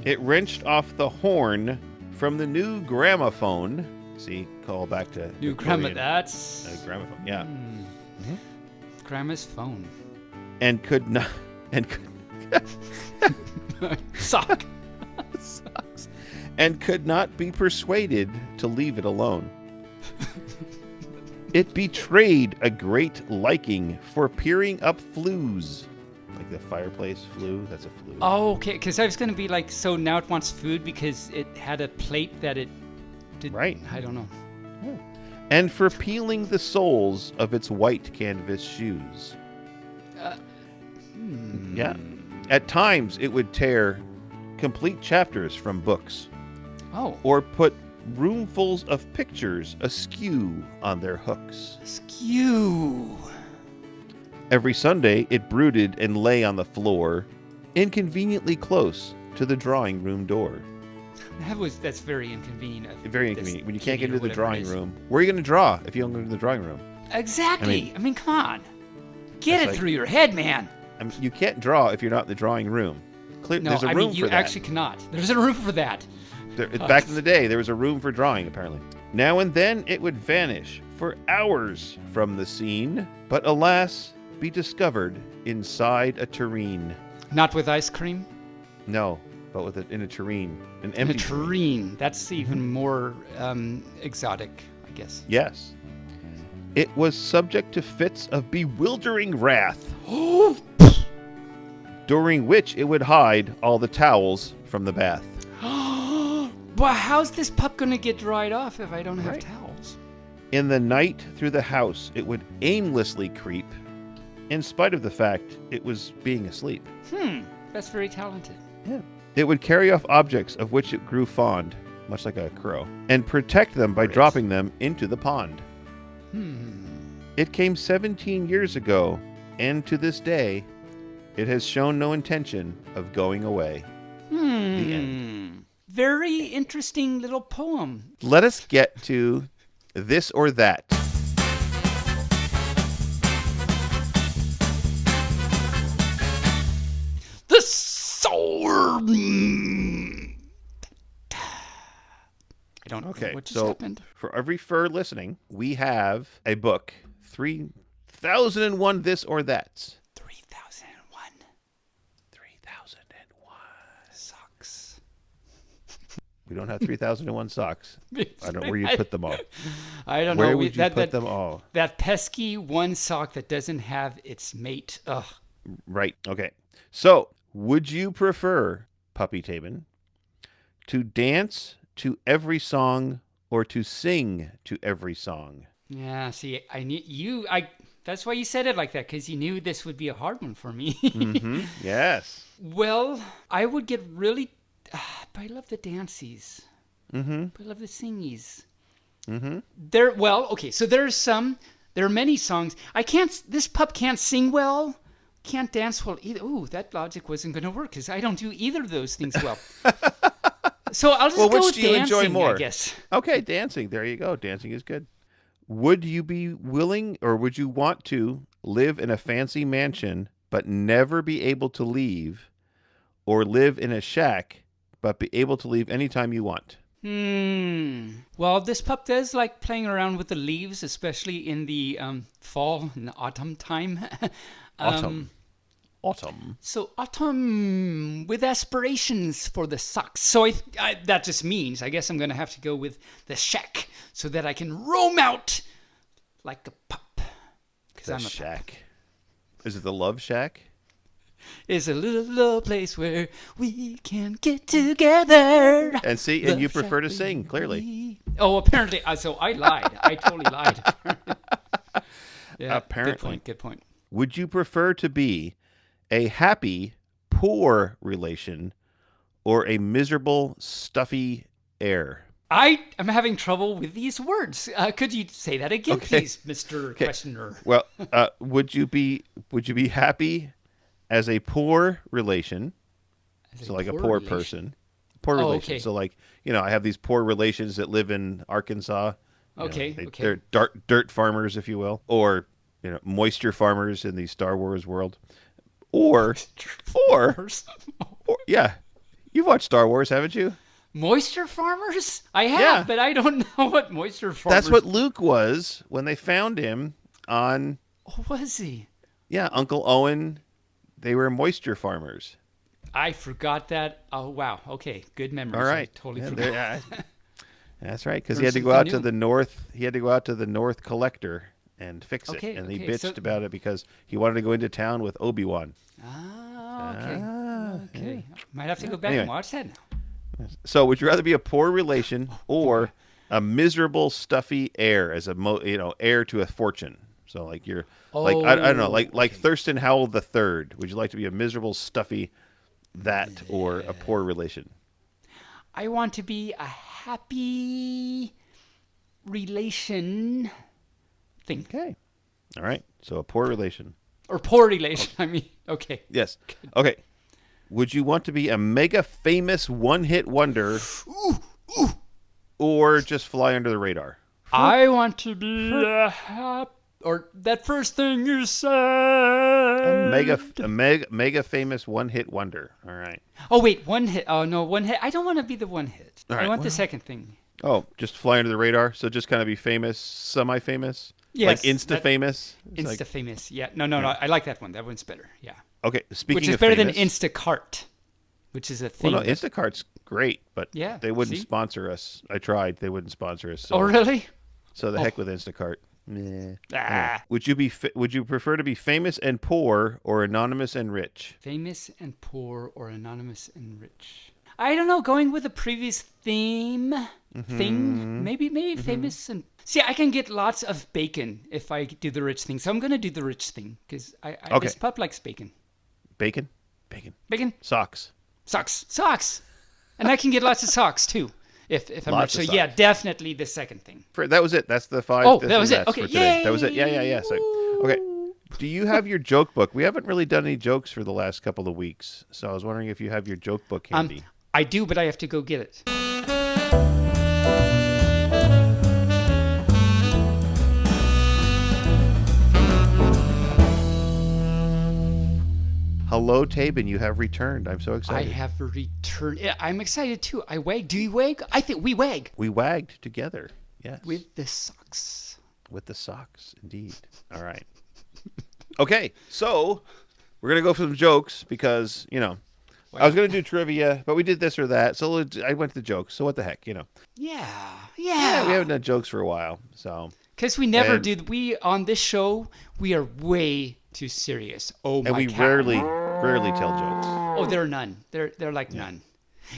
It wrenched off the horn from the new gramophone. See, call back to new gramophone. That's gramophone. Yeah. Grandma's phone. And could not. Sock. Socks. And could not be persuaded to leave it alone. It betrayed a great liking for peering up flues. Like the fireplace flue, that's a flue. Oh, okay, because I was going to be like, so now it wants food because it had a plate that it did. Right. I don't know. Yeah. And for peeling the soles of its white canvas shoes. Yeah. At times, it would tear complete chapters from books. Oh. Or put roomfuls of pictures askew on their hooks. Askew. Every Sunday, it brooded and lay on the floor, inconveniently close to the drawing room door. That's very inconvenient. Very inconvenient. When you can't get into the drawing room, where are you going to draw if you don't go to the drawing room? Exactly. I mean come on. Get it through your head, man. I mean, you can't draw if you're not in the drawing room. There's a room for that. You actually cannot. There's a room for that. Back in the day, there was a room for drawing, apparently. Now and then, it would vanish for hours from the scene, but alas, be discovered inside a tureen. Not with ice cream? No, but in a tureen. An empty in a tureen. That's even more exotic, I guess. Yes. It was subject to fits of bewildering wrath, during which it would hide all the towels from the bath. Well, how's this pup going to get dried off if I don't have towels? In the night through the house, it would aimlessly creep, in spite of the fact it was being asleep. That's very talented. Yeah. It would carry off objects of which it grew fond, much like a crow, and protect them by dropping them into the pond. It came 17 years ago, and to this day, it has shown no intention of going away. The end. Very interesting little poem. Let us get to this or that. The sour. I don't know what just happened. For every fur listening, we have a book, 3001 This or That's. 3001. 3001 Socks. We don't have 3001 socks. I don't know where you put them all. I don't know. Where would you put them all? That pesky one sock that doesn't have its mate. Ugh. Right. Okay. So, would you prefer, Puppy Tabin, to dance to every song or to sing to every song? Yeah, see, I knew you. That's why you said it like that, because you knew this would be a hard one for me. Yes. Well, I would get really. But I love the dancies. But I love the singies. Okay, so there are many songs. This pup can't sing well, can't dance well either. Ooh, that logic wasn't going to work, because I don't do either of those things well. So I'll just go which with do you dancing, enjoy more? I guess. Okay, dancing. There you go. Dancing is good. Would you be willing, or would you want to live in a fancy mansion but never be able to leave, or live in a shack but be able to leave anytime you want? Well, this pup does like playing around with the leaves, especially in the fall and autumn time. Autumn. So autumn with aspirations for the socks. So that just means I guess I'm going to have to go with the shack so that I can roam out like a pup. Because I'm a shack. Is it the love shack? It's a little place where we can get together. And see, and you prefer to sing, clearly. Oh, apparently. So I lied. I totally lied. Yeah, apparently. Good point. Would you prefer to be a happy, poor relation or a miserable, stuffy heir? I am having trouble with these words. Could you say that again, please, Mr. Questioner? Well, would you be happy as a poor relation? So like a poor person. Poor relation. Okay. So like, I have these poor relations that live in Arkansas. They're dirt farmers, if you will, or moisture farmers in the Star Wars world. Or yeah, you've watched Star Wars, haven't you? Moisture farmers? I have, but I don't know what moisture farmers. That's what Luke was when they found him on. Oh, was he? Yeah, Uncle Owen. They were moisture farmers. I forgot that. Oh wow. Okay, good memories. All right, I totally forgot. That's right, because he had to go out to the north. He had to go out to the North Collector and fix it, and he bitched about it because he wanted to go into town with Obi-Wan. Okay. Might have to go back and watch that now. So, would you rather be a poor relation or a miserable, stuffy heir as a heir to a fortune? So, like you're I don't know, like Thurston Howell III. Would you like to be a miserable, stuffy or a poor relation? I want to be a happy relation thing. Okay. All right. So a poor relation. Or poor relation. I mean, okay. Yes. Okay. Would you want to be a mega famous one-hit wonder or just fly under the radar? I want to be or that first thing you said. A mega famous one-hit wonder. All right. Oh, wait. One hit. Oh, no. One hit. I don't want to be the one hit. All right, I want the second thing. Oh, just fly under the radar? So just kind of be famous, semi-famous? Yes. Like Insta-famous? Insta-famous. Yeah. No. I like that one. That one's better. Yeah. Okay. Speaking of which is better famous, than Instacart, which is a thing. Well, no, Instacart's great, but yeah, they wouldn't sponsor us. I tried. They wouldn't sponsor us. So, oh, really? So the heck with Instacart. Nah. Anyway, would you prefer to be famous and poor or anonymous and rich? Famous and poor or anonymous and rich? I don't know. Going with the previous thing. Maybe famous and... See, I can get lots of bacon if I do the rich thing. So I'm going to do the rich thing because this pup likes bacon. Bacon? Bacon? Socks. And I can get lots of socks too. If I'm right. Lots So of yeah, socks. definitely the second thing. That was it. That's the 5. Oh, this that and was it. that's Okay, for today. yay! That was it. Yeah. So, okay. Do you have your joke book? We haven't really done any jokes for the last couple of weeks, so I was wondering if you have your joke book handy. I do, but I have to go get it. Hello, Tabin. You have returned. I'm so I excited. have returned. Yeah, I'm excited too. I wag. Do you wag? I think we wag. We wagged together. Yes. With the socks. With the socks, indeed. All right. Okay, so we're going to go for some jokes because, I was going to do trivia, but we did this or that. So I went to the jokes. So what the heck, Yeah. we haven't done jokes for a while. So Because we never do. We on this show, we are way too serious. Oh my! And we cow. rarely tell jokes. Oh, there are none. They're like none.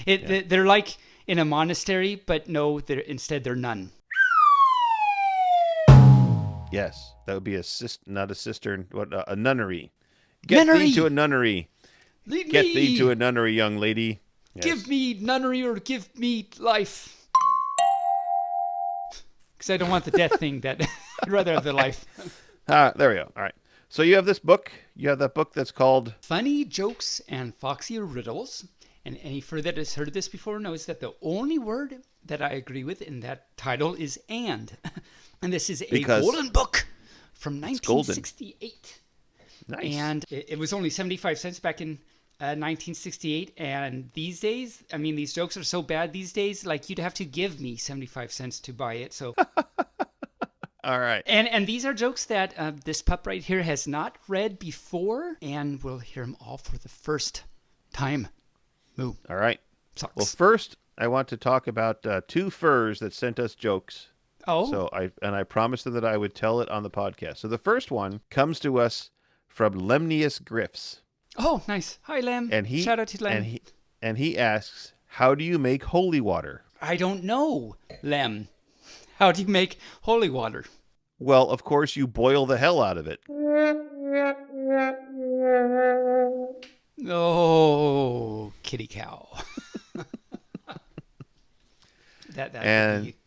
They're like in a monastery, but no, instead they're none. Yes, that would be not a cistern, but a nunnery. Get thee to a nunnery. Get thee to a nunnery, young lady. Yes. Give me nunnery or give me life. Because I don't want the death thing. I'd rather have the life. There we go. All right. So you have this book. You have that book that's called Funny Jokes and Foxy Riddles. And any further that has heard this before knows that the only word that I agree with in that title is and. And this is a golden book from 1968. Nice. And it was only 75 cents back in 1968. And these days, I mean, these jokes are so bad these days, like you'd have to give me 75 cents to buy it. So, all right. And these are jokes that this pup right here has not read before. And we'll hear them all for the first time. Moo. All right. Socks. Well, first, I want to talk about 2 furs that sent us jokes. Oh. So I promised them that I would tell it on the podcast. So the first one comes to us from Lemnius Griffs. Oh, nice. Hi, Lem. Shout out to Lem. And he asks, how do you make holy water? I don't know, Lem. How do you make holy water? Well, of course, you boil the hell out of it. Oh, kitty cow. that and could be,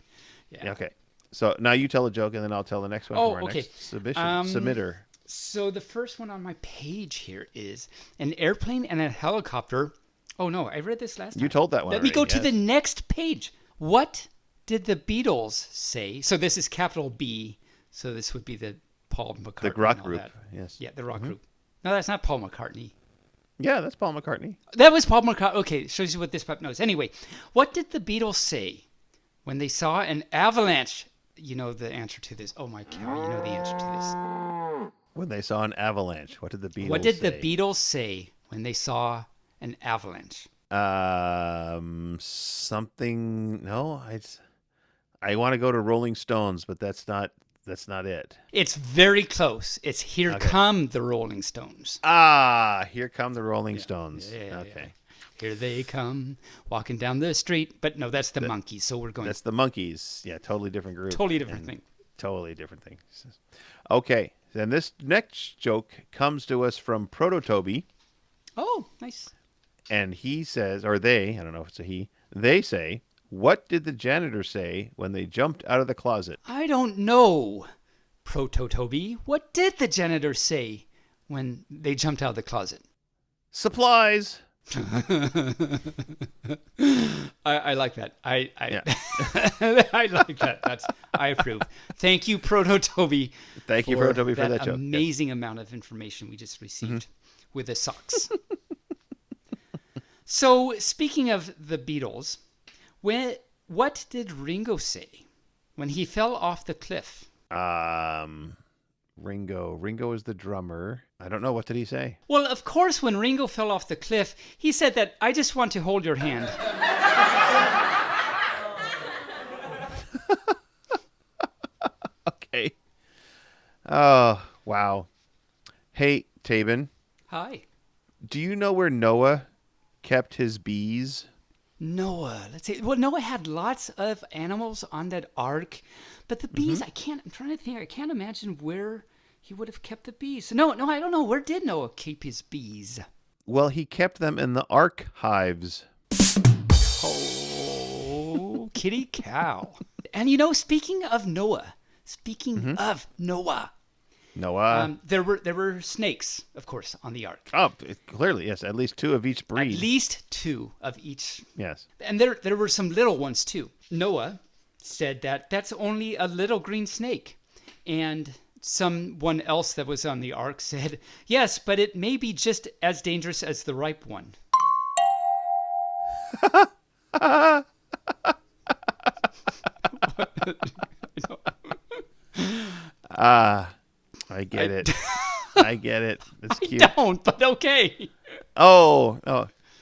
yeah. Okay. So now you tell a joke, and then I'll tell the next one from our okay. next submitter. So the first one on my page here is an airplane and a helicopter. Oh, no, I read this last time. You told that one Let me go already, to the next page. What did the Beatles say? So this is capital B. So this would be the Paul McCartney. The rock group, yes. Yeah, the rock group. No, that's not Paul McCartney. Yeah, that's Paul McCartney. That was Paul McCartney. Okay, shows you what this pup knows. Anyway, what did the Beatles say when they saw an avalanche? You know the answer to this. Oh my cow, you know the answer to this. When they saw an avalanche, what did the Beatles say? What did the Beatles say when they saw an avalanche? Something. No, I want to go to Rolling Stones, but that's not it. It's very close. It's Here Come the Rolling Stones. Here come the Rolling Stones. Yeah, okay. Yeah. Here they come, walking down the street. But no, that's the Monkees. So we're going. That's the Monkees. Yeah, totally different group. Totally different thing. Totally different thing. Okay, then this next joke comes to us from Prototoby. Oh, nice. And he says, or they, I don't know if it's a he, they say, what did the janitor say when they jumped out of the closet? I don't know, Prototoby. What did the janitor say when they jumped out of the closet? Supplies. I like that. I Yeah. I like that. I approve. Thank you, Prototoby. Thank you, Prototoby, for that joke. Amazing amount of information we just received with the socks. So, speaking of the Beatles, what did Ringo say when he fell off the cliff? Ringo is the drummer. I don't know. What did he say? Well, of course, when Ringo fell off the cliff, he said that, I just want to hold your hand. Okay. Oh, wow. Hey, Tabin. Hi. Do you know where Noah kept his bees? Noah. Let's see. Well, Noah had lots of animals on that ark, but the bees, I'm trying to think. I can't imagine where he would have kept the bees. No, I don't know. Where did Noah keep his bees? Well, he kept them in the ark hives. kitty cow. And speaking of Noah, Noah. there were snakes, of course, on the ark. Oh, clearly, yes. At least 2 of each breed. At least 2 of each. Yes. And there were some little ones too. Noah said that's only a little green snake. And someone else that was on the ark said, yes, but it may be just as dangerous as the ripe one. I get it. I get it. It's cute. I don't, but okay. Oh,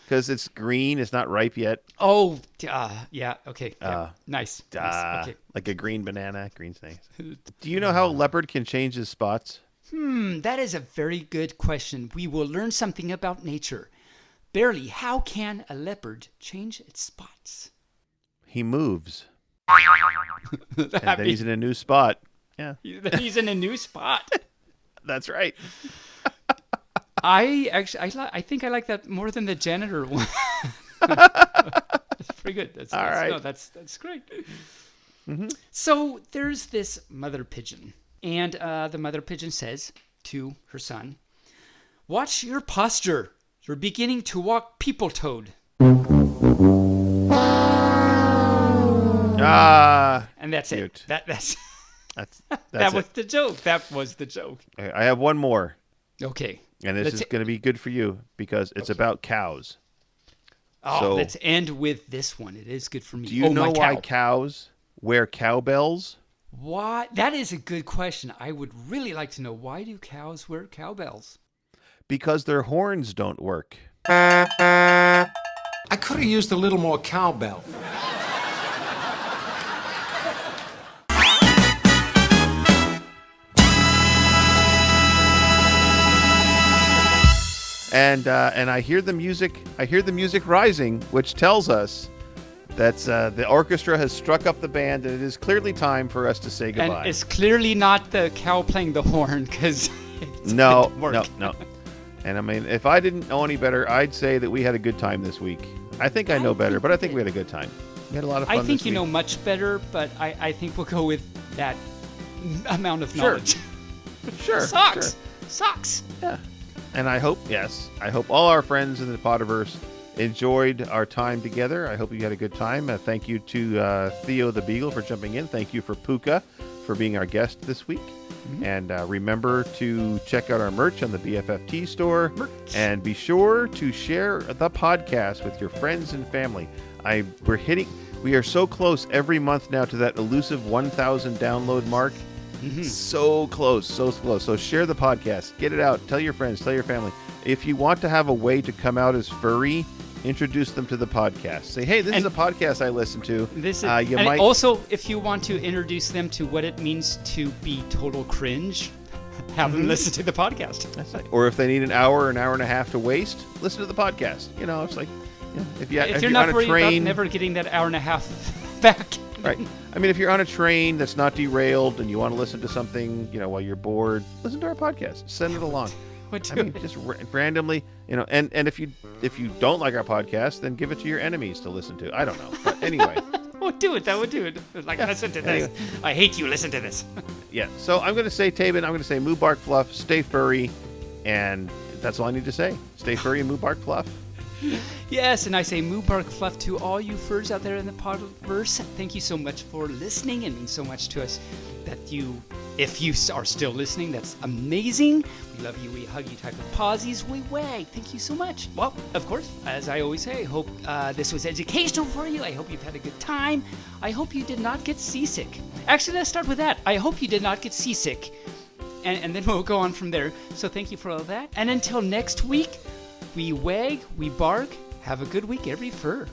because it's green. It's not ripe yet. Oh, yeah. Okay. Yeah. Nice. Okay. Like a green banana, green snakes. Do you know how a leopard can change his spots? That is a very good question. We will learn something about nature. Barely, how can a leopard change its spots? He moves. And then he's in a new spot. Yeah. He's in a new spot. That's right. I think I like that more than the janitor one. That's pretty good. That's right. No, that's great. Mm-hmm. So there's this mother pigeon, and the mother pigeon says to her son, "Watch your posture. You're beginning to walk people-toed." And that's cute. It. That's that was the joke. That was the joke. I have one more. Okay. And this is going to be good for you because it's about cows. Oh, so, let's end with this one. It is good for me. Do you know why cows wear cowbells? What? That is a good question. I would really like to know, why do cows wear cowbells? Because their horns don't work. I could have used a little more cowbell. And I hear the music. I hear the music rising, which tells us that the orchestra has struck up the band, and it is clearly time for us to say goodbye. And it's clearly not the cow playing the horn, because no. And I mean, if I didn't know any better, I'd say that we had a good time this week. I think I know better, but I think we had a good time. We had a lot of fun. I think this you week. know much better, but I think we'll go with that amount of knowledge. Sure. Sucks. Yeah. And I hope all our friends in the Podiverse enjoyed our time together. I hope you had a good time. Thank you to Theo the Beagle for jumping in. Thank you for Pooka for being our guest this week. Mm-hmm. And remember to check out our merch on the BFFT store. And be sure to share the podcast with your friends and family. We are so close every month now to that elusive 1,000 download mark. Mm-hmm. So close. So share the podcast. Get it out. Tell your friends. Tell your family. If you want to have a way to come out as furry, introduce them to the podcast. Say, hey, this is a podcast I listen to. Also, if you want to introduce them to what it means to be total cringe, have them listen to the podcast. That's right. Or if they need an hour and a half to waste, listen to the podcast. It's like, if you're not worried about never getting that hour and a half back. Right. I mean, if you're on a train that's not derailed and you want to listen to something, while you're bored, listen to our podcast. Send it along. Just randomly, and if you don't like our podcast, then give it to your enemies to listen to. I don't know. But anyway. That would do it. Listen to this. I hate you. Listen to this. Yeah. So I'm going to say, Tabin, I'm going to say Moobarkfluff, stay furry. And that's all I need to say. Stay furry and Moobarkfluff. Yes, and I say Moobarkfluff to all you furs out there in the Podiverse. Thank you so much for listening. It means so much to us that if you are still listening, that's amazing. We love you, we hug you, type of pauses, we wag. Thank you so much. Well, of course, as I always say, I hope this was educational for you. I hope you've had a good time. I hope you did not get seasick. Actually, let's start with that. I hope you did not get seasick. And then we'll go on from there. So thank you for all that. And until next week, we wag, we bark. Have a good week, every fur.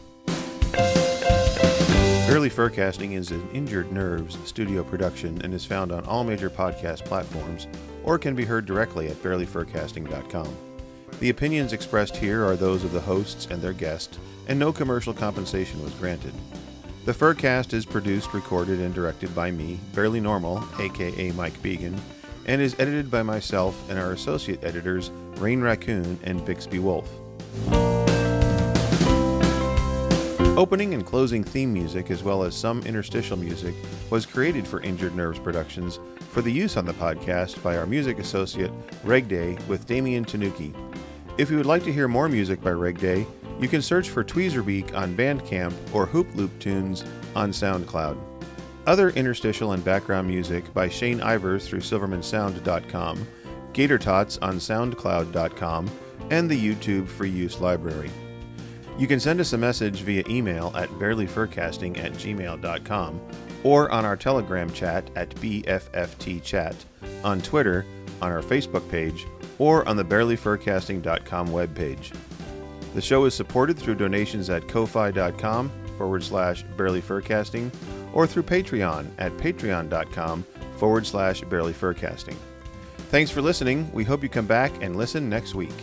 Barely Furcasting is an Injured Nerves studio production and is found on all major podcast platforms or can be heard directly at barelyfurcasting.com. The opinions expressed here are those of the hosts and their guest, and no commercial compensation was granted. The Furcast is produced, recorded, and directed by me, Barely Normal, aka Mike Began, and is edited by myself and our associate editors, Rain Raccoon and Bixby Wolf. Opening and closing theme music, as well as some interstitial music, was created for Injured Nerves Productions for the use on the podcast by our music associate, Reg Day, with Damian Tanuki. If you would like to hear more music by Reg Day, you can search for Tweezerbeak on Bandcamp or Hoop Loop Tunes on SoundCloud. Other interstitial and background music by Shane Ivers through SilvermanSound.com, Gator Tots on SoundCloud.com, and the YouTube Free Use Library. You can send us a message via email at barelyfurcasting@gmail.com or on our Telegram chat at BFFTchat, on Twitter, on our Facebook page, or on the barelyfurcasting.com webpage. The show is supported through donations at ko-fi.com/barelyfurcasting or through Patreon at patreon.com/barelyfurcasting. Thanks for listening. We hope you come back and listen next week.